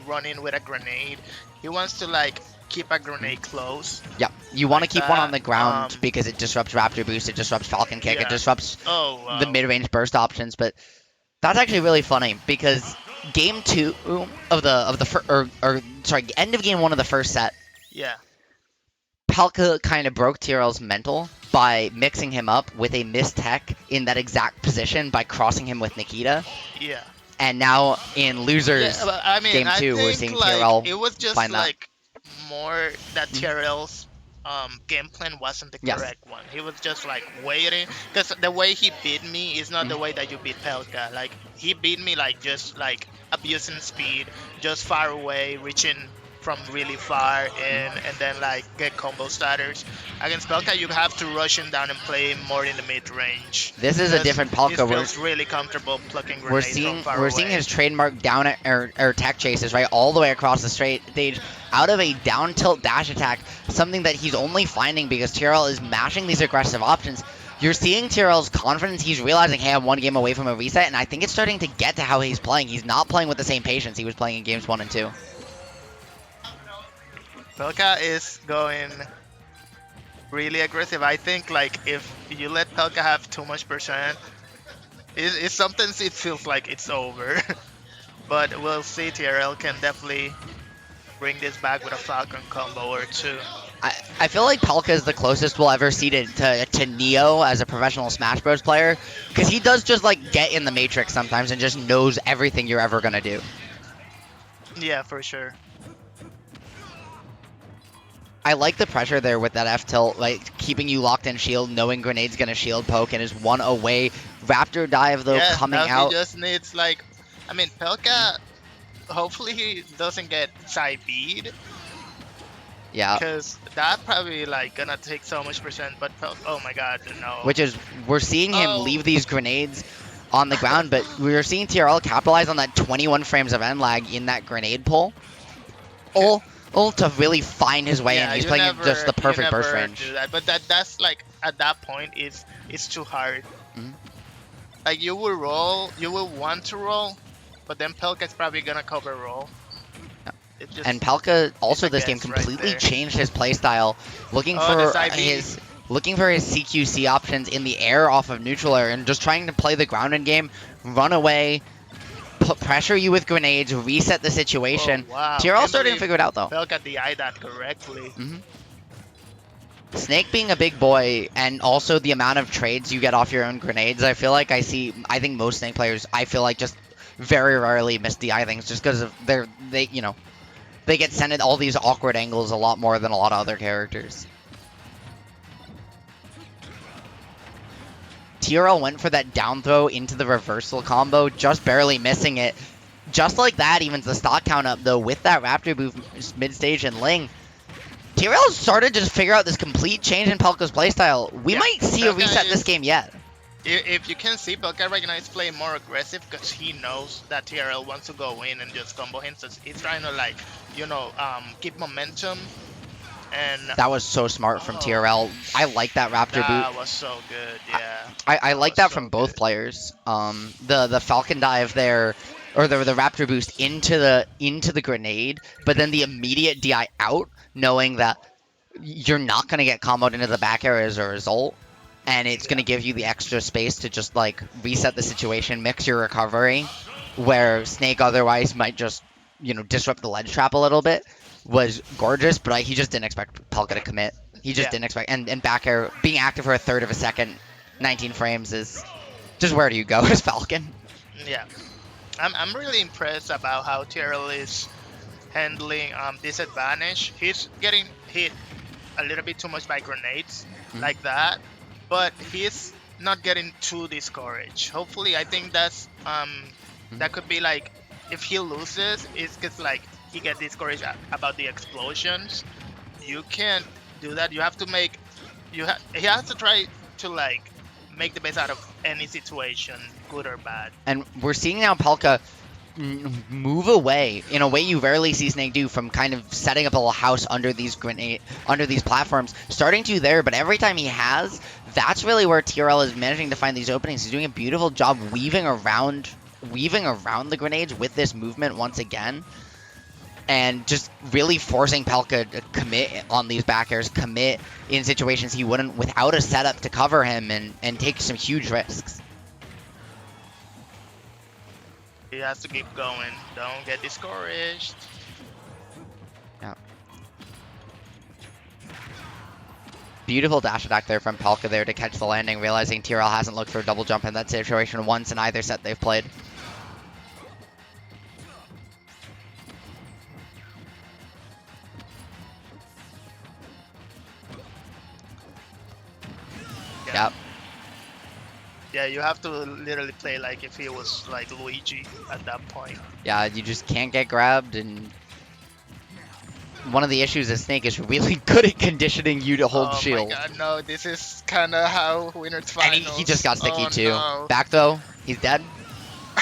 run in with a grenade. He wants to keep a grenade close. Yeah, you want to keep one on the that, ground because it disrupts Raptor Boost, it disrupts Falcon Kick, it yeah. disrupts Oh, wow. the mid-range burst options. But that's actually really funny because game 2 of the end of game 1 of the first set, Yeah. Pelca kind of broke TRL's mental by mixing him up with a missed tech in that exact position by crossing him with Nikita. Yeah. And now in losers Yeah, but, I mean, game 2, we're think, seeing TRL it was just find that. more that TRL's game plan wasn't the Yes. correct one. He was just waiting, because the way he beat me is not the way that you beat Pelca. He beat me just abusing speed, just far away, reaching from really far, and then get combo starters. Against Pelca, you have to rush him down and play more in the mid range. This is a different Pelca. He feels really comfortable plucking grenades from far we're away. seeing his trademark down or tech chases right all the way across the straight stage out of a down tilt dash attack, something that he's only finding because TRL is mashing these aggressive options. You're seeing TRL's confidence. He's realizing, hey, I'm one game away from a reset, and I think it's starting to get to how he's playing. He's not playing with the same patience he was playing in games 1 and 2. Pelca is going really aggressive. I think if you let Pelca have too much percent, sometimes it feels like it's over. But we'll see. TRL can definitely bring this back with a Falcon combo or two. I feel like Pelca is the closest we'll ever see to Neo as a professional Smash Bros. Player, because he does just get in the Matrix sometimes and just knows everything you're ever gonna do. Yeah, for sure. I like the pressure there with that F tilt, keeping you locked in shield, knowing Grenade's gonna shield poke and is one away. Raptor dive though coming now out. He just needs Pelca. Hopefully he doesn't get side bead. Yeah. Because that probably gonna take so much percent. But oh my god, no. Which is we're seeing him leave these grenades on the ground, but we're seeing TRL capitalize on that 21 frames of end lag in that grenade pull. To really find his way in. He's playing in just the perfect burst range. Do that. But that's at that point it's too hard. You will roll, you will want to roll, but then Pelca's probably gonna cover roll. Yeah. And Pelca also this game completely changed his playstyle, looking for his CQC options in the air off of neutral air and just trying to play the ground in game, run away, pressure you with grenades, reset the situation. Oh, wow. TRL starting to figure it out though. Pelca DI'd that correctly. Snake being a big boy, and also the amount of trades you get off your own grenades, I think most Snake players, just very rarely miss DI things just because they get sent at all these awkward angles a lot more than a lot of other characters. TRL went for that down throw into the reversal combo, just barely missing it. Just like that, evens the stock count up though with that Raptor boost mid-stage and Ling. TRL started to just figure out this complete change in Pelca's playstyle. We might see a reset this game yet. If you can see, Pelca right now is playing more aggressive because he knows that TRL wants to go in and just combo him. So he's trying to keep momentum. And that was so smart from TRL. I like that Raptor boot. That was so good, yeah. I like that from both players. The Falcon dive there, or the Raptor boost into the grenade, but then the immediate DI out, knowing that you're not gonna get comboed into the back air as a result, and it's gonna give you the extra space to just reset the situation, mix your recovery, where Snake otherwise might just disrupt the ledge trap a little bit. Was gorgeous, but he just didn't expect Pelca to commit. He just didn't expect, and back air being active for a third of a second, 19 frames is just where do you go as Falcon? Yeah, I'm really impressed about how TRL is handling disadvantage. He's getting hit a little bit too much by grenades like that, but he's not getting too discouraged. Hopefully, I think that's that could be if he loses, it's because he gets discouraged about the explosions. You can't do that. You have to make he has to try to make the best out of any situation, good or bad. And we're seeing now Pelca move away in a way you rarely see Snake do, from kind of setting up a little house under these platforms, starting to there, but every time he has, that's really where TRL is managing to find these openings. He's doing a beautiful job weaving around the grenades with this movement once again, and just really forcing Pelca to commit on these back airs, commit in situations he wouldn't without a setup to cover him, and take some huge risks. He has to keep going. Don't get discouraged. Yeah. Beautiful dash attack there from Pelca there to catch the landing, realizing TRL hasn't looked for a double jump in that situation once in either set they've played. Yep. Yeah, you have to literally play like if he was like Luigi at that point. Yeah, you just can't get grabbed, and one of the issues is Snake is really good at conditioning you to hold shield. Oh my god, no, this is kind of how winners finals. And he just got sticky too. No. Back though, he's dead.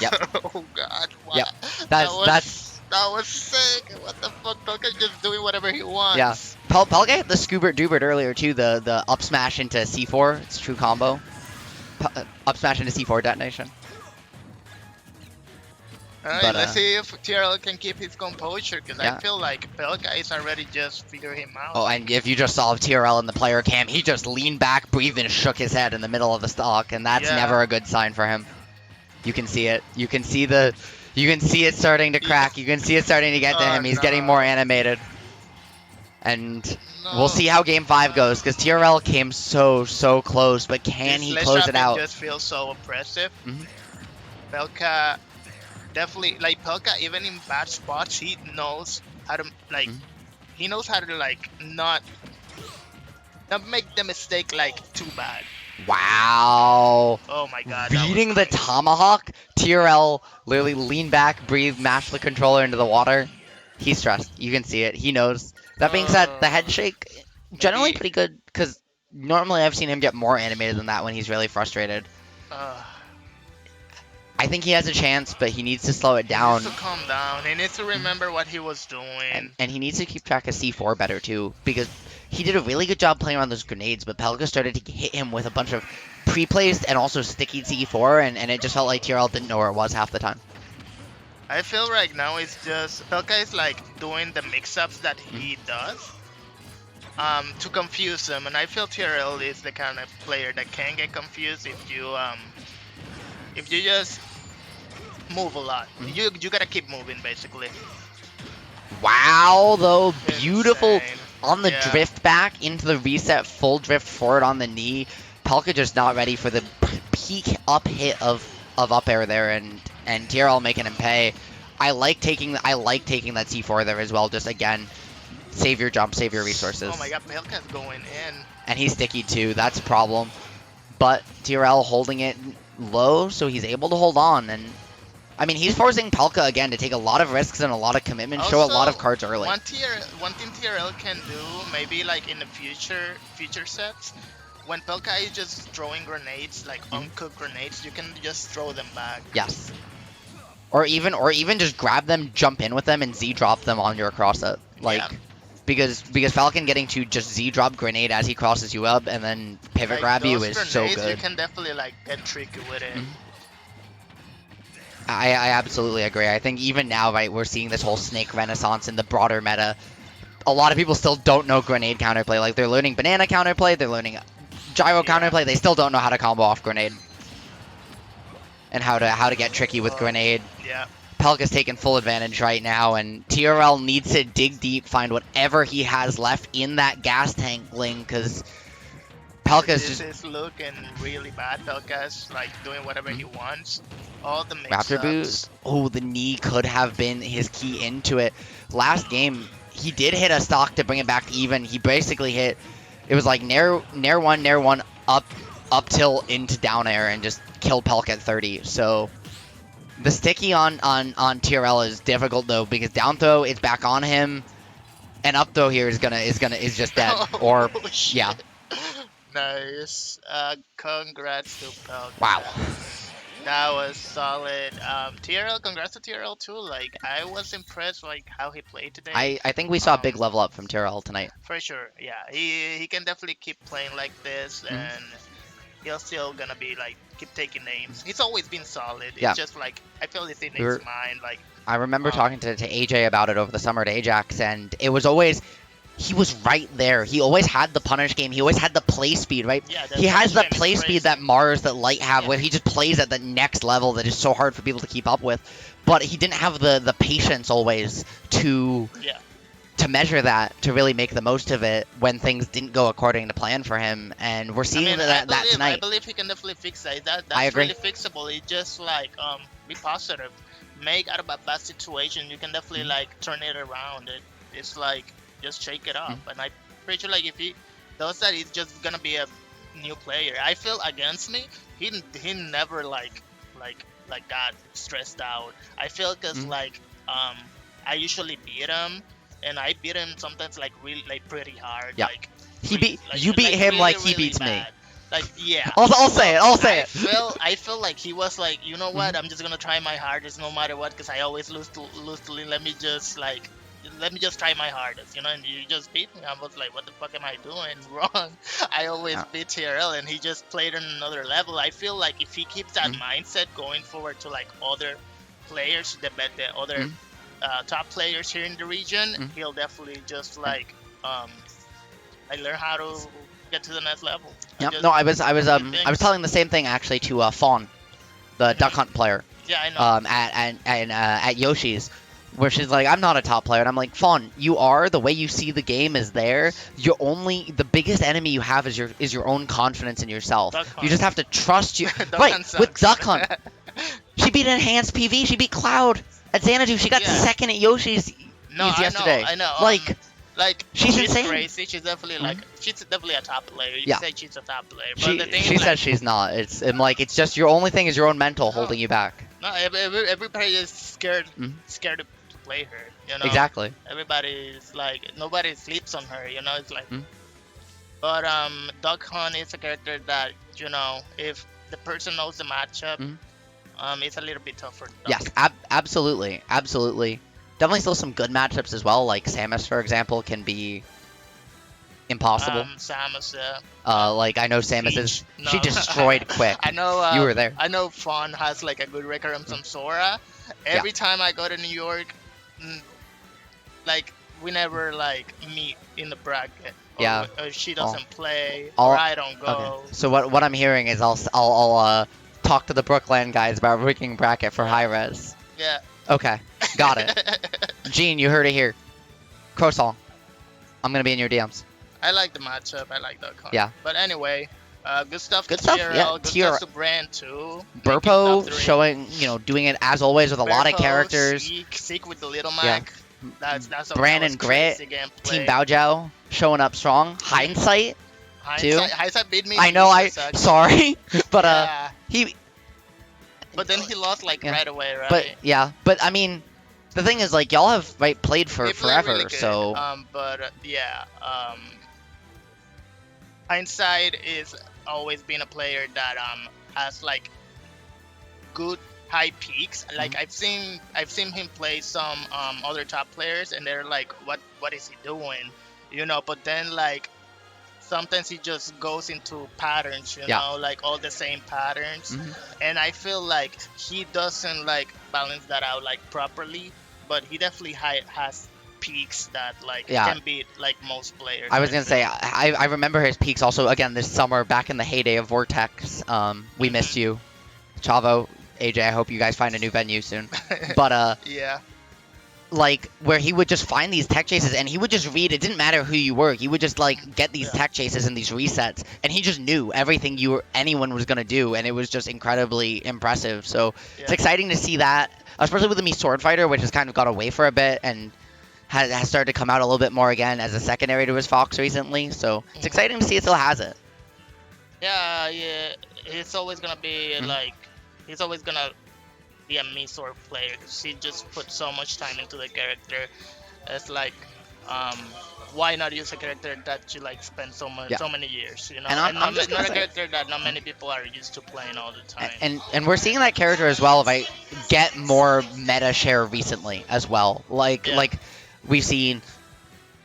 Yep. Oh god, wow. Yep. That was sick. What the fuck? Pelca just doing whatever he wants. Yeah. Pelca hit the Scoobert Doobert earlier too, the up smash into C4. It's a true combo. Up smash into C4 detonation. Alright, But, let's see if TRL can keep his composure, because yeah. I feel like Pelca is already just figure him out. Oh, and if you just saw TRL in the player cam, he just leaned back, breathed, and shook his head in the middle of the stock, and that's never a good sign for him. You can see it. You can see it starting to crack. You can see it starting to get to him. He's getting more animated. And we'll see how Game 5 goes, because TRL came so close, but can he close it out? Just feels so oppressive. Mhm. Pelca definitely, like Pelca, even in bad spots, he knows how to he knows how to not make the mistake too bad. Wow. Oh my god. Reading the tomahawk, TRL literally leaned back, breathed, mashed the controller into the water. He's stressed. You can see it. He knows. That being said, the head shake, generally pretty good, because normally I've seen him get more animated than that when he's really frustrated. I think he has a chance, but he needs to slow it down. He needs to calm down. He needs to remember what he was doing. And he needs to keep track of C4 better too, because he did a really good job playing around those grenades, but Pelca started to hit him with a bunch of pre-placed and also sticky C4, and it just felt like TRL didn't know where it was half the time. I feel right now it's just Pelca is doing the mix-ups that he does to confuse him, and I feel TRL is the kind of player that can get confused if you just move a lot. You gotta keep moving basically. Wow, though, beautiful Insane. on the drift back into the reset, full drift forward on the knee. Pelca just not ready for the peak up hit of up air there, and TRL making him pay. I like taking that C4 there as well. Just again, save your jump, save your resources. Oh my god, Pelca's going in. And he's sticky too. That's a problem. But TRL holding it low, so he's able to hold on. And I mean, he's forcing Pelca again to take a lot of risks and a lot of commitment, show a lot of cards early. One thing TRL can do, maybe in the future sets, when Pelca is just throwing grenades, uncooked grenades, you can just throw them back. Yes. Or even just grab them, jump in with them, and Z drop them on your cross up. Because Falcon getting to just Z drop grenade as he crosses you up and then pivot grab you is so good. You can definitely get tricky with it. I absolutely agree. I think even now, right, we're seeing this whole Snake renaissance in the broader meta. A lot of people still don't know grenade counterplay. They're learning banana counterplay, they're learning gyro counterplay. They still don't know how to combo off grenade and how to get tricky with grenade. Yeah. Pelca's taking full advantage right now, and TRL needs to dig deep, find whatever he has left in that gas tank, Ling, because Pelca's This is looking really bad. Pelca's doing whatever he wants. All the mix-ups. Raptor boost. Oh, the knee could have been his key into it. Last game, he did hit a stock to bring it back to even. He basically hit, it was nair one, up tilt into down air and just killed Pelca at 30. So the sticky on TRL is difficult though, because down throw it's back on him, and up throw here is just dead. Or shit. yeah. Nice. Congrats to Pelca. Wow. That was solid. TRL, congrats to TRL too. Like I was impressed like how he played today. I think we saw a big Um, level up from TRL tonight. for sure, yeah. He can definitely keep playing like this, Mhm. and he'll still gonna be like keep taking names. He's always been solid. Yeah. It's just like I feel it's in We were- his mind. Like I remember Um, talking to AJ about it over the summer to Ajax, and it was always he was right there. He always had the punish game. He always had the play speed, right? yeah, He has the punish game is play crazy. speed that Mars, that Light have, Yeah. where he just plays at the next level that is so hard for people to keep up with. But he didn't have the patience always to Yeah. to measure that, to really make the most of it when things didn't go according to plan for him. And we're seeing that I tonight. believe he can definitely fix that. That's I agree. really fixable. It's just like be positive. Make out of a bad situation, you can definitely like turn it around. It's like just shake it up. And I'm pretty sure like if he does that, he's just gonna be a new player. I feel against me, he never like got stressed out. I feel because like I usually beat him, and I beat him sometimes like really like pretty hard. Yeah. Like You beat him really, like he really beats me. bad. Like yeah. I'll say it. I'll say it. I feel like he was like, you know what? I'm just gonna try my hardest no matter what, because I always lose to Ling. Let me just try my hardest, you know. And you just beat me. I was like, what the fuck am I doing wrong? I always beat TRL, and he just played on another level. I feel like if he keeps that mindset going forward to like other players, the other top players here in the region, he'll definitely just like I learn how to get to the next level. Yep. No, I was telling the same thing actually to Fawn, the Duck Hunt player. Yeah, I know. At Yoshi's, where she's like, I'm not a top player, and I'm like, Fawn, you are. The way you see the game is there. The biggest enemy you have is your own confidence in yourself. Duck You Hunt. just have to trust you. Duck Right, Hunt with sucks. Duck Hunt, she beat Enhanced PV. She beat Cloud at Xanadu. She got Yeah. second at Yoshi's No, yesterday. I know. Like, Like she's she's insane. crazy. She's definitely like she's definitely a top player. You Yeah. say she's a top player, but she the thing she is, says she's not. It's just your only thing is your own mental holding you back. no, everybody is scared to play her. You know, Exactly. Everybody's like nobody sleeps on her. You know, it's like. Mhm. But Duck Hunt is a character that you know if the person knows the matchup, it's a little bit tougher. Yes, absolutely. Definitely still some good matchups as well. Like Samus, for example, can be impossible. Samus. Like I know Samus is No. she destroyed Quick. I know. You were there. I know Fawn has like a good record on some Sora. Every time I go to New York, like we never like meet in the bracket. Or, Yeah. Or she doesn't play, I'll- or I don't go. Okay. So what I'm hearing is I'll talk to the Brookland guys about rigging bracket for high res. Yeah. Okay, got it. Gene, you heard it here. Crowsong, I'm gonna be in your DMs. I like the matchup. I like Duck Hunt. Yeah. But anyway, good stuff. Good to stuff, TRL, yeah, Good TRL. stuff to Brand too. Berpo showing, doing it as always with a lot of Berpo, characters. Zeke with the little Yeah. Mac. That's a Bran that was and Grit, crazy gameplay. Team Baojiao showing up strong. Hindsight, too. Hindsight beat me. I know. Sucks. Sorry, but Yeah. he. But then he lost like Yeah. right away, right? But yeah, but I mean, the thing is, like, y'all have played for He played forever, really good. so Hindsight is always been a player that has like good high peaks. Like I've seen him play some other top players, and they're like, what is he doing? You know. But then like sometimes he just goes into patterns, you know, like all the same patterns. And I feel like he doesn't like balance that out like properly, but he definitely has peaks that like can beat like most players. I was gonna say I remember his peaks also again this summer back in the heyday of Vortex. We missed you, Chavo, AJ. I hope you guys find a new venue soon. But yeah. Like where he would just find these tech chases and he would just read. It didn't matter who you were. He would just like get these tech chases and these resets, and he just knew everything anyone was gonna do, and it was just incredibly impressive. So it's exciting to see that, especially with the Mii Sword Fighter, which has kind of got away for a bit and has started to come out a little bit more again as a secondary to his Fox recently. So it's exciting to see it still has it. Yeah. It's always gonna be like he's always gonna be a Mii Sword player because he just put so much time into the character. It's like why not use a character that you like spend so much, Yeah. so many years, you know, And I'm not, just gonna not a say- character that not many people are used to playing all the time. And we're seeing that character as well. If I get more meta share recently as well, like Yeah. like we've seen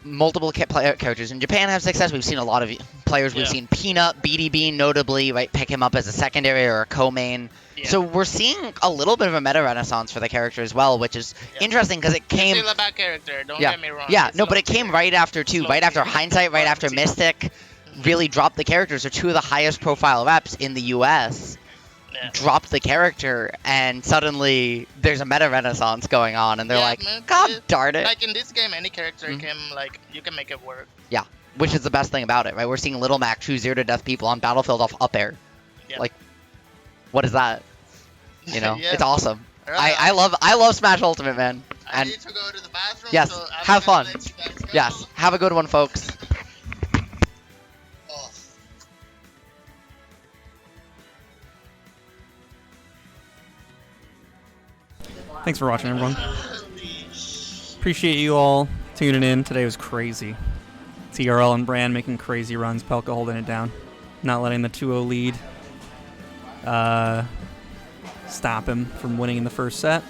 multiple characters in Japan have success. We've seen a lot of players. We've Yeah. seen Peanut, BDB notably, right, pick him up as a secondary or a co-main. Yeah. So we're seeing a little bit of a meta renaissance for the character as well, which is Yeah. interesting because it came. He's still a bad character. Don't Yeah, get me wrong. yeah, He's no, but it slow. came right after too, Slow right after team. Hindsight, right after Team. Mystic, really dropped the characters. They're two of the highest profile reps in the U.S. Yeah. Dropped the character, and suddenly there's a meta renaissance going on, and they're Yeah, like, man, God it- darn it! Like in this game, any character Mhm. can like you can make it work. Yeah, which is the best thing about it, right? We're seeing Little Mac choose 0 to death people on Battlefield off up air. Yeah. Like, what is that? You know, Yeah. it's awesome. Alright, I love Smash Ultimate, man. I And need to go to the bathroom. yes, so I'm have gonna fun. let you guys go. Yes, have a good one, folks. Oh. Thanks for watching, everyone. Appreciate you all tuning in. Today was crazy. TRL and Bran making crazy runs. Pelca holding it down. Not letting the 2-0 lead stop him from winning in the first set.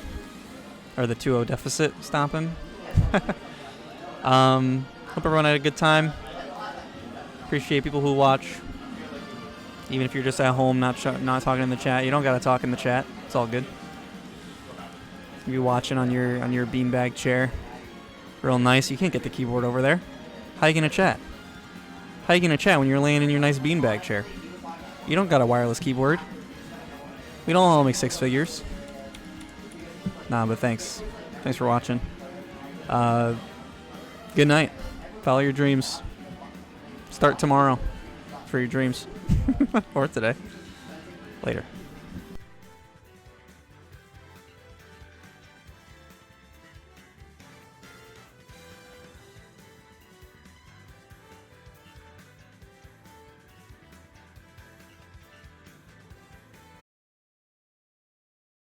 Or the 2-0 deficit stop him. Hope everyone had a good time. Appreciate people who watch. Even if you're just at home not talking in the chat. You don't got to talk in the chat. It's all good. You watching on your beanbag chair. Real nice. You can't get the keyboard over there. How you gonna chat? How you gonna chat when you're laying in your nice beanbag chair? You don't got a wireless keyboard. We don't all make 6 figures. Nah, but thanks. Thanks for watching. Good night. Follow your dreams. Start tomorrow for your dreams. Or today. Later.